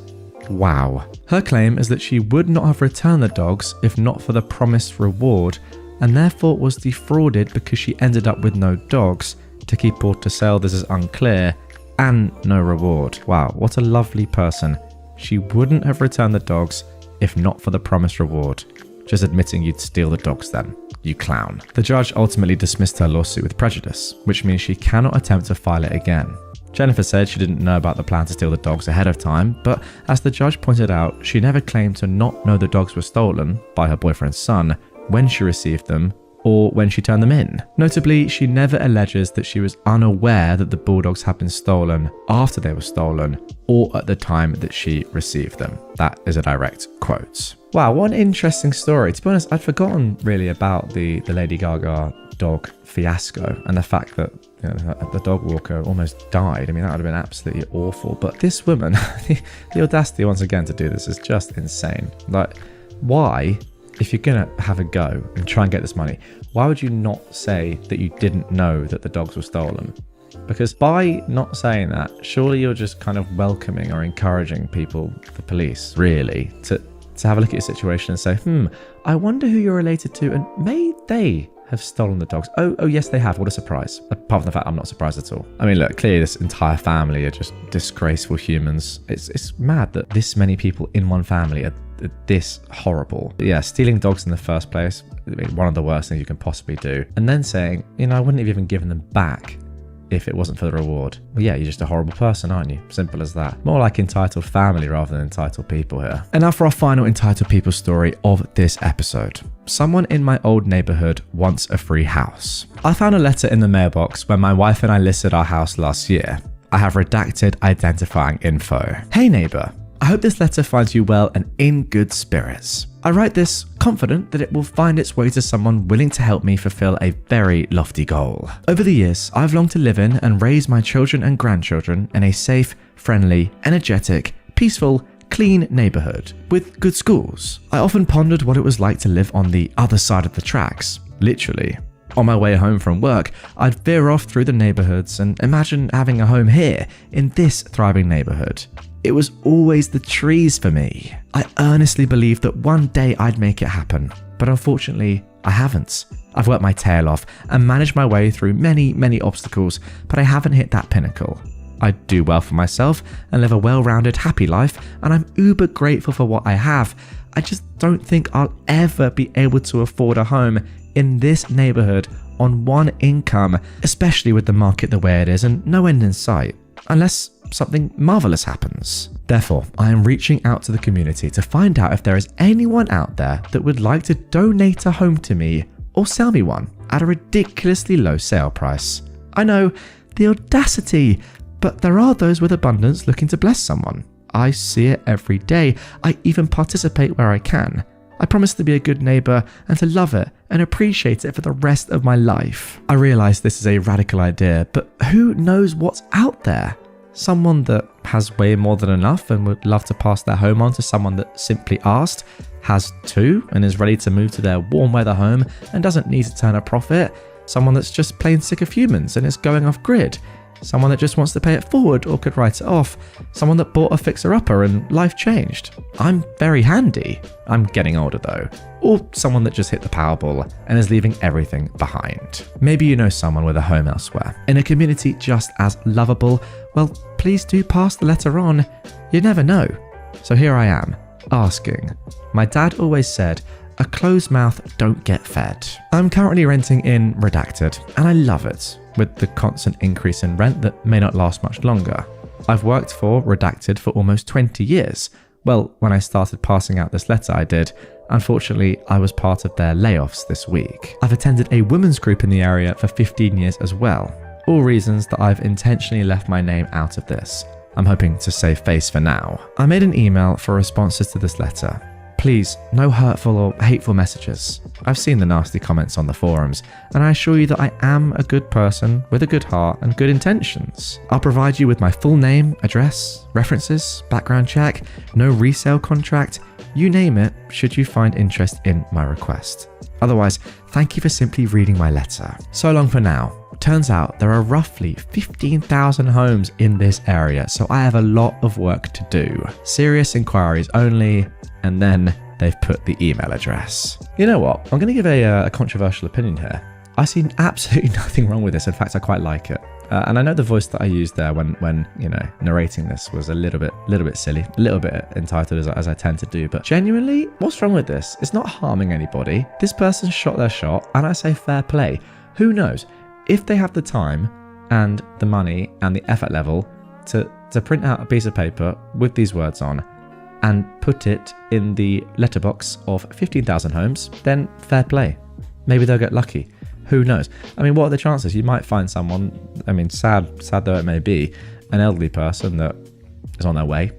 Wow. Her claim is that she would not have returned the dogs if not for the promised reward, and therefore was defrauded because she ended up with no dogs. To keep or to sell, this is unclear, and no reward. Wow, what a lovely person. She wouldn't have returned the dogs if not for the promised reward. Just admitting you'd steal the dogs then, you clown. The judge ultimately dismissed her lawsuit with prejudice, which means she cannot attempt to file it again. Jennifer said she didn't know about the plan to steal the dogs ahead of time, but as the judge pointed out, she never claimed to not know the dogs were stolen by her boyfriend's son when she received them or when she turned them in. Notably, she never alleges that she was unaware that the bulldogs had been stolen after they were stolen or at the time that she received them. That is a direct quote. Wow, what an interesting story. To be honest, I'd forgotten really about the Lady Gaga dog fiasco and the fact that the dog walker almost died. I mean, that would have been absolutely awful. But this woman, the audacity once again to do this is just insane. Like, why, if you're going to have a go and try and get this money, why would you not say that you didn't know that the dogs were stolen? Because by not saying that, surely you're just kind of welcoming or encouraging people, the police, really, to have a look at your situation and say, I wonder who you're related to, and may they have stolen the dogs. Oh yes, they have. What a surprise. Apart from the fact I'm not surprised at all. I mean, look, clearly this entire family are just disgraceful humans. It's mad that this many people in one family are this horrible. But yeah, stealing dogs in the first place, one of the worst things you can possibly do. And then saying, I wouldn't have even given them back if it wasn't for the reward. Well, yeah, you're just a horrible person, aren't you? Simple as that. More like entitled family rather than entitled people here. And now for our final entitled people story of this episode. Someone in my old neighborhood wants a free house. I found a letter in the mailbox when my wife and I listed our house last year. I have redacted identifying info. Hey neighbor, I hope this letter finds you well and in good spirits. I write this confident that it will find its way to someone willing to help me fulfill a very lofty goal. Over the years, I've longed to live in and raise my children and grandchildren in a safe, friendly, energetic, peaceful, clean neighborhood with good schools. I often pondered what it was like to live on the other side of the tracks, literally. On my way home from work, I'd veer off through the neighborhoods and imagine having a home here in this thriving neighborhood. It was always the trees for me. I earnestly believed that one day I'd make it happen, but unfortunately, I haven't. I've worked my tail off and managed my way through many, many obstacles, but I haven't hit that pinnacle. I do well for myself and live a well-rounded, happy life, and I'm uber grateful for what I have. I just don't think I'll ever be able to afford a home in this neighborhood on one income, especially with the market the way it is and no end in sight, unless something marvelous happens. Therefore, I am reaching out to the community to find out if there is anyone out there that would like to donate a home to me or sell me one at a ridiculously low sale price. I know, the audacity, but there are those with abundance looking to bless someone. I see it every day. I even participate where I can. I promise to be a good neighbor and to love it and appreciate it for the rest of my life. I realize this is a radical idea, but who knows what's out there? Someone that has way more than enough and would love to pass their home on to someone that simply asked, has two and is ready to move to their warm weather home and doesn't need to turn a profit. Someone that's just plain sick of humans and is going off grid. Someone that just wants to pay it forward or could write it off. Someone that bought a fixer-upper and life changed. I'm very handy. I'm getting older though. Or someone that just hit the Powerball and is leaving everything behind. Maybe you know someone with a home elsewhere, in a community just as lovable. Well, please do pass the letter on. You never know. So here I am, asking. My dad always said, a closed mouth don't get fed. I'm currently renting in Redacted, and I love it, with the constant increase in rent that may not last much longer. I've worked for Redacted for almost 20 years. Well, when I started passing out this letter I did. Unfortunately, I was part of their layoffs this week. I've attended a women's group in the area for 15 years as well. All reasons that I've intentionally left my name out of this. I'm hoping to save face for now. I made an email for responses to this letter. Please, no hurtful or hateful messages. I've seen the nasty comments on the forums, and I assure you that I am a good person with a good heart and good intentions. I'll provide you with my full name, address, references, background check, no resale contract, you name it, should you find interest in my request. Otherwise, thank you for simply reading my letter. So long for now. Turns out there are roughly 15,000 homes in this area, so I have a lot of work to do. Serious inquiries only, and then they've put the email address. You know what? I'm going to give a controversial opinion here. I see absolutely nothing wrong with this. In fact, I quite like it. And I know the voice that I used there when narrating this was a little bit silly, a little bit entitled as I tend to do. But genuinely, what's wrong with this? It's not harming anybody. This person shot their shot, and I say fair play. Who knows? If they have the time and the money and the effort level to print out a piece of paper with these words on and put it in the letterbox of 15,000 homes, then fair play. Maybe they'll get lucky. Who knows? I mean, what are the chances? You might find someone, I mean, sad though it may be, an elderly person that is on their way,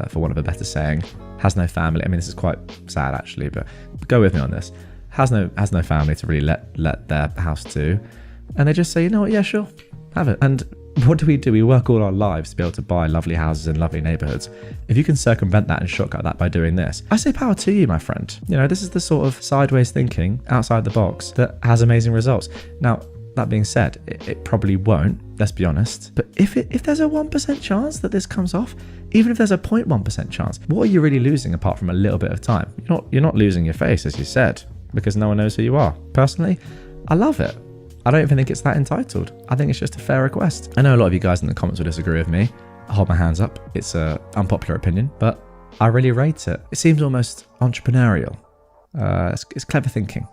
for want of a better saying, has no family. I mean, this is quite sad actually, but go with me on this. Has no family to really let their house to. And they just say, you know what, yeah, sure, have it. And what do? We work all our lives to be able to buy lovely houses in lovely neighborhoods. If you can circumvent that and shortcut that by doing this, I say power to you, my friend. You know, this is the sort of sideways thinking outside the box that has amazing results. Now, that being said, it probably won't, let's be honest. But if there's a 1% chance that this comes off, even if there's a 0.1% chance, what are you really losing apart from a little bit of time? You're not losing your face, as you said, because no one knows who you are. Personally, I love it. I don't even think it's that entitled. I think it's just a fair request. I know a lot of you guys in the comments will disagree with me. I hold my hands up. It's an unpopular opinion, but I really rate it. It seems almost entrepreneurial. It's clever thinking.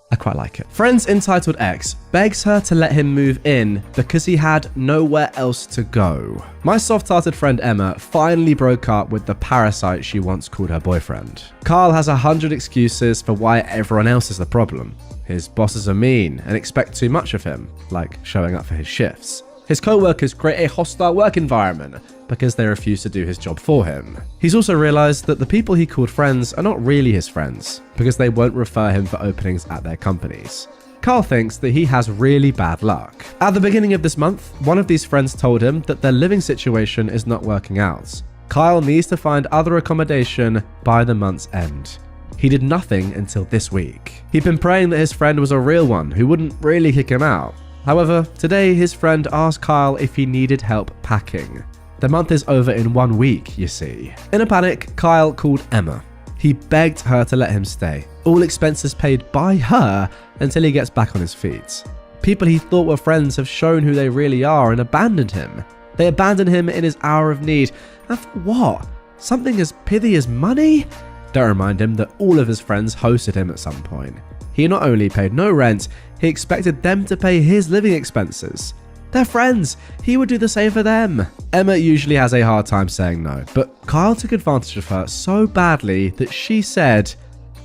I quite like it. Friends entitled X begs her to let him move in because he had nowhere else to go. My soft-hearted friend Emma finally broke up with the parasite she once called her boyfriend. Carl has 100 excuses for why everyone else is the problem. His bosses are mean and expect too much of him, like showing up for his shifts. His co-workers create a hostile work environment because they refuse to do his job for him. He's also realized that the people he called friends are not really his friends because they won't refer him for openings at their companies. Kyle thinks that he has really bad luck. At the beginning of this month, one of these friends told him that their living situation is not working out. Kyle needs to find other accommodation by the month's end. He did nothing until this week. He'd been praying that his friend was a real one who wouldn't really kick him out. However, today his friend asked Kyle if he needed help packing. The month is over in 1 week, you see. In a panic, Kyle called Emma. He begged her to let him stay, all expenses paid by her until he gets back on his feet. People he thought were friends have shown who they really are and abandoned him. They abandoned him in his hour of need. And for what? Something as pithy as money? Don't remind him that all of his friends hosted him at some point. He not only paid no rent, he expected them to pay his living expenses. They're friends. He would do the same for them. Emma usually has a hard time saying no, but Kyle took advantage of her so badly that she said,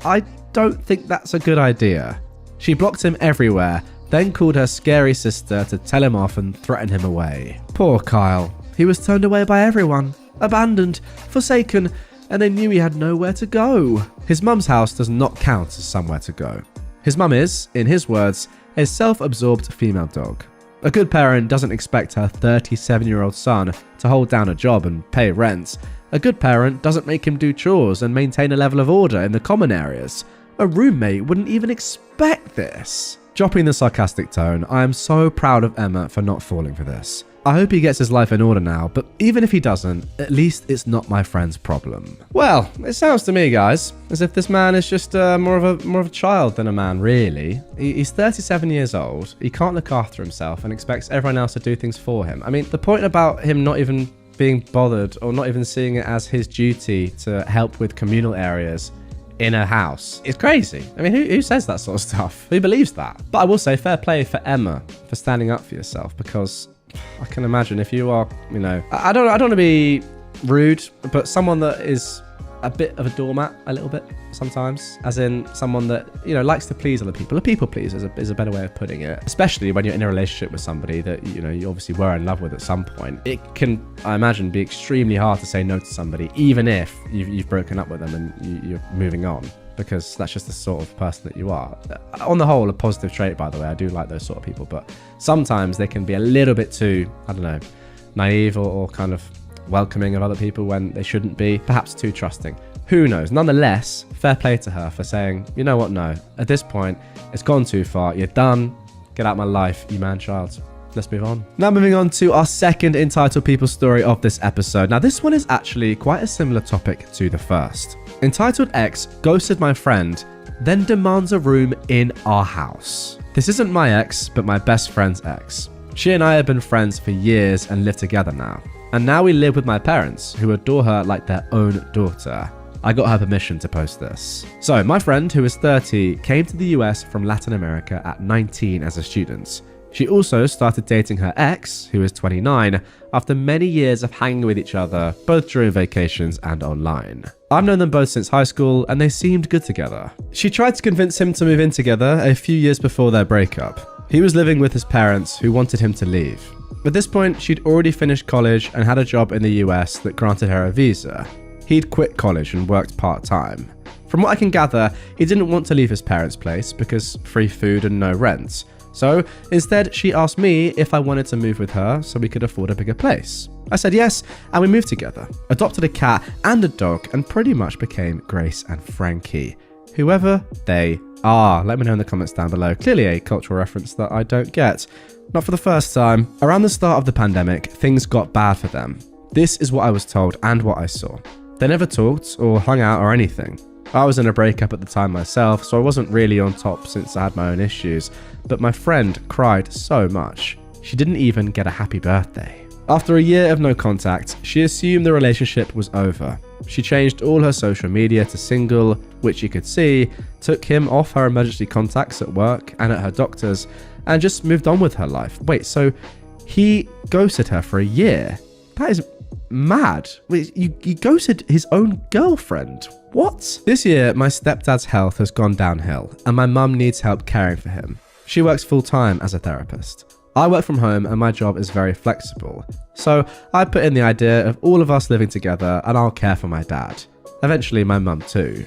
"I don't think that's a good idea." She blocked him everywhere, then called her scary sister to tell him off and threaten him away. Poor Kyle. He was turned away by everyone, abandoned, forsaken, and they knew he had nowhere to go. His mum's house does not count as somewhere to go. His mum is, in his words, a self-absorbed female dog. A good parent doesn't expect her 37-year-old son to hold down a job and pay rent. A good parent doesn't make him do chores and maintain a level of order in the common areas. A roommate wouldn't even expect this. Dropping the sarcastic tone, I am so proud of Emma for not falling for this. I hope he gets his life in order now, but even if he doesn't, at least it's not my friend's problem. Well, it sounds to me, guys, as if this man is just more of a child than a man, really. He's 37 years old, he can't look after himself and expects everyone else to do things for him. I mean, the point about him not even being bothered or not even seeing it as his duty to help with communal areas in a house is crazy. I mean, who says that sort of stuff? Who believes that? But I will say fair play for Emma for standing up for yourself, because I can imagine if you are, I don't want to be rude, but someone that is a bit of a doormat a little bit sometimes, as in someone that, likes to please other people. A people pleaser is a better way of putting it, especially when you're in a relationship with somebody that, you obviously were in love with at some point. It can, I imagine, be extremely hard to say no to somebody, even if you've broken up with them and you're moving on, because that's just the sort of person that you are. On the whole, a positive trait, by the way. I do like those sort of people, but sometimes they can be a little bit too, naive or kind of welcoming of other people when they shouldn't be, perhaps too trusting. Who knows? Nonetheless, fair play to her for saying, you know what, no, at this point, it's gone too far. You're done. Get out of my life, you man-child. Let's move on. Now moving on to our second Entitled People story of this episode. Now this one is actually quite a similar topic to the first. Entitled X ghosted my friend, then demands a room in our house. This isn't my ex, but my best friend's ex. She and I have been friends for years and live together now. And now we live with my parents, who adore her like their own daughter. I got her permission to post this. So my friend, who is 30, came to the US from Latin America at 19 as a student. She also started dating her ex, who is 29, after many years of hanging with each other, both during vacations and online. I've known them both since high school, and they seemed good together. She tried to convince him to move in together a few years before their breakup. He was living with his parents, who wanted him to leave. At this point, she'd already finished college and had a job in the US that granted her a visa. He'd quit college and worked part-time. From what I can gather, he didn't want to leave his parents' place because free food and no rent. So instead, she asked me if I wanted to move with her so we could afford a bigger place. I said yes, and we moved together, adopted a cat and a dog, and pretty much became Grace and Frankie. Whoever they are. Let me know in the comments down below. Clearly a cultural reference that I don't get. Not for the first time. Around the start of the pandemic, things got bad for them. This is what I was told and what I saw. They never talked or hung out or anything. I was in a breakup at the time myself, so I wasn't really on top since I had my own issues, but my friend cried so much. She didn't even get a happy birthday. After a year of no contact, she assumed the relationship was over. She changed all her social media to single, which you could see, took him off her emergency contacts at work and at her doctor's, and just moved on with her life. Wait, so he ghosted her for a year? That is mad. Wait, you ghosted his own girlfriend? What? This year, my stepdad's health has gone downhill, and my mum needs help caring for him. She works full-time as a therapist. I work from home and my job is very flexible. So I put in the idea of all of us living together and I'll care for my dad. Eventually my mum too.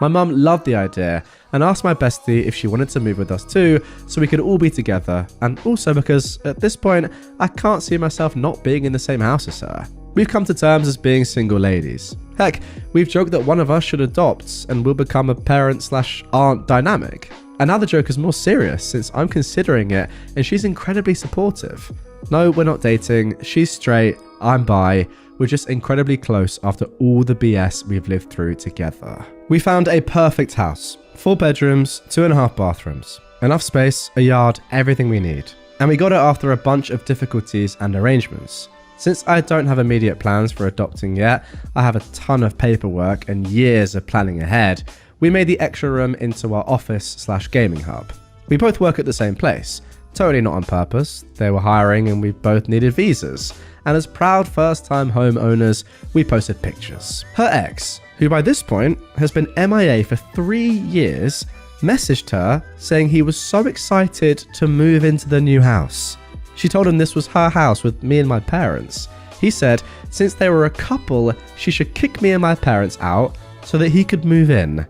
My mum loved the idea and asked my bestie if she wanted to move with us too so we could all be together, and also because at this point I can't see myself not being in the same house as her. We've come to terms as being single ladies. Heck, we've joked that one of us should adopt and we'll become a parent/aunt dynamic. And now the joke is more serious since I'm considering it and she's incredibly supportive. No, we're not dating, she's straight, I'm bi, we're just incredibly close after all the BS we've lived through together. We found a perfect house. 4 bedrooms, 2.5 bathrooms. Enough space, a yard, everything we need. And we got it after a bunch of difficulties and arrangements. Since I don't have immediate plans for adopting yet, I have a ton of paperwork and years of planning ahead. We made the extra room into our office/gaming hub. We both work at the same place. Totally not on purpose. They were hiring and we both needed visas. And as proud first-time homeowners, we posted pictures. Her ex, who by this point has been MIA for 3 years, messaged her saying he was so excited to move into the new house. She told him this was her house with me and my parents. He said since they were a couple, she should kick me and my parents out so that he could move in.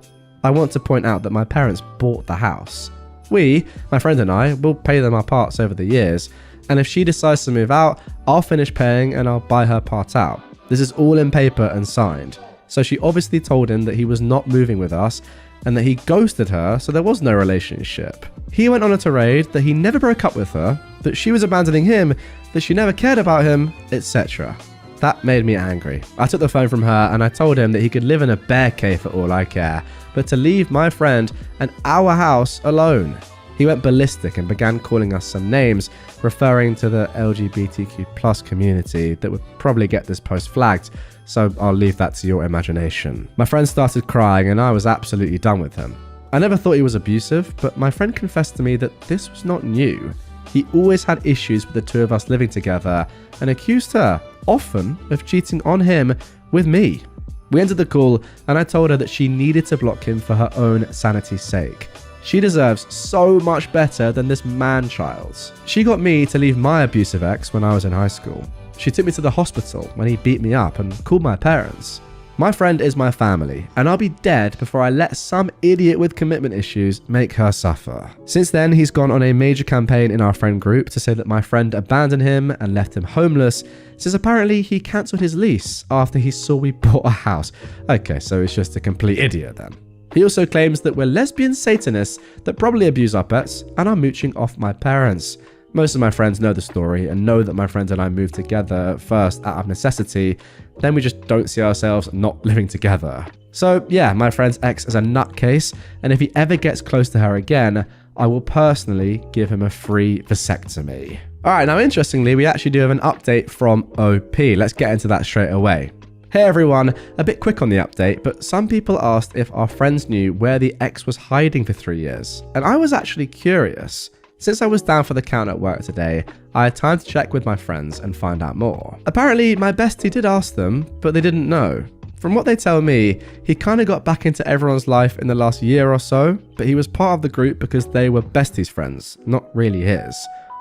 I want to point out that my parents bought the house. We, my friend and I, will pay them our parts over the years, and if she decides to move out, I'll finish paying and I'll buy her part out. This is all in paper and signed. So she obviously told him that he was not moving with us and that he ghosted her, so there was no relationship. He went on a tirade that he never broke up with her, that she was abandoning him, that she never cared about him, etc. That made me angry. I took the phone from her and I told him that he could live in a bear cave for all I care, but to leave my friend and our house alone. He went ballistic and began calling us some names, referring to the LGBTQ+ community that would probably get this post flagged, so I'll leave that to your imagination. My friend started crying and I was absolutely done with him. I never thought he was abusive, but my friend confessed to me that this was not new. He always had issues with the two of us living together and accused her, often, of cheating on him with me. We ended the call and I told her that she needed to block him for her own sanity's sake. She deserves so much better than this man-child. She got me to leave my abusive ex when I was in high school. She took me to the hospital when he beat me up and called my parents. My friend is my family, and I'll be dead before I let some idiot with commitment issues make her suffer. Since then, he's gone on a major campaign in our friend group to say that my friend abandoned him and left him homeless, since apparently he cancelled his lease after he saw we bought a house. Okay, so he's just a complete idiot then. He also claims that we're lesbian Satanists that probably abuse our pets and are mooching off my parents. Most of my friends know the story and know that my friend and I moved together at first out of necessity, then we just don't see ourselves not living together. So yeah, my friend's ex is a nutcase, and if he ever gets close to her again, I will personally give him a free vasectomy. Alright, now interestingly, we actually do have an update from OP. Let's get into that straight away. Hey everyone, a bit quick on the update, but some people asked if our friends knew where the ex was hiding for 3 years, and I was actually curious. Since I was down for the count at work today, I had time to check with my friends and find out more. Apparently, my bestie did ask them, but they didn't know. From what they tell me, he kind of got back into everyone's life in the last year or so, but he was part of the group because they were besties' friends, not really his.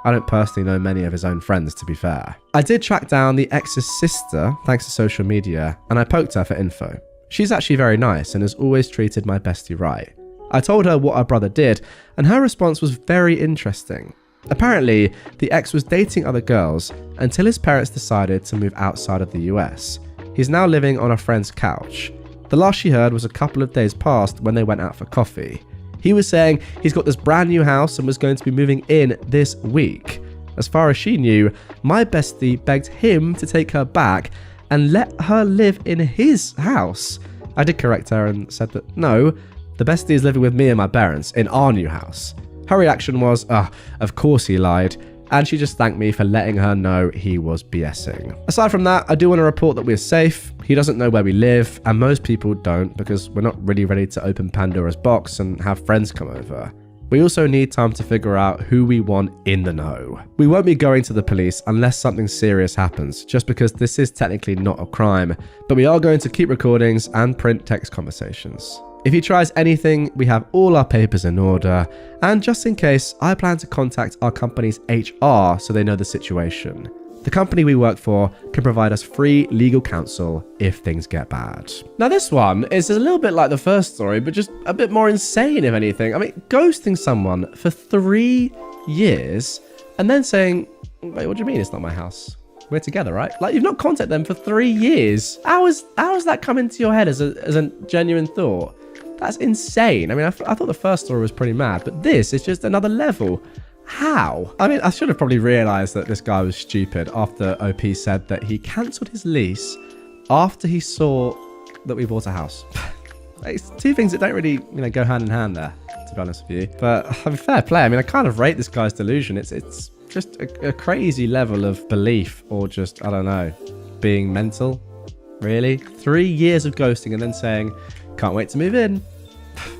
I don't personally know many of his own friends, to be fair. I did track down the ex's sister thanks to social media, and I poked her for info. She's actually very nice and has always treated my bestie right. I told her what our brother did, and her response was very interesting. Apparently, the ex was dating other girls until his parents decided to move outside of the US. He's now living on a friend's couch. The last she heard was a couple of days past when they went out for coffee. He was saying he's got this brand new house and was going to be moving in this week. As far as she knew, my bestie begged him to take her back and let her live in his house. I did correct her and said that no, the bestie is living with me and my parents in our new house. Her reaction was, of course he lied, and she just thanked me for letting her know he was BSing. Aside from that, I do want to report that we're safe. He doesn't know where we live, and most people don't because we're not really ready to open Pandora's box and have friends come over. We also need time to figure out who we want in the know. We won't be going to the police unless something serious happens, just because this is technically not a crime, but we are going to keep recordings and print text conversations. If he tries anything, we have all our papers in order, and just in case, I plan to contact our company's HR so they know the situation. The company we work for can provide us free legal counsel if things get bad. Now this one is a little bit like the first story, but just a bit more insane if anything. I mean, ghosting someone for 3 years and then saying, wait, what do you mean it's not my house? We're together, right? Like, you've not contacted them for 3 years. How has that come into your head as a genuine thought? That's insane. I mean, I thought the first story was pretty mad, but this is just another level. How? I mean, I should have probably realized that this guy was stupid after OP said that he cancelled his lease after he saw that we bought a house. It's two things that don't really, go hand in hand there, to be honest with you. But I mean, fair play. I mean, I kind of rate this guy's delusion. It's just a crazy level of belief, or just, I don't know, being mental. Really? 3 years of ghosting and then saying, can't wait to move in.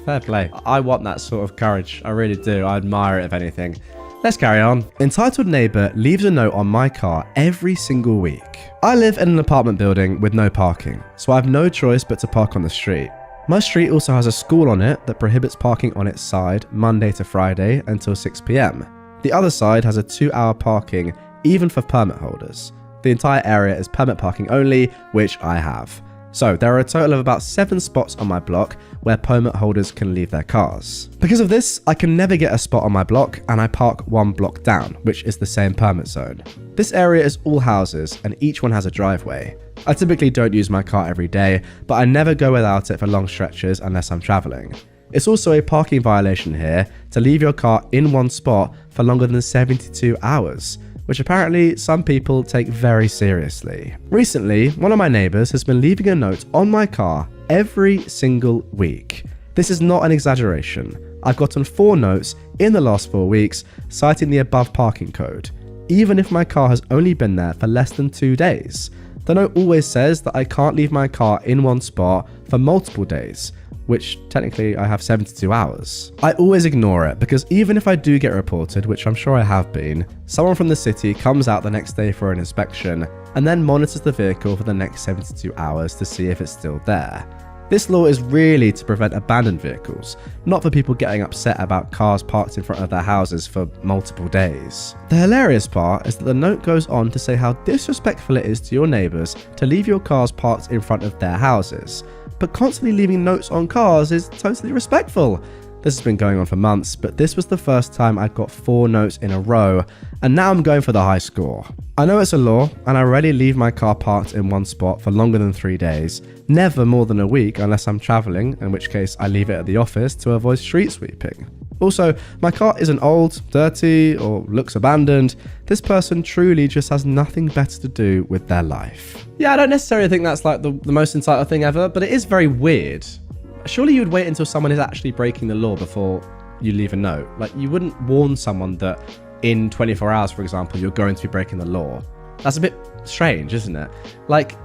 Fair play. I want that sort of courage. I really do. I admire it, if anything. Let's carry on. Entitled neighbor leaves a note on my car every single week. I live in an apartment building with no parking, so I have no choice but to park on the street. My street also has a school on it that prohibits parking on its side Monday to Friday until 6 p.m. The other side has a 2-hour parking even for permit holders. The entire area is permit parking only, which I have. So there are a total of about 7 spots on my block where permit holders can leave their cars. Because of this, I can never get a spot on my block, and I park 1 block down, which is the same permit zone. This area is all houses and each one has a driveway. I typically don't use my car every day, but I never go without it for long stretches unless I'm traveling. It's also a parking violation here to leave your car in one spot for longer than 72 hours. Which apparently some people take very seriously. Recently, one of my neighbors has been leaving a note on my car every single week. This is not an exaggeration. I've gotten 4 notes in the last 4 weeks citing the above parking code, even if my car has only been there for less than 2 days. The note always says that I can't leave my car in one spot for multiple days, which technically I have 72 hours. I always ignore it because even if I do get reported, which I'm sure I have been, someone from the city comes out the next day for an inspection and then monitors the vehicle for the next 72 hours to see if it's still there. This law is really to prevent abandoned vehicles, not for people getting upset about cars parked in front of their houses for multiple days. The hilarious part is that the note goes on to say how disrespectful it is to your neighbours to leave your cars parked in front of their houses. But constantly leaving notes on cars is totally respectful. This has been going on for months, but this was the first time I got 4 notes in a row, and now I'm going for the high score. I know it's a law, and I rarely leave my car parked in one spot for longer than 3 days, never more than a week unless I'm travelling, in which case I leave it at the office to avoid street sweeping. Also, my car isn't old, dirty, or looks abandoned. This person truly just has nothing better to do with their life. Yeah, I don't necessarily think that's like the most entitled thing ever, but it is very weird. Surely you would wait until someone is actually breaking the law before you leave a note. Like, you wouldn't warn someone that in 24 hours, for example, you're going to be breaking the law. That's a bit strange, isn't it? Like,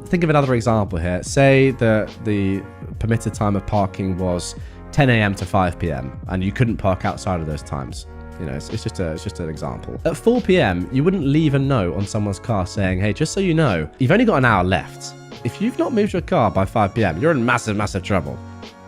think of another example here. Say that the permitted time of parking was 10 a.m. to 5 p.m. and you couldn't park outside of those times. It's just an example. At 4 p.m, you wouldn't leave a note on someone's car saying, hey, just so you know, you've only got an hour left. If you've not moved your car by 5 p.m, you're in massive trouble.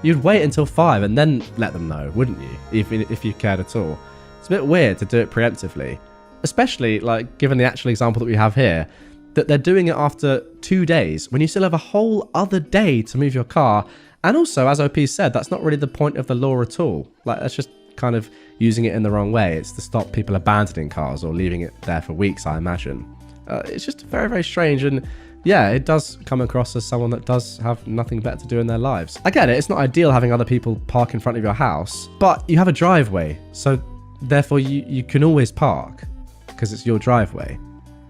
You'd wait until 5 and then let them know, wouldn't you? If you cared at all. It's a bit weird to do it preemptively, especially like given the actual example that we have here, that they're doing it after 2 days when you still have a whole other day to move your car. And also, as OP said, that's not really the point of the law at all. Like, that's just kind of using it in the wrong way. It's to stop people abandoning cars or leaving it there for weeks, I imagine. It's just very, very strange. And yeah, it does come across as someone that does have nothing better to do in their lives. I get it. It's not ideal having other people park in front of your house, but you have a driveway. So therefore, you can always park because it's your driveway.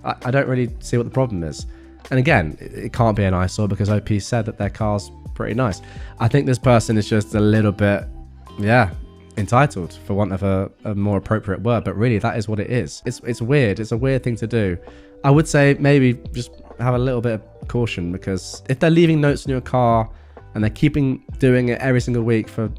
I don't really see what the problem is. And again, it can't be an eyesore because OP said that their car's pretty nice. I think this person is just a little bit, entitled, for want of a more appropriate word. But really, that is what it is. It's weird. It's a weird thing to do. I would say maybe just have a little bit of caution, because if they're leaving notes in your car and they're doing it every single week for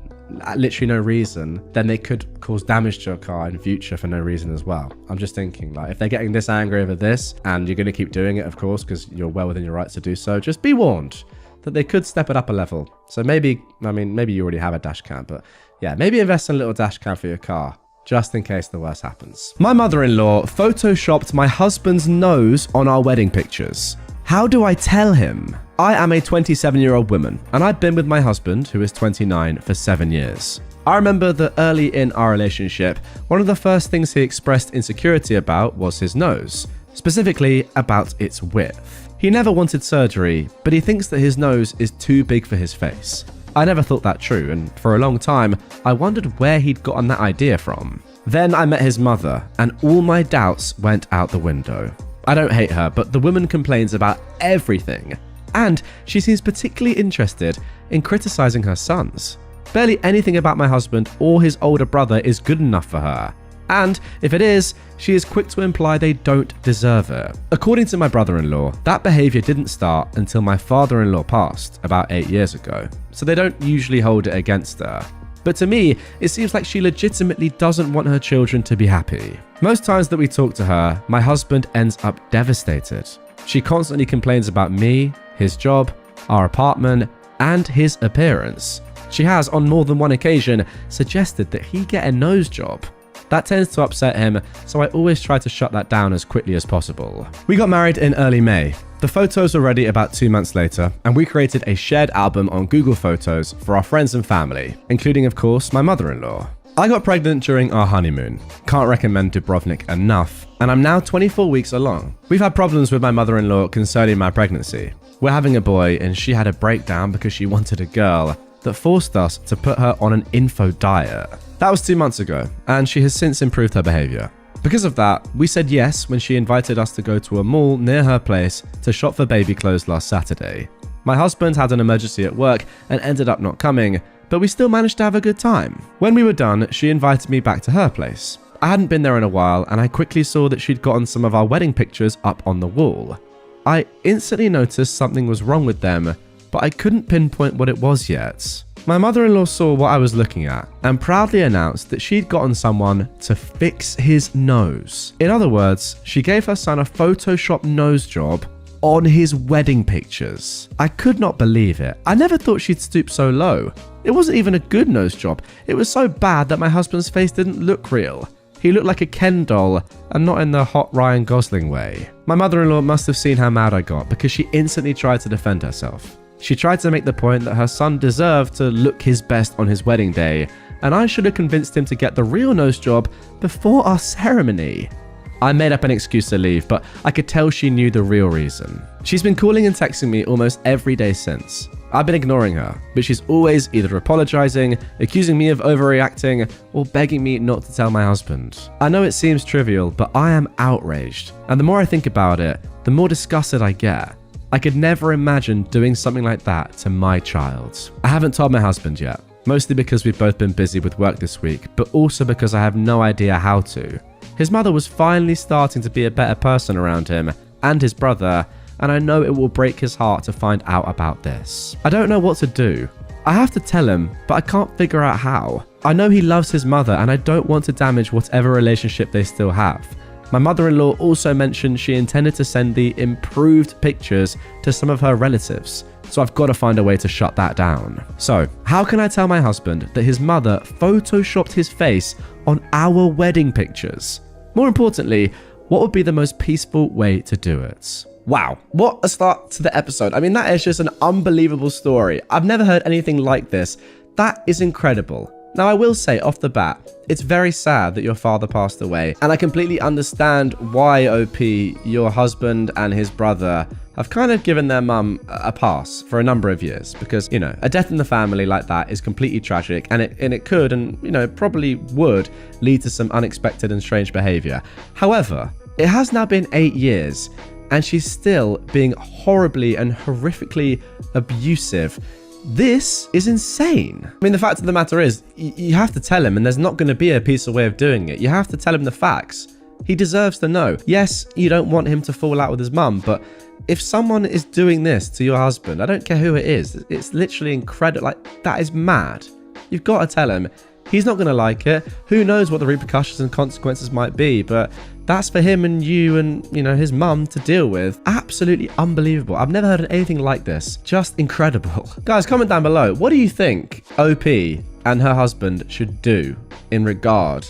literally no reason, then they could cause damage to your car in future for no reason as well. I'm just thinking, like, if they're getting this angry over this and you're going to keep doing it, of course, because you're well within your rights to do so, just be warned. that they could step it up a level. So maybe you already have a dash cam, but yeah, maybe invest in a little dash cam for your car, just in case the worst happens. My mother-in-law photoshopped my husband's nose on our wedding pictures. How do I tell him? I am a 27-year-old woman, and I've been with my husband, who is 29, for 7 years. I remember that early in our relationship, one of the first things he expressed insecurity about was his nose, specifically about its width. He never wanted surgery, but he thinks that his nose is too big for his face. I never thought that true, and for a long time, I wondered where he'd gotten that idea from. Then I met his mother, and all my doubts went out the window. I don't hate her, but the woman complains about everything, and she seems particularly interested in criticizing her sons. Barely anything about my husband or his older brother is good enough for her. And if it is, she is quick to imply they don't deserve it. According to my brother-in-law, that behavior didn't start until my father-in-law passed about 8 years ago, so they don't usually hold it against her. But to me, it seems like she legitimately doesn't want her children to be happy. Most times that we talk to her, my husband ends up devastated. She constantly complains about me, his job, our apartment, and his appearance. She has, on more than one occasion, suggested that he get a nose job. That tends to upset him, so I always try to shut that down as quickly as possible. We got married in early May. The photos were ready about 2 months later, and we created a shared album on Google Photos for our friends and family, including, of course, my mother-in-law. I got pregnant during our honeymoon. Can't recommend Dubrovnik enough, and I'm now 24 weeks along. We've had problems with my mother-in-law concerning my pregnancy. We're having a boy, and she had a breakdown because she wanted a girl that forced us to put her on an info diet. That was 2 months ago, and she has since improved her behavior. Because of that, we said yes when she invited us to go to a mall near her place to shop for baby clothes last Saturday. My husband had an emergency at work and ended up not coming, but we still managed to have a good time. When we were done, she invited me back to her place. I hadn't been there in a while, and I quickly saw that she'd gotten some of our wedding pictures up on the wall. I instantly noticed something was wrong with them, but I couldn't pinpoint what it was yet. My mother-in-law saw what I was looking at and proudly announced that she'd gotten someone to fix his nose. In other words, she gave her son a Photoshop nose job on his wedding pictures. I could not believe it. I never thought she'd stoop so low. It wasn't even a good nose job. It was so bad that my husband's face didn't look real. He looked like a Ken doll, and not in the hot Ryan Gosling way. My mother-in-law must have seen how mad I got because she instantly tried to defend herself. She tried to make the point that her son deserved to look his best on his wedding day, and I should have convinced him to get the real nose job before our ceremony. I made up an excuse to leave, but I could tell she knew the real reason. She's been calling and texting me almost every day since. I've been ignoring her, but she's always either apologizing, accusing me of overreacting, or begging me not to tell my husband. I know it seems trivial, but I am outraged, and the more I think about it, the more disgusted I get. I could never imagine doing something like that to my child. I haven't told my husband yet, mostly because we've both been busy with work this week, but also because I have no idea how to. His mother was finally starting to be a better person around him and his brother, and I know it will break his heart to find out about this. I don't know what to do. I have to tell him, but I can't figure out how. I know he loves his mother, and I don't want to damage whatever relationship they still have. My mother-in-law also mentioned she intended to send the improved pictures to some of her relatives, so I've got to find a way to shut that down. So, how can I tell my husband that his mother photoshopped his face on our wedding pictures? More importantly, what would be the most peaceful way to do it? Wow, what a start to the episode. I mean, that is just an unbelievable story. I've never heard anything like this. That is incredible. Now, I will say off the bat, it's very sad that your father passed away, and I completely understand why, OP, your husband and his brother have kind of given their mum a pass for a number of years, because, you know, a death in the family like that is completely tragic, and it could, and, you know, probably would lead to some unexpected and strange behavior. However, it has now been 8 years, and she's still being horribly and horrifically abusive. This is insane. I mean, the fact of the matter is, you have to tell him, and there's not going to be a peaceful way of doing it. You have to tell him the facts. He deserves to know. Yes, you don't want him to fall out with his mum, but if someone is doing this to your husband, I don't care who it is, it's literally incredible. Like, that is mad. You've got to tell him. He's not going to like it. Who knows what the repercussions and consequences might be, but that's for him and you and, his mum to deal with. Absolutely unbelievable. I've never heard of anything like this. Just incredible. Guys, comment down below. What do you think OP and her husband should do in regard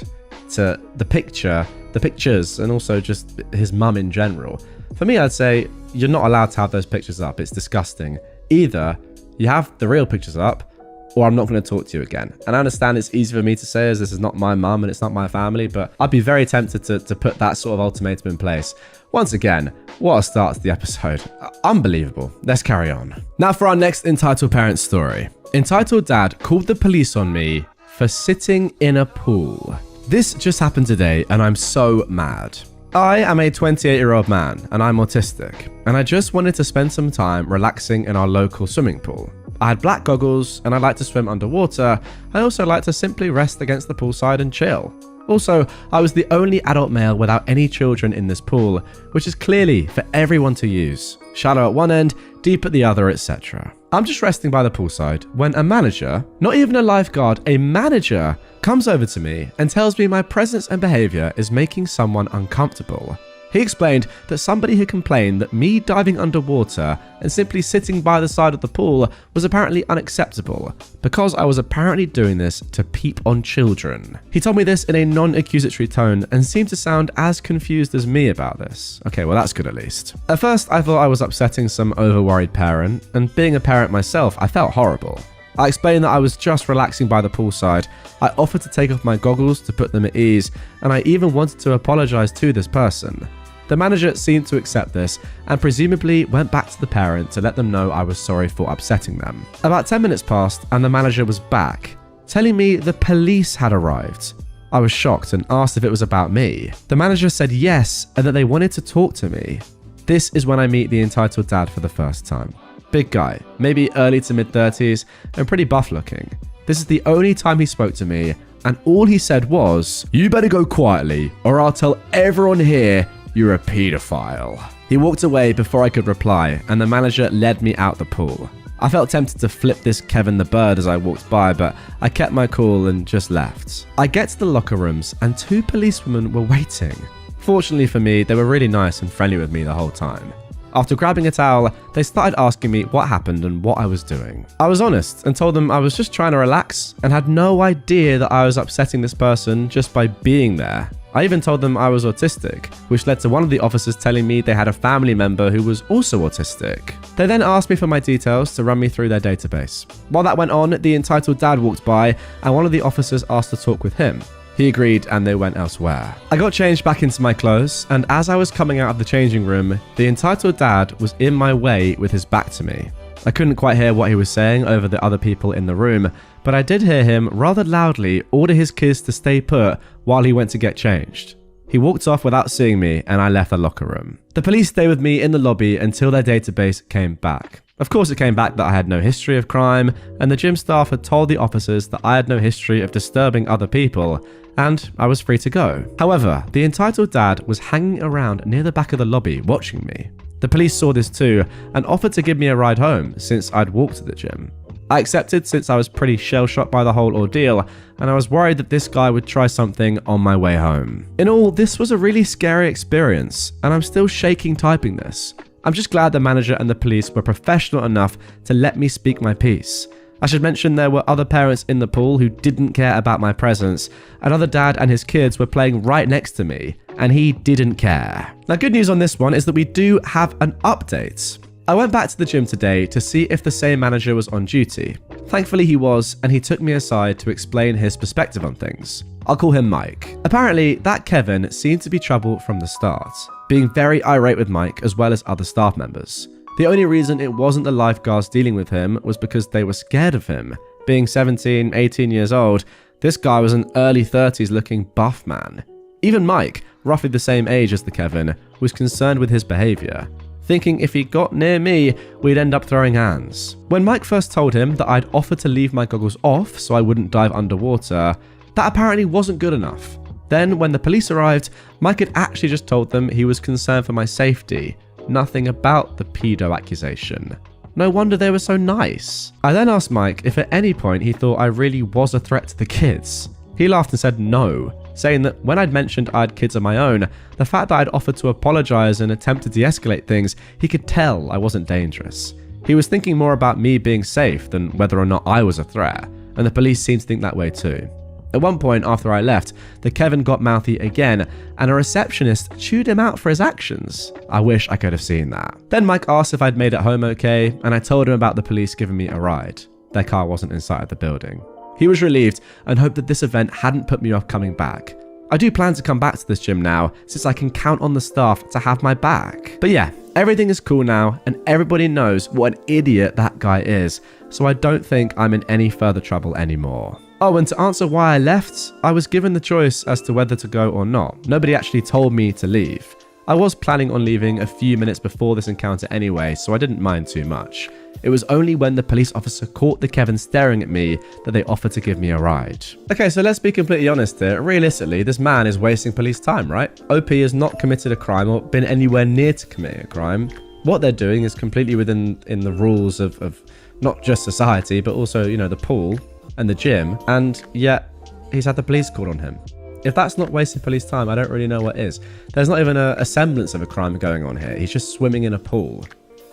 to the pictures, and also just his mum in general? For me, I'd say you're not allowed to have those pictures up. It's disgusting. Either you have the real pictures up, or I'm not going to talk to you again. And I understand it's easy for me to say, as this is not my mum and it's not my family, but I'd be very tempted to put that sort of ultimatum in place. Once again, what a start to the episode. Unbelievable. Let's carry on. Now for our next Entitled Parents story. Entitled Dad called the police on me for sitting in a pool. This just happened today and I'm so mad. I am a 28-year-old man and I'm autistic, and I just wanted to spend some time relaxing in our local swimming pool. I had black goggles and I like to swim underwater. I also like to simply rest against the poolside and chill. Also, I was the only adult male without any children in this pool, which is clearly for everyone to use. Shallow at one end, deep at the other, etc. I'm just resting by the poolside when a manager, not even a lifeguard, a manager, comes over to me and tells me my presence and behavior is making someone uncomfortable. He explained that somebody had complained that me diving underwater and simply sitting by the side of the pool was apparently unacceptable because I was apparently doing this to peep on children. He told me this in a non-accusatory tone and seemed to sound as confused as me about this. Okay, well that's good at least. At first, I thought I was upsetting some over-worried parent, and being a parent myself, I felt horrible. I explained that I was just relaxing by the poolside. I offered to take off my goggles to put them at ease, and I even wanted to apologize to this person. The manager seemed to accept this and presumably went back to the parent to let them know I was sorry for upsetting them. About 10 minutes passed and the manager was back, telling me the police had arrived. I was shocked and asked if it was about me. The manager said yes and that they wanted to talk to me. This is when I meet the entitled dad for the first time. Big guy, maybe early to mid 30s and pretty buff looking. This is the only time he spoke to me, and all he said was, "You better go quietly or I'll tell everyone here you're a pedophile." He walked away before I could reply, and the manager led me out the pool. I felt tempted to flip this Kevin the Bird as I walked by, but I kept my cool and just left. I get to the locker rooms and 2 policewomen were waiting. Fortunately for me, they were really nice and friendly with me the whole time. After grabbing a towel, they started asking me what happened and what I was doing. I was honest and told them I was just trying to relax and had no idea that I was upsetting this person just by being there. I even told them I was autistic, which led to one of the officers telling me they had a family member who was also autistic. They then asked me for my details to run me through their database. While that went on, the entitled dad walked by and one of the officers asked to talk with him. He agreed and they went elsewhere. I got changed back into my clothes, and as I was coming out of the changing room, the entitled dad was in my way with his back to me. I couldn't quite hear what he was saying over the other people in the room, but I did hear him rather loudly order his kids to stay put while he went to get changed. He walked off without seeing me and I left the locker room. The police stayed with me in the lobby until their database came back. Of course it came back that I had no history of crime, and the gym staff had told the officers that I had no history of disturbing other people, and I was free to go. However, the entitled dad was hanging around near the back of the lobby watching me. The police saw this too and offered to give me a ride home since I'd walked to the gym. I accepted since I was pretty shell-shocked by the whole ordeal, and I was worried that this guy would try something on my way home. In all, this was a really scary experience, and I'm still shaking typing this. I'm just glad the manager and the police were professional enough to let me speak my piece. I should mention there were other parents in the pool who didn't care about my presence. Another dad and his kids were playing right next to me, and he didn't care. Now, good news on this one is that we do have an update. I went back to the gym today to see if the same manager was on duty. Thankfully he was, and he took me aside to explain his perspective on things. I'll call him Mike. Apparently, that Kevin seemed to be trouble from the start, being very irate with Mike as well as other staff members. The only reason it wasn't the lifeguards dealing with him was because they were scared of him. Being 17, 18 years old, this guy was an early 30s looking buff man. Even Mike, roughly the same age as the Kevin, was concerned with his behavior, thinking if he got near me, we'd end up throwing hands. When Mike first told him that I'd offered to leave my goggles off so I wouldn't dive underwater, that apparently wasn't good enough. Then when the police arrived, Mike had actually just told them he was concerned for my safety, nothing about the pedo accusation. No wonder they were so nice. I then asked Mike if at any point he thought I really was a threat to the kids. He laughed and said no. saying that when I'd mentioned I had kids of my own, the fact that I'd offered to apologize and attempt to de-escalate things, he could tell I wasn't dangerous. He was thinking more about me being safe than whether or not I was a threat, and the police seemed to think that way too. At one point after I left, the Kevin got mouthy again, and a receptionist chewed him out for his actions. I wish I could have seen that. Then Mike asked if I'd made it home okay, and I told him about the police giving me a ride. Their car wasn't inside the building. He was relieved and hoped that this event hadn't put me off coming back. I do plan to come back to this gym now, since I can count on the staff to have my back. But yeah, everything is cool now, and everybody knows what an idiot that guy is, so I don't think I'm in any further trouble anymore. Oh, and to answer why I left, I was given the choice as to whether to go or not. Nobody actually told me to leave. I was planning on leaving a few minutes before this encounter anyway, so I didn't mind too much. It was only when the police officer caught the Kevin staring at me that they offered to give me a ride. Okay, so let's be completely honest here. Realistically, this man is wasting police time, right? OP has not committed a crime or been anywhere near to committing a crime. What they're doing is completely within the rules of not just society, but also, you know, the pool and the gym, and yet he's had the police called on him. If that's not wasting police time, I don't really know what is. There's not even a semblance of a crime going on here. He's just swimming in a pool.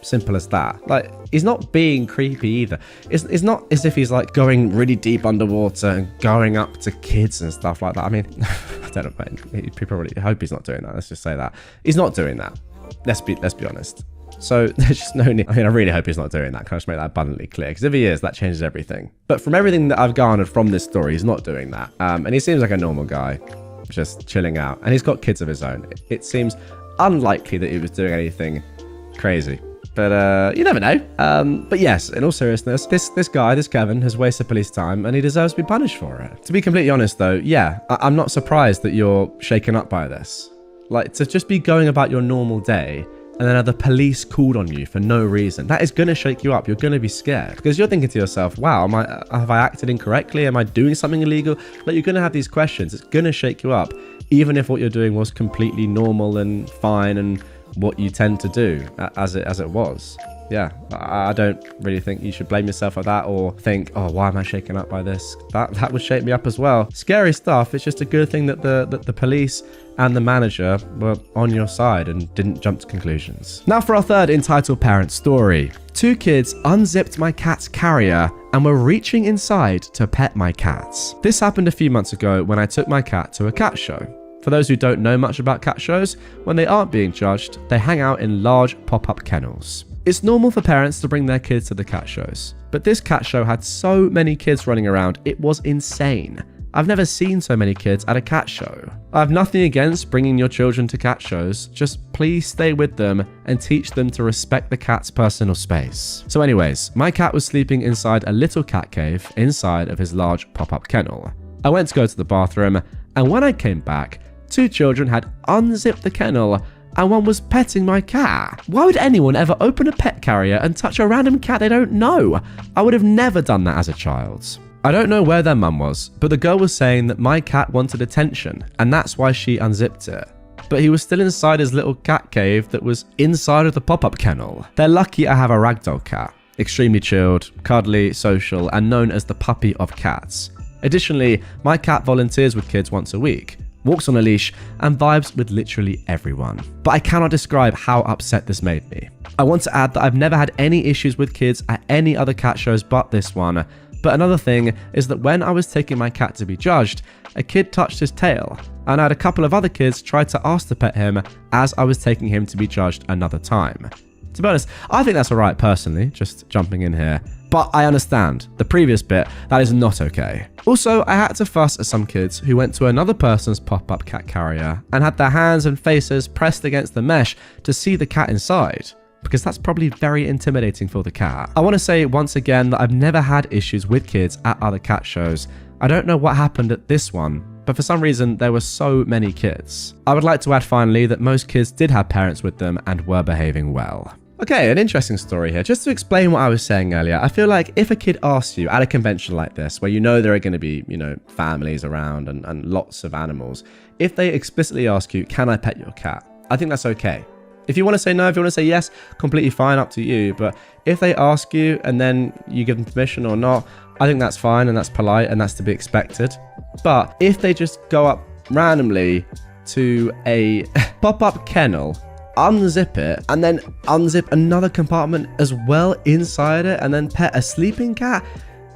Simple as that. Like, he's not being creepy either. It's not as if he's like going really deep underwater and going up to kids and stuff like that. I mean, I don't know, man. People really hope he's not doing that. Let's just say that. He's not doing that. Let's be honest. So there's just no need. I mean, I really hope he's not doing that. Can I just make that abundantly clear? Because if he is, that changes everything. But from everything that I've garnered from this story, he's not doing that. And he seems like a normal guy, just chilling out. And he's got kids of his own. It seems unlikely that he was doing anything crazy. But you never know. But yes, in all seriousness, this guy, this Kevin, has wasted police time and he deserves to be punished for it. To be completely honest though, yeah, I'm not surprised that you're shaken up by this. Like, to just be going about your normal day and then have the police called on you for no reason, that is going to shake you up. You're going to be scared because you're thinking to yourself, wow, have I acted incorrectly? Am I doing something illegal? Like, you're going to have these questions. It's going to shake you up, even if what you're doing was completely normal and fine and what you tend to do as it was. Yeah, I don't really think you should blame yourself for that or think, oh, why am I shaken up by this? That would shake me up as well. Scary stuff. It's just a good thing that the police and the manager were on your side and didn't jump to conclusions. Now for our third entitled parent story. 2 kids unzipped my cat's carrier and were reaching inside to pet my cats. This happened a few months ago when I took my cat to a cat show. For those who don't know much about cat shows, when they aren't being judged, they hang out in large pop-up kennels. It's normal for parents to bring their kids to the cat shows, but this cat show had so many kids running around, it was insane. I've never seen so many kids at a cat show. I have nothing against bringing your children to cat shows, just please stay with them and teach them to respect the cat's personal space. So anyways, my cat was sleeping inside a little cat cave inside of his large pop-up kennel. I went to go to the bathroom, and when I came back, 2 children had unzipped the kennel and one was petting my cat. Why would anyone ever open a pet carrier and touch a random cat they don't know? I would have never done that as a child. I don't know where their mum was, but the girl was saying that my cat wanted attention and that's why she unzipped it. But he was still inside his little cat cave that was inside of the pop-up kennel. They're lucky I have a ragdoll cat. Extremely chilled, cuddly, social, and known as the puppy of cats. Additionally, my cat volunteers with kids once a week, walks on a leash, and vibes with literally everyone. But I cannot describe how upset this made me. I want to add that I've never had any issues with kids at any other cat shows but this one. But another thing is that when I was taking my cat to be judged, a kid touched his tail, and I had a couple of other kids try to ask to pet him as I was taking him to be judged another time. To be honest, I think that's alright personally, just jumping in here. But I understand, the previous bit, that is not okay. Also, I had to fuss at some kids who went to another person's pop-up cat carrier and had their hands and faces pressed against the mesh to see the cat inside, because that's probably very intimidating for the cat. I want to say once again that I've never had issues with kids at other cat shows. I don't know what happened at this one, but for some reason there were so many kids. I would like to add finally that most kids did have parents with them and were behaving well. Okay, an interesting story here. Just to explain what I was saying earlier, I feel like if a kid asks you at a convention like this, where you know there are going to be, families around and lots of animals, if they explicitly ask you, can I pet your cat? I think that's okay. If you want to say no, if you want to say yes, completely fine, up to you. But if they ask you and then you give them permission or not, I think that's fine and that's polite and that's to be expected. But if they just go up randomly to a pop-up kennel, unzip it, and then unzip another compartment as well inside it, and then pet a sleeping cat?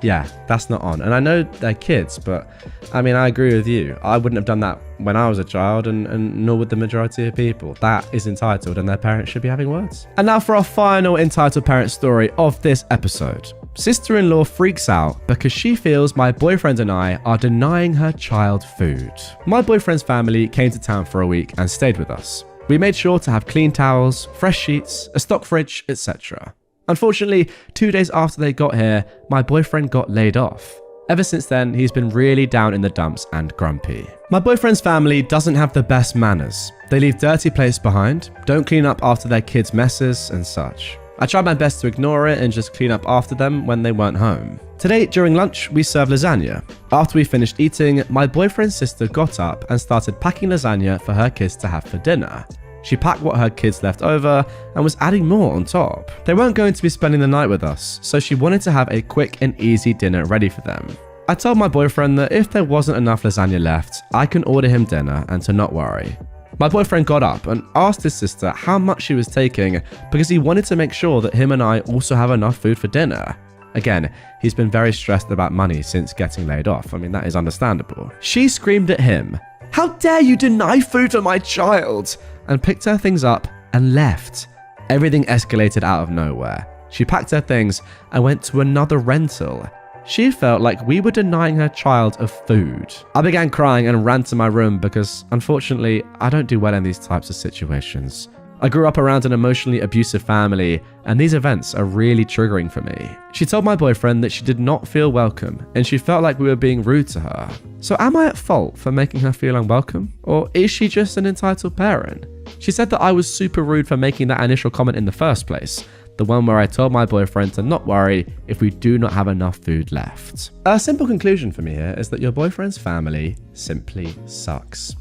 Yeah, that's not on. And I know they're kids, but I mean, I agree with you. I wouldn't have done that when I was a child, and nor would the majority of people. That is entitled, and their parents should be having words. And now for our final entitled parent story of this episode. Sister-in-law freaks out because she feels my boyfriend and I are denying her child food. My boyfriend's family came to town for a week and stayed with us. We made sure to have clean towels, fresh sheets, a stock fridge, etc. Unfortunately, 2 days after they got here, my boyfriend got laid off. Ever since then, he's been really down in the dumps and grumpy. My boyfriend's family doesn't have the best manners. They leave dirty plates behind, don't clean up after their kids' messes and such. I tried my best to ignore it and just clean up after them when they weren't home. Today, during lunch, we served lasagna. After we finished eating, my boyfriend's sister got up and started packing lasagna for her kids to have for dinner. She packed what her kids left over and was adding more on top. They weren't going to be spending the night with us, so she wanted to have a quick and easy dinner ready for them. I told my boyfriend that if there wasn't enough lasagna left, I can order him dinner and to not worry. My boyfriend got up and asked his sister how much she was taking because he wanted to make sure that him and I also have enough food for dinner. Again, he's been very stressed about money since getting laid off. I mean, that is understandable. She screamed at him, "How dare you deny food for my child?" and picked her things up and left. Everything escalated out of nowhere. She packed her things and went to another rental. She felt like we were denying her child of food. I began crying and ran to my room because, unfortunately, I don't do well in these types of situations. I grew up around an emotionally abusive family, and these events are really triggering for me. She told my boyfriend that she did not feel welcome, and she felt like we were being rude to her. So am I at fault for making her feel unwelcome? Or is she just an entitled parent? She said that I was super rude for making that initial comment in the first place. The one where I told my boyfriend to not worry if we do not have enough food left. A simple conclusion for me here is that your boyfriend's family simply sucks.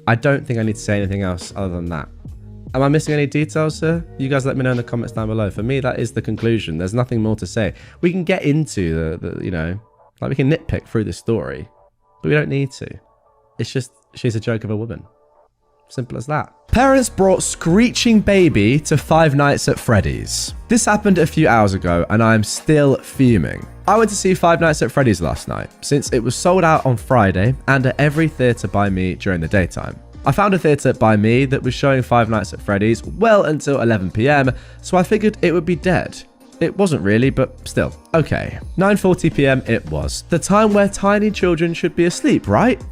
I don't think I need to say anything else other than that. Am I missing any details here? You guys let me know in the comments down below. For me, that is the conclusion. There's nothing more to say. We can get into the you know, like we can nitpick through this story, but we don't need to. It's just, she's a joke of a woman. Simple as that. Parents brought screeching baby to Five Nights at Freddy's. This happened a few hours ago and I am still fuming. I went to see Five Nights at Freddy's last night since it was sold out on Friday and at every theatre by me during the daytime. I found a theatre by me that was showing Five Nights at Freddy's well until 11 PM, so I figured it would be dead. It wasn't really, but still. Okay, 9:40 PM it was. The time where tiny children should be asleep, right?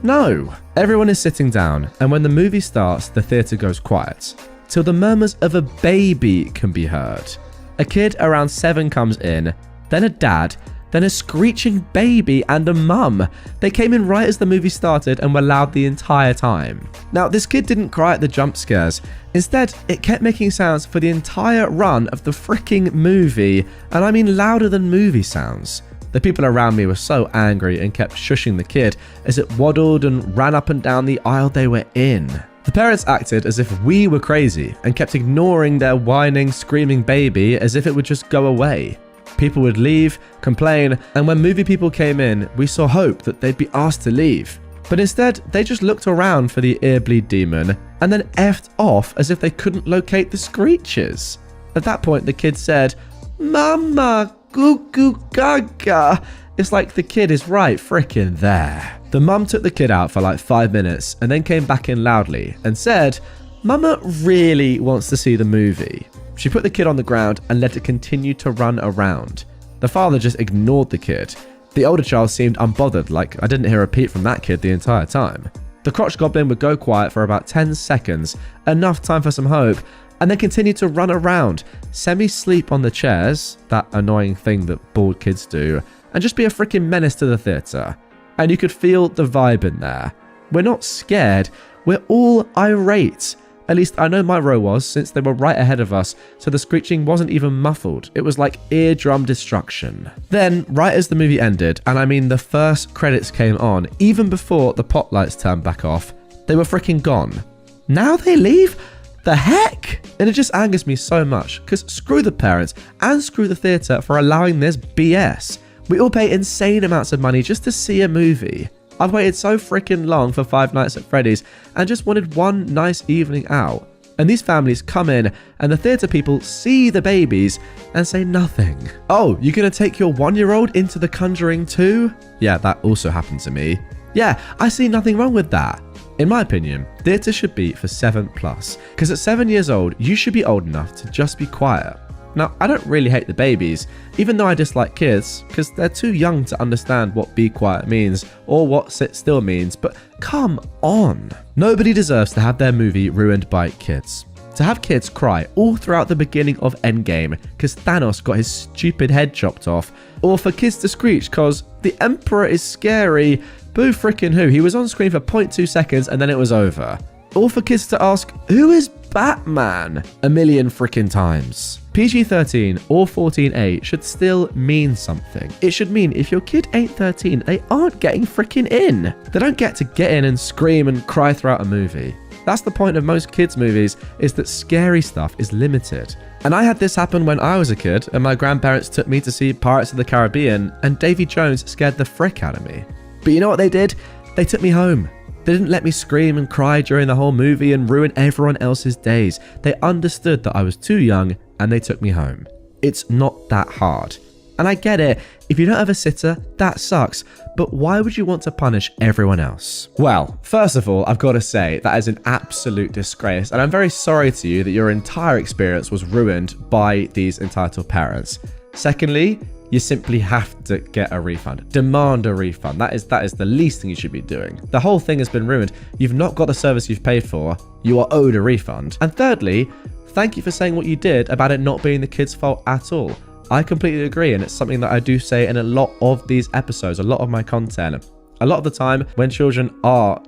No. Everyone is sitting down, and when the movie starts, the theatre goes quiet, till the murmurs of a baby can be heard. A kid around 7 comes in, then a dad, then a screeching baby and a mum. They came in right as the movie started and were loud the entire time. Now, this kid didn't cry at the jump scares. Instead, it kept making sounds for the entire run of the freaking movie, and I mean louder than movie sounds. The people around me were so angry and kept shushing the kid as it waddled and ran up and down the aisle they were in. The parents acted as if we were crazy and kept ignoring their whining, screaming baby as if it would just go away. People would leave, complain, and when movie people came in, we saw hope that they'd be asked to leave. But instead, they just looked around for the earbleed demon and then effed off as if they couldn't locate the screeches. At that point, the kid said, "Mama, goo goo gaga." It's like the kid is right frickin' there. The mum took the kid out for like 5 minutes and then came back in loudly and said, "Mama really wants to see the movie." She put the kid on the ground and let it continue to run around. The father just ignored the kid. The older child seemed unbothered, like I didn't hear a peep from that kid the entire time. The crotch goblin would go quiet for about 10 seconds, enough time for some hope, and then continue to run around, semi-sleep on the chairs, that annoying thing that bald kids do, and just be a freaking menace to the theatre. And you could feel the vibe in there. We're not scared, we're all irate. At least I know my row was, since they were right ahead of us, so the screeching wasn't even muffled. It was like eardrum destruction. Then, right as the movie ended, and I mean the first credits came on, even before the pop lights turned back off, they were freaking gone. Now they leave? The heck? And it just angers me so much, because screw the parents and screw the theatre for allowing this BS. We all pay insane amounts of money just to see a movie. I've waited so freaking long for Five Nights at Freddy's and just wanted one nice evening out. And these families come in and the theatre people see the babies and say nothing. Oh, you're gonna take your 1-year-old into The Conjuring too? Yeah, that also happened to me. Yeah, I see nothing wrong with that. In my opinion, theatre should be for 7+, because at 7 years old, you should be old enough to just be quiet. Now, I don't really hate the babies, even though I dislike kids, because they're too young to understand what be quiet means or what sit still means, but come on. Nobody deserves to have their movie ruined by kids. To have kids cry all throughout the beginning of Endgame because Thanos got his stupid head chopped off, or for kids to screech because the Emperor is scary, boo frickin' who, he was on screen for 0.2 seconds and then it was over. Or for kids to ask, who is Batman? A million frickin' times. PG-13 or 14A should still mean something. It should mean if your kid ain't 13, they aren't getting frickin' in. They don't get in and scream and cry throughout a movie. That's the point of most kids' movies, is that scary stuff is limited. And I had this happen when I was a kid and my grandparents took me to see Pirates of the Caribbean and Davy Jones scared the frick out of me. But you know what they did? They took me home. They didn't let me scream and cry during the whole movie and ruin everyone else's days. They understood that I was too young and they took me home. It's not that hard. And I get it, if you don't have a sitter, that sucks, but why would you want to punish everyone else? Well, first of all, I've got to say that is an absolute disgrace, and I'm very sorry to you that your entire experience was ruined by these entitled parents. Secondly, you simply have to get a refund. Demand a refund. That is the least thing you should be doing. The whole thing has been ruined. You've not got the service you've paid for. You are owed a refund. And thirdly, thank you for saying what you did about it not being the kid's fault at all. I completely agree, and it's something that I do say in a lot of these episodes, a lot of my content. A lot of the time when children are,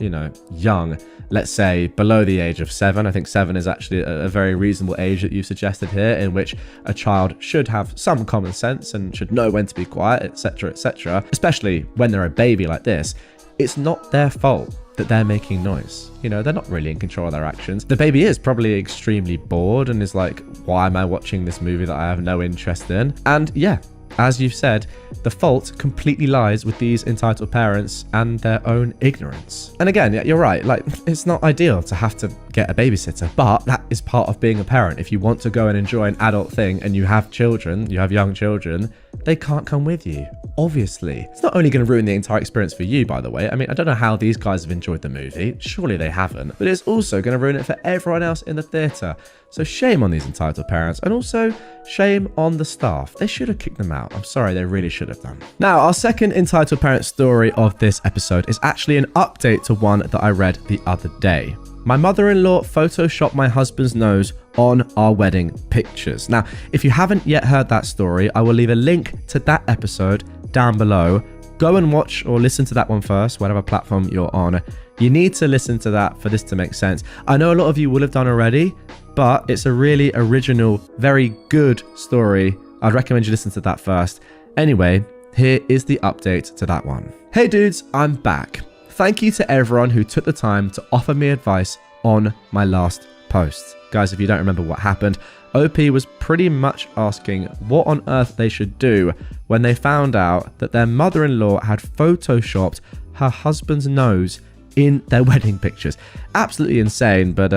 young, let's say below the age of 7, I think 7 is actually a very reasonable age that you suggested here, in which a child should have some common sense and should know when to be quiet, etc., etc. Especially when they're a baby like this, it's not their fault that they're making noise. They're not really in control of their actions. The baby is probably extremely bored and is like, why am I watching this movie that I have no interest in? And yeah, as you've said, the fault completely lies with these entitled parents and their own ignorance. And again, yeah, you're right, it's not ideal to have to get a babysitter, but that is part of being a parent. If you want to go and enjoy an adult thing and you have children, you have young children, they can't come with you. Obviously. It's not only going to ruin the entire experience for you, by the way. I mean, I don't know how these guys have enjoyed the movie. Surely they haven't. But it's also going to ruin it for everyone else in the theatre. So shame on these entitled parents, and also shame on the staff. They should have kicked them out. I'm sorry, they really should have done. Now, our second entitled parent story of this episode is actually an update to one that I read the other day. My mother-in-law photoshopped my husband's nose on our wedding pictures. Now, if you haven't yet heard that story, I will leave a link to that episode down below. Go and watch or listen to that one first, whatever platform you're on. You need to listen to that for this to make sense. I know a lot of you will have done already, but it's a really original, very good story. I'd recommend you listen to that first. Anyway, here is the update to that one. Hey dudes, I'm back. Thank you to everyone who took the time to offer me advice on my last post. Guys, if you don't remember what happened, OP was pretty much asking what on earth they should do when they found out that their mother-in-law had photoshopped her husband's nose in their wedding pictures. Absolutely insane, but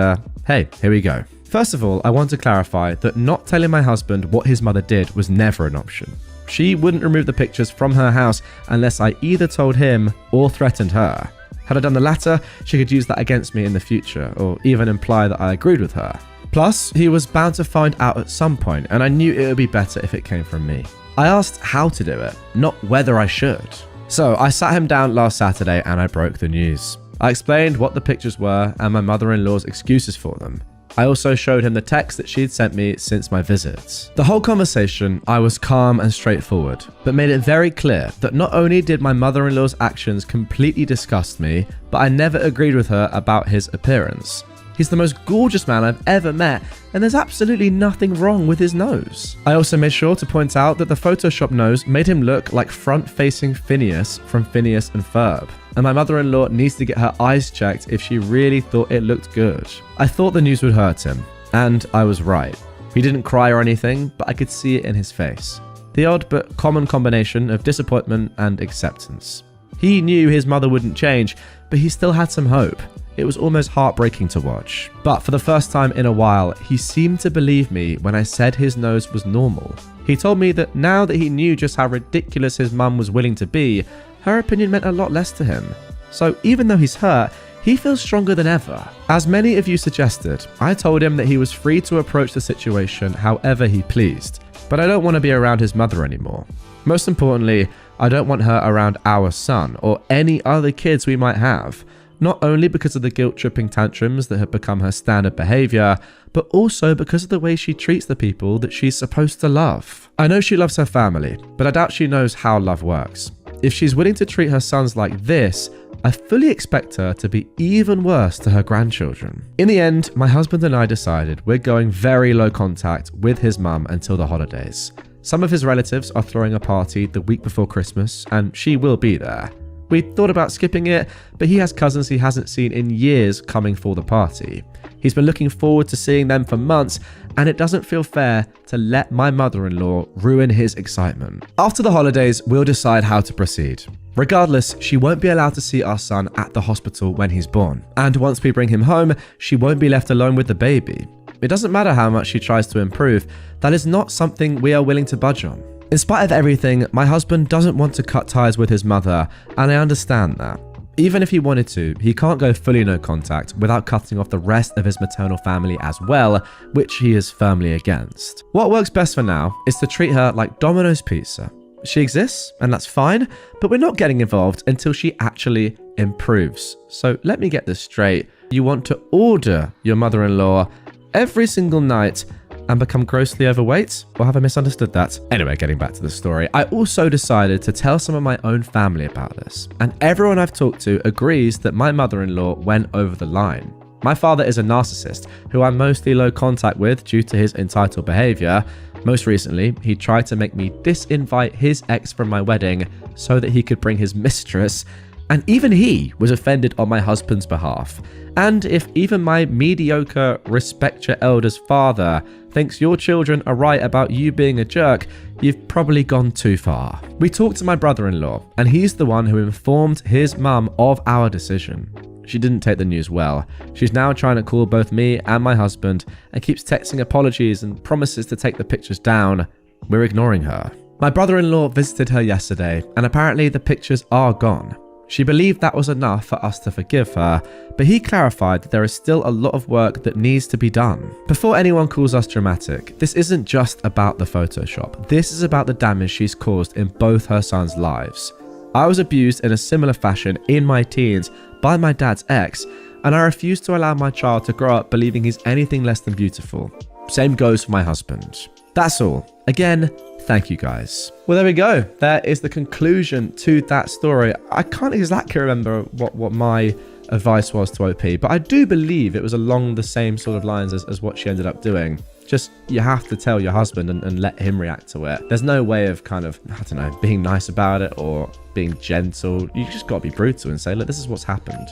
hey, here we go. First of all, I want to clarify that not telling my husband what his mother did was never an option. She wouldn't remove the pictures from her house unless I either told him or threatened her. Had I done the latter, she could use that against me in the future, or even imply that I agreed with her. Plus, he was bound to find out at some point, and I knew it would be better if it came from me. I asked how to do it, not whether I should. So I sat him down last Saturday and I broke the news. I explained what the pictures were and my mother-in-law's excuses for them. I also showed him the text that she'd sent me since my visits. The whole conversation, I was calm and straightforward, but made it very clear that not only did my mother-in-law's actions completely disgust me, but I never agreed with her about his appearance. He's the most gorgeous man I've ever met, and there's absolutely nothing wrong with his nose. I also made sure to point out that the Photoshop nose made him look like front-facing Phineas from Phineas and Ferb. And my mother-in-law needs to get her eyes checked if she really thought it looked good. I thought the news would hurt him, and I was right. He didn't cry or anything, but I could see it in his face. The odd but common combination of disappointment and acceptance. He knew his mother wouldn't change, but he still had some hope. It was almost heartbreaking to watch. But for the first time in a while, he seemed to believe me when I said his nose was normal. He told me that now that he knew just how ridiculous his mum was willing to be, her opinion meant a lot less to him. So even though he's hurt, he feels stronger than ever. As many of you suggested, I told him that he was free to approach the situation however he pleased, but I don't want to be around his mother anymore. Most importantly, I don't want her around our son or any other kids we might have, not only because of the guilt-tripping tantrums that have become her standard behavior, but also because of the way she treats the people that she's supposed to love. I know she loves her family, but I doubt she knows how love works. If she's willing to treat her sons like this, I fully expect her to be even worse to her grandchildren. In the end, my husband and I decided we're going very low contact with his mum until the holidays. Some of his relatives are throwing a party the week before Christmas, and she will be there. We thought about skipping it, but he has cousins he hasn't seen in years coming for the party. He's been looking forward to seeing them for months, and it doesn't feel fair to let my mother-in-law ruin his excitement. After the holidays, we'll decide how to proceed. Regardless, she won't be allowed to see our son at the hospital when he's born. And once we bring him home, she won't be left alone with the baby. It doesn't matter how much she tries to improve, that is not something we are willing to budge on. In spite of everything, my husband doesn't want to cut ties with his mother, and I understand that. Even if he wanted to, he can't go fully no contact without cutting off the rest of his maternal family as well, which he is firmly against. What works best for now is to treat her like Domino's Pizza. She exists, and that's fine, but we're not getting involved until she actually improves. So let me get this straight. You want to order your mother-in-law every single night and become grossly overweight? Or have I misunderstood that? Anyway, getting back to the story, I also decided to tell some of my own family about this, and everyone I've talked to agrees that my mother-in-law went over the line. My father is a narcissist who I'm mostly low contact with due to his entitled behavior. Most recently, he tried to make me disinvite his ex from my wedding so that he could bring his mistress, and even he was offended on my husband's behalf. And if even my mediocre respect your elders father thinks your children are right about you being a jerk, you've probably gone too far. We talked to my brother-in-law, and he's the one who informed his mum of our decision. She didn't take the news well. She's now trying to call both me and my husband and keeps texting apologies and promises to take the pictures down. We're ignoring her. My brother-in-law visited her yesterday, and apparently the pictures are gone. She believed that was enough for us to forgive her, but he clarified that there is still a lot of work that needs to be done. Before anyone calls us dramatic, this isn't just about the Photoshop. This is about the damage she's caused in both her sons' lives. I was abused in a similar fashion in my teens by my dad's ex, and I refuse to allow my child to grow up believing he's anything less than beautiful. Same goes for my husband. That's all. Again, thank you guys. Well, there we go. There is the conclusion to that story. I can't exactly remember what my advice was to OP, but I do believe it was along the same sort of lines as what she ended up doing. Just, you have to tell your husband and let him react to it. There's no way of kind of, I don't know, being nice about it or being gentle. You just got to be brutal and say, look, this is what's happened.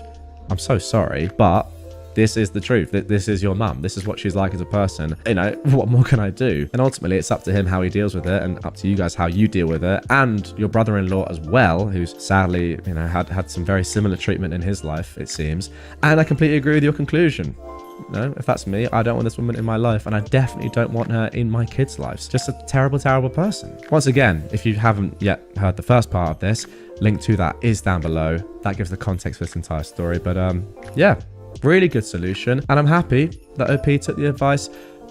I'm so sorry, but this is the truth. This is your mum. This is what she's like as a person. You know, what more can I do? And ultimately, it's up to him how he deals with it, and up to you guys how you deal with it, and your brother-in-law as well, who's sadly, you know, had some very similar treatment in his life, it seems. And I completely agree with your conclusion. You know, if that's me, I don't want this woman in my life, and I definitely don't want her in my kids' lives. Just a terrible, terrible person. Once again, if you haven't yet heard the first part of this, link to that is down below. That gives the context for this entire story. But yeah, really good solution, and I'm happy that OP took the advice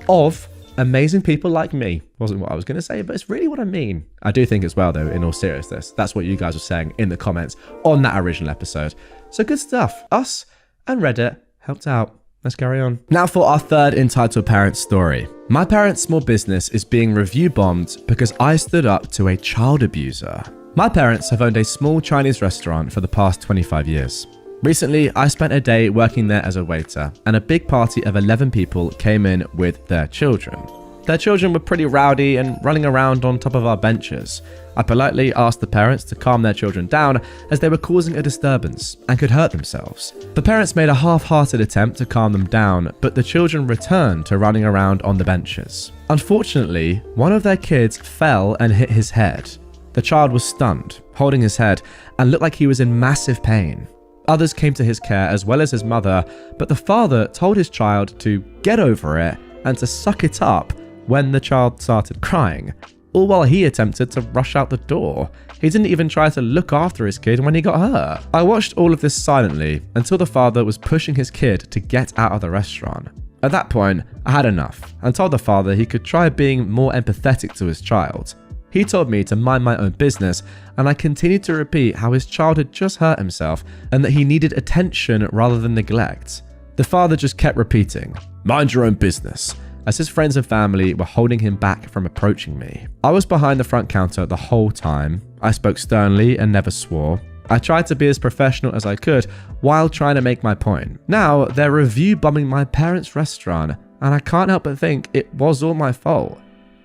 of amazing people like me. Wasn't what I was going to say, but it's really what I mean. I do think as well, though, in all seriousness, that's what you guys were saying in the comments on that original episode. So good stuff. Us and Reddit helped out. Let's carry on. Now for our third entitled parent story. My parents' small business is being review bombed because I stood up to a child abuser. My parents have owned a small Chinese restaurant for the past 25 years. Recently, I spent a day working there as a waiter, and a big party of 11 people came in with their children. Their children were pretty rowdy and running around on top of our benches. I politely asked the parents to calm their children down as they were causing a disturbance and could hurt themselves. The parents made a half-hearted attempt to calm them down, but the children returned to running around on the benches. Unfortunately, one of their kids fell and hit his head. The child was stunned, holding his head, and looked like he was in massive pain. Others came to his care as well as his mother, but the father told his child to get over it and to suck it up when the child started crying, all while he attempted to rush out the door. He didn't even try to look after his kid when he got hurt. I watched all of this silently until the father was pushing his kid to get out of the restaurant. At that point, I had enough and told the father he could try being more empathetic to his child. He told me to mind my own business, and I continued to repeat how his child had just hurt himself and that he needed attention rather than neglect. The father just kept repeating, "Mind your own business," as his friends and family were holding him back from approaching me. I was behind the front counter the whole time. I spoke sternly and never swore. I tried to be as professional as I could while trying to make my point. Now they're review bombing my parents' restaurant, and I can't help but think it was all my fault.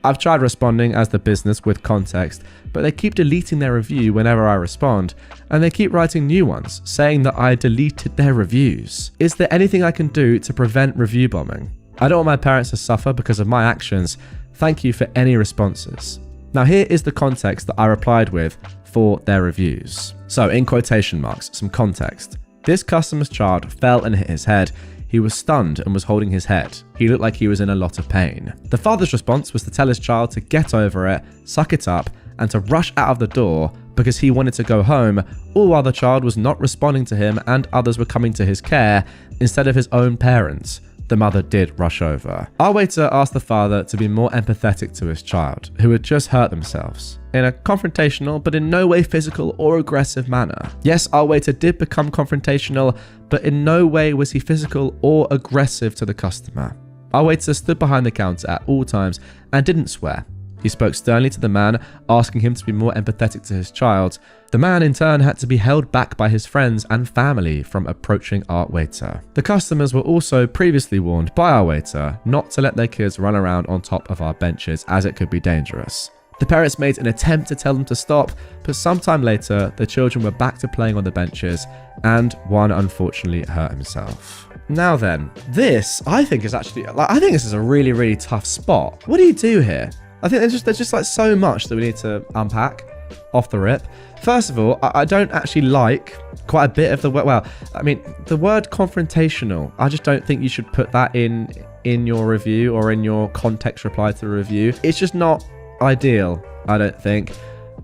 I've tried responding as the business with context, but they keep deleting their review whenever I respond, and they keep writing new ones, saying that I deleted their reviews. Is there anything I can do to prevent review bombing? I don't want my parents to suffer because of my actions. Thank you for any responses. Now here is the context that I replied with for their reviews. So in quotation marks, some context. This customer's child fell and hit his head. He was stunned and was holding his head. He looked like he was in a lot of pain. The father's response was to tell his child to get over it, suck it up, and to rush out of the door because he wanted to go home, all while the child was not responding to him and others were coming to his care instead of his own parents. The mother did rush over. Our waiter asked the father to be more empathetic to his child, who had just hurt themselves, in a confrontational but in no way physical or aggressive manner. Yes, our waiter did become confrontational, but in no way was he physical or aggressive to the customer. Our waiter stood behind the counter at all times and didn't swear. He spoke sternly to the man, asking him to be more empathetic to his child. The man in turn had to be held back by his friends and family from approaching our waiter. The customers were also previously warned by our waiter not to let their kids run around on top of our benches as it could be dangerous. The parents made an attempt to tell them to stop, but sometime later, the children were back to playing on the benches, and one unfortunately hurt himself. Now then, this I think is actually, I think this is a really, really tough spot. What do you do here? I think there's just like so much that we need to unpack off the rip. First of all, I don't actually like quite a bit of the word. Well, I mean, the word confrontational, I just don't think you should put that in your review or in your context reply to the review. It's just not ideal, I don't think.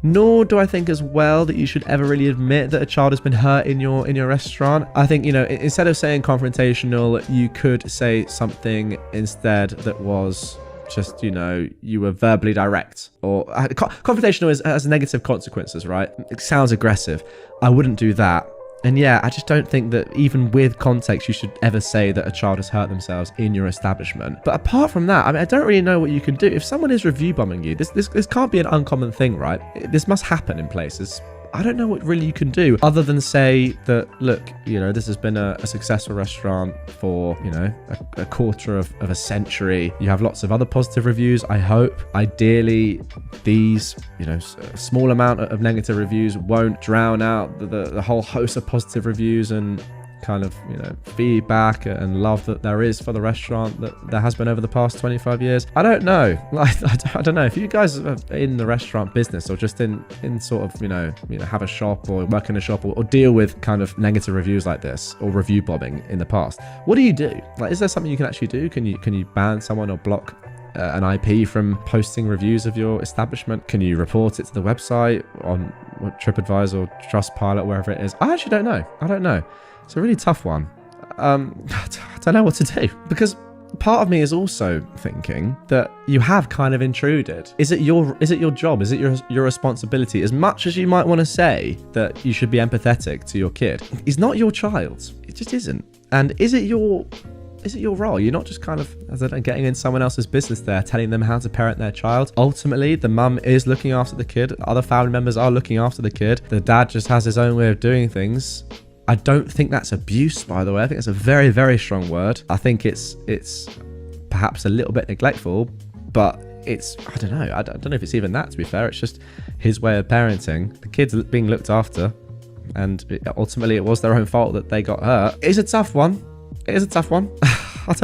Nor do I think as well that you should ever really admit that a child has been hurt in your restaurant. I think, you know, instead of saying confrontational, you could say something instead that was just, you know, you were verbally direct, or confrontational has negative consequences, right? It sounds aggressive. I wouldn't do that. And yeah, I just don't think that even with context, you should ever say that a child has hurt themselves in your establishment. But apart from that, I mean, I don't really know what you can do. If someone is review bombing you, this can't be an uncommon thing, right? This must happen in places. I don't know what really you can do other than say that, look, you know, this has been a successful restaurant for, you know, a quarter of a century. You have lots of other positive reviews, I hope. Ideally, these, you know, a small amount of negative reviews won't drown out the whole host of positive reviews and kind of, you know, feedback and love that there is for the restaurant that there has been over the past 25 years. I don't know. Like, I don't know if you guys are in the restaurant business or just in sort of, you know, have a shop or work in a shop or deal with kind of negative reviews like this or review bombing in the past. What do you do? Like, is there something you can actually do? Can you ban someone or block an IP from posting reviews of your establishment? Can you report it to the website on TripAdvisor or Trustpilot, wherever it is? I actually don't know. I don't know. It's a really tough one. I don't know what to do, because part of me is also thinking that you have kind of intruded. Is it your job? Is it your responsibility? As much as you might want to say that you should be empathetic to your kid, he's not your child. It just isn't. And is it your role? You're not just kind of, as I don't know, getting in someone else's business there, telling them how to parent their child. Ultimately, the mum is looking after the kid. Other family members are looking after the kid. The dad just has his own way of doing things. I don't think that's abuse, by the way. I think it's a very, very strong word. I think it's perhaps a little bit neglectful, but it's, I don't know if it's even that, to be fair. It's just his way of parenting. The kid's being looked after, and ultimately it was their own fault that they got hurt. It's a tough one. It is a tough one. I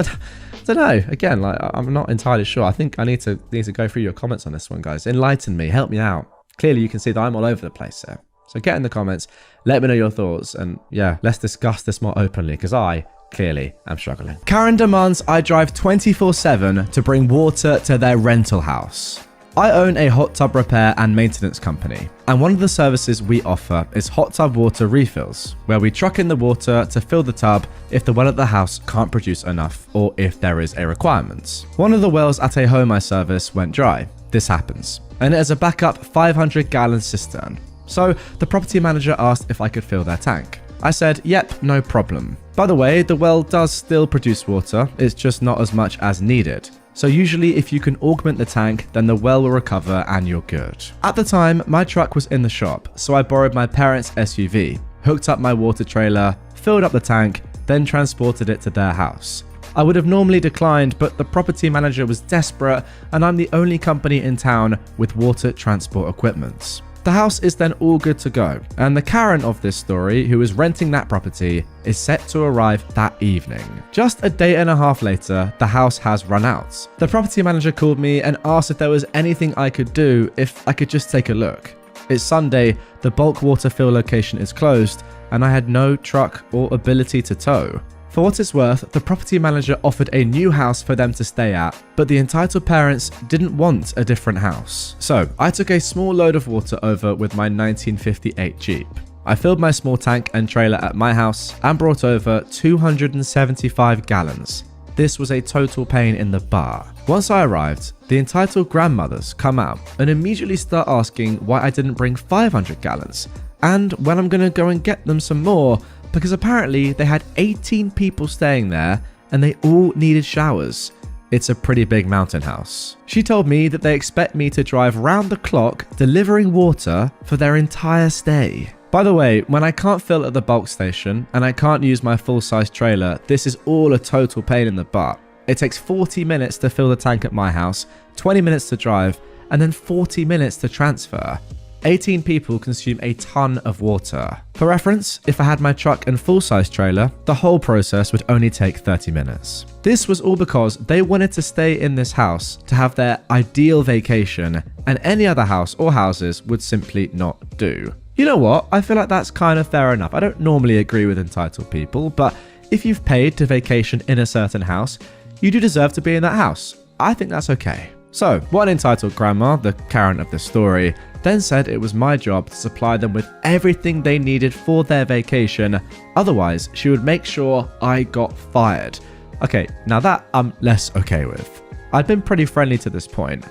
don't know. Again, like, I'm not entirely sure. I think I need to go through your comments on this one, guys. Enlighten me. Help me out. Clearly you can see that I'm all over the place here. So get in the comments, let me know your thoughts, and yeah, let's discuss this more openly, because I clearly am struggling. Karen demands I drive 24/7 to bring water to their rental house. I own a hot tub repair and maintenance company, and one of the services we offer is hot tub water refills, where we truck in the water to fill the tub if the well at the house can't produce enough or if there is a requirement. One of the wells at a home I service went dry. This happens, and it is a backup 500-gallon cistern. So the property manager asked if I could fill their tank. I said, yep, no problem. By the way, the well does still produce water, it's just not as much as needed. So usually if you can augment the tank, then the well will recover and you're good. At the time, my truck was in the shop, so I borrowed my parents' SUV, hooked up my water trailer, filled up the tank, then transported it to their house. I would have normally declined, but the property manager was desperate and I'm the only company in town with water transport equipment. The house is then all good to go, and the Karen of this story, who is renting that property, is set to arrive that evening. Just a day and a half later, the house has run out. The property manager called me and asked if there was anything I could do, if I could just take a look. It's Sunday, the bulk water fill location is closed, and I had no truck or ability to tow. For what it's worth, the property manager offered a new house for them to stay at, but the entitled parents didn't want a different house. So I took a small load of water over with my 1958 Jeep. I filled my small tank and trailer at my house and brought over 275 gallons. This was a total pain in the butt. Once I arrived, the entitled grandmothers come out and immediately start asking why I didn't bring 500 gallons and when I'm gonna go and get them some more, because apparently they had 18 people staying there and they all needed showers. It's a pretty big mountain house. She told me that they expect me to drive round the clock delivering water for their entire stay. By the way, when I can't fill at the bulk station and I can't use my full-size trailer, this is all a total pain in the butt. It takes 40 minutes to fill the tank at my house, 20 minutes to drive, and then 40 minutes to transfer. 18 people consume a ton of water. For reference, if I had my truck and full-size trailer, the whole process would only take 30 minutes. This was all because they wanted to stay in this house to have their ideal vacation, and any other house or houses would simply not do. You know what? I feel like that's kind of fair enough. I don't normally agree with entitled people, but if you've paid to vacation in a certain house, you do deserve to be in that house. I think that's okay. So, one entitled grandma, the Karen of the story, then said it was my job to supply them with everything they needed for their vacation, otherwise she would make sure I got fired. Okay, now that I'm less okay with. I'd been pretty friendly to this point.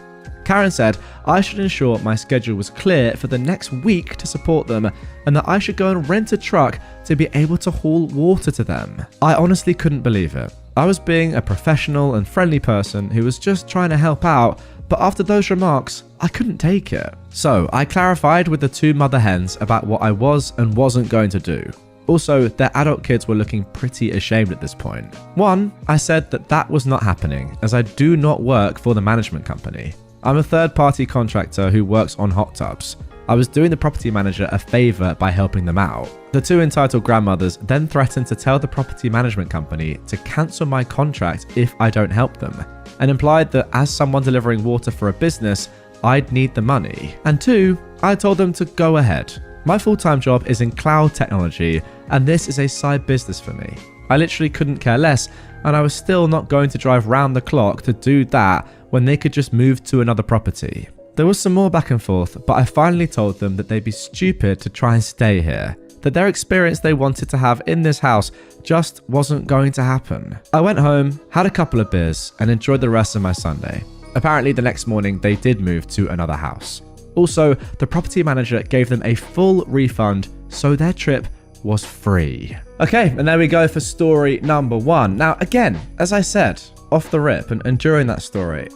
Karen said I should ensure my schedule was clear for the next week to support them, and that I should go and rent a truck to be able to haul water to them. I honestly couldn't believe it. I was being a professional and friendly person who was just trying to help out, but after those remarks, I couldn't take it. So I clarified with the two mother hens about what I was and wasn't going to do. Also, their adult kids were looking pretty ashamed at this point. One, I said that was not happening, as I do not work for the management company. I'm a third-party contractor who works on hot tubs. I was doing the property manager a favor by helping them out. The two entitled grandmothers then threatened to tell the property management company to cancel my contract if I don't help them, and implied that as someone delivering water for a business, I'd need the money. And two, I told them to go ahead. My full-time job is in cloud technology, and this is a side business for me. I literally couldn't care less, and I was still not going to drive round the clock to do that when they could just move to another property. There was some more back and forth, but I finally told them that they'd be stupid to try and stay here, that their experience they wanted to have in this house just wasn't going to happen. I went home, had a couple of beers, and enjoyed the rest of my Sunday. Apparently the next morning they did move to another house. Also, the property manager gave them a full refund, so their trip was free. Okay, and there we go for story number one. Now, again, as I said, off the rip and during that story,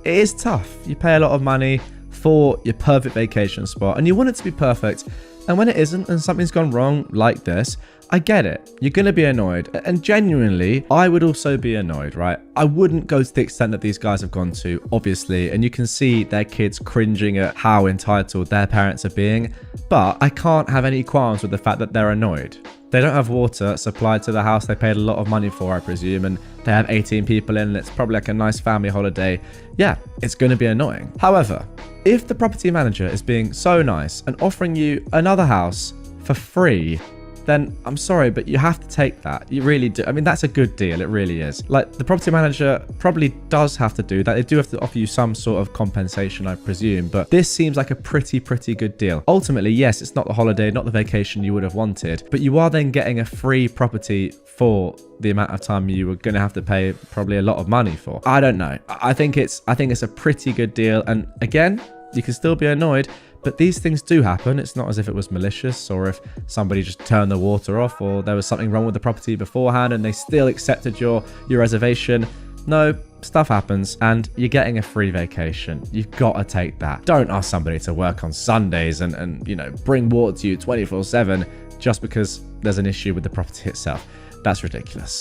it is tough. You pay a lot of money for your perfect vacation spot and you want it to be perfect. And when it isn't and something's gone wrong like this, I get it. You're going to be annoyed. And genuinely, I would also be annoyed, right? I wouldn't go to the extent that these guys have gone to, obviously. And you can see their kids cringing at how entitled their parents are being. But I can't have any qualms with the fact that they're annoyed. They don't have water supplied to the house they paid a lot of money for, I presume, and they have 18 people in, and it's probably like a nice family holiday. Yeah, it's going to be annoying. However, if the property manager is being so nice and offering you another house for free, then I'm sorry, but you have to take that. You really do. I mean, that's a good deal. It really is. Like, the property manager probably does have to do that. They do have to offer you some sort of compensation, I presume, but this seems like a pretty good deal. Ultimately, yes, it's not the holiday, not the vacation you would have wanted, but you are then getting a free property for the amount of time you were going to have to pay probably a lot of money for. I don't know. I think it's a pretty good deal. And again, you can still be annoyed, but these things do happen. It's not as if it was malicious or if somebody just turned the water off or there was something wrong with the property beforehand and they still accepted your reservation. No, stuff happens and you're getting a free vacation. You've got to take that. Don't ask somebody to work on Sundays and you know, bring water to you 24/7 just because there's an issue with the property itself. That's ridiculous.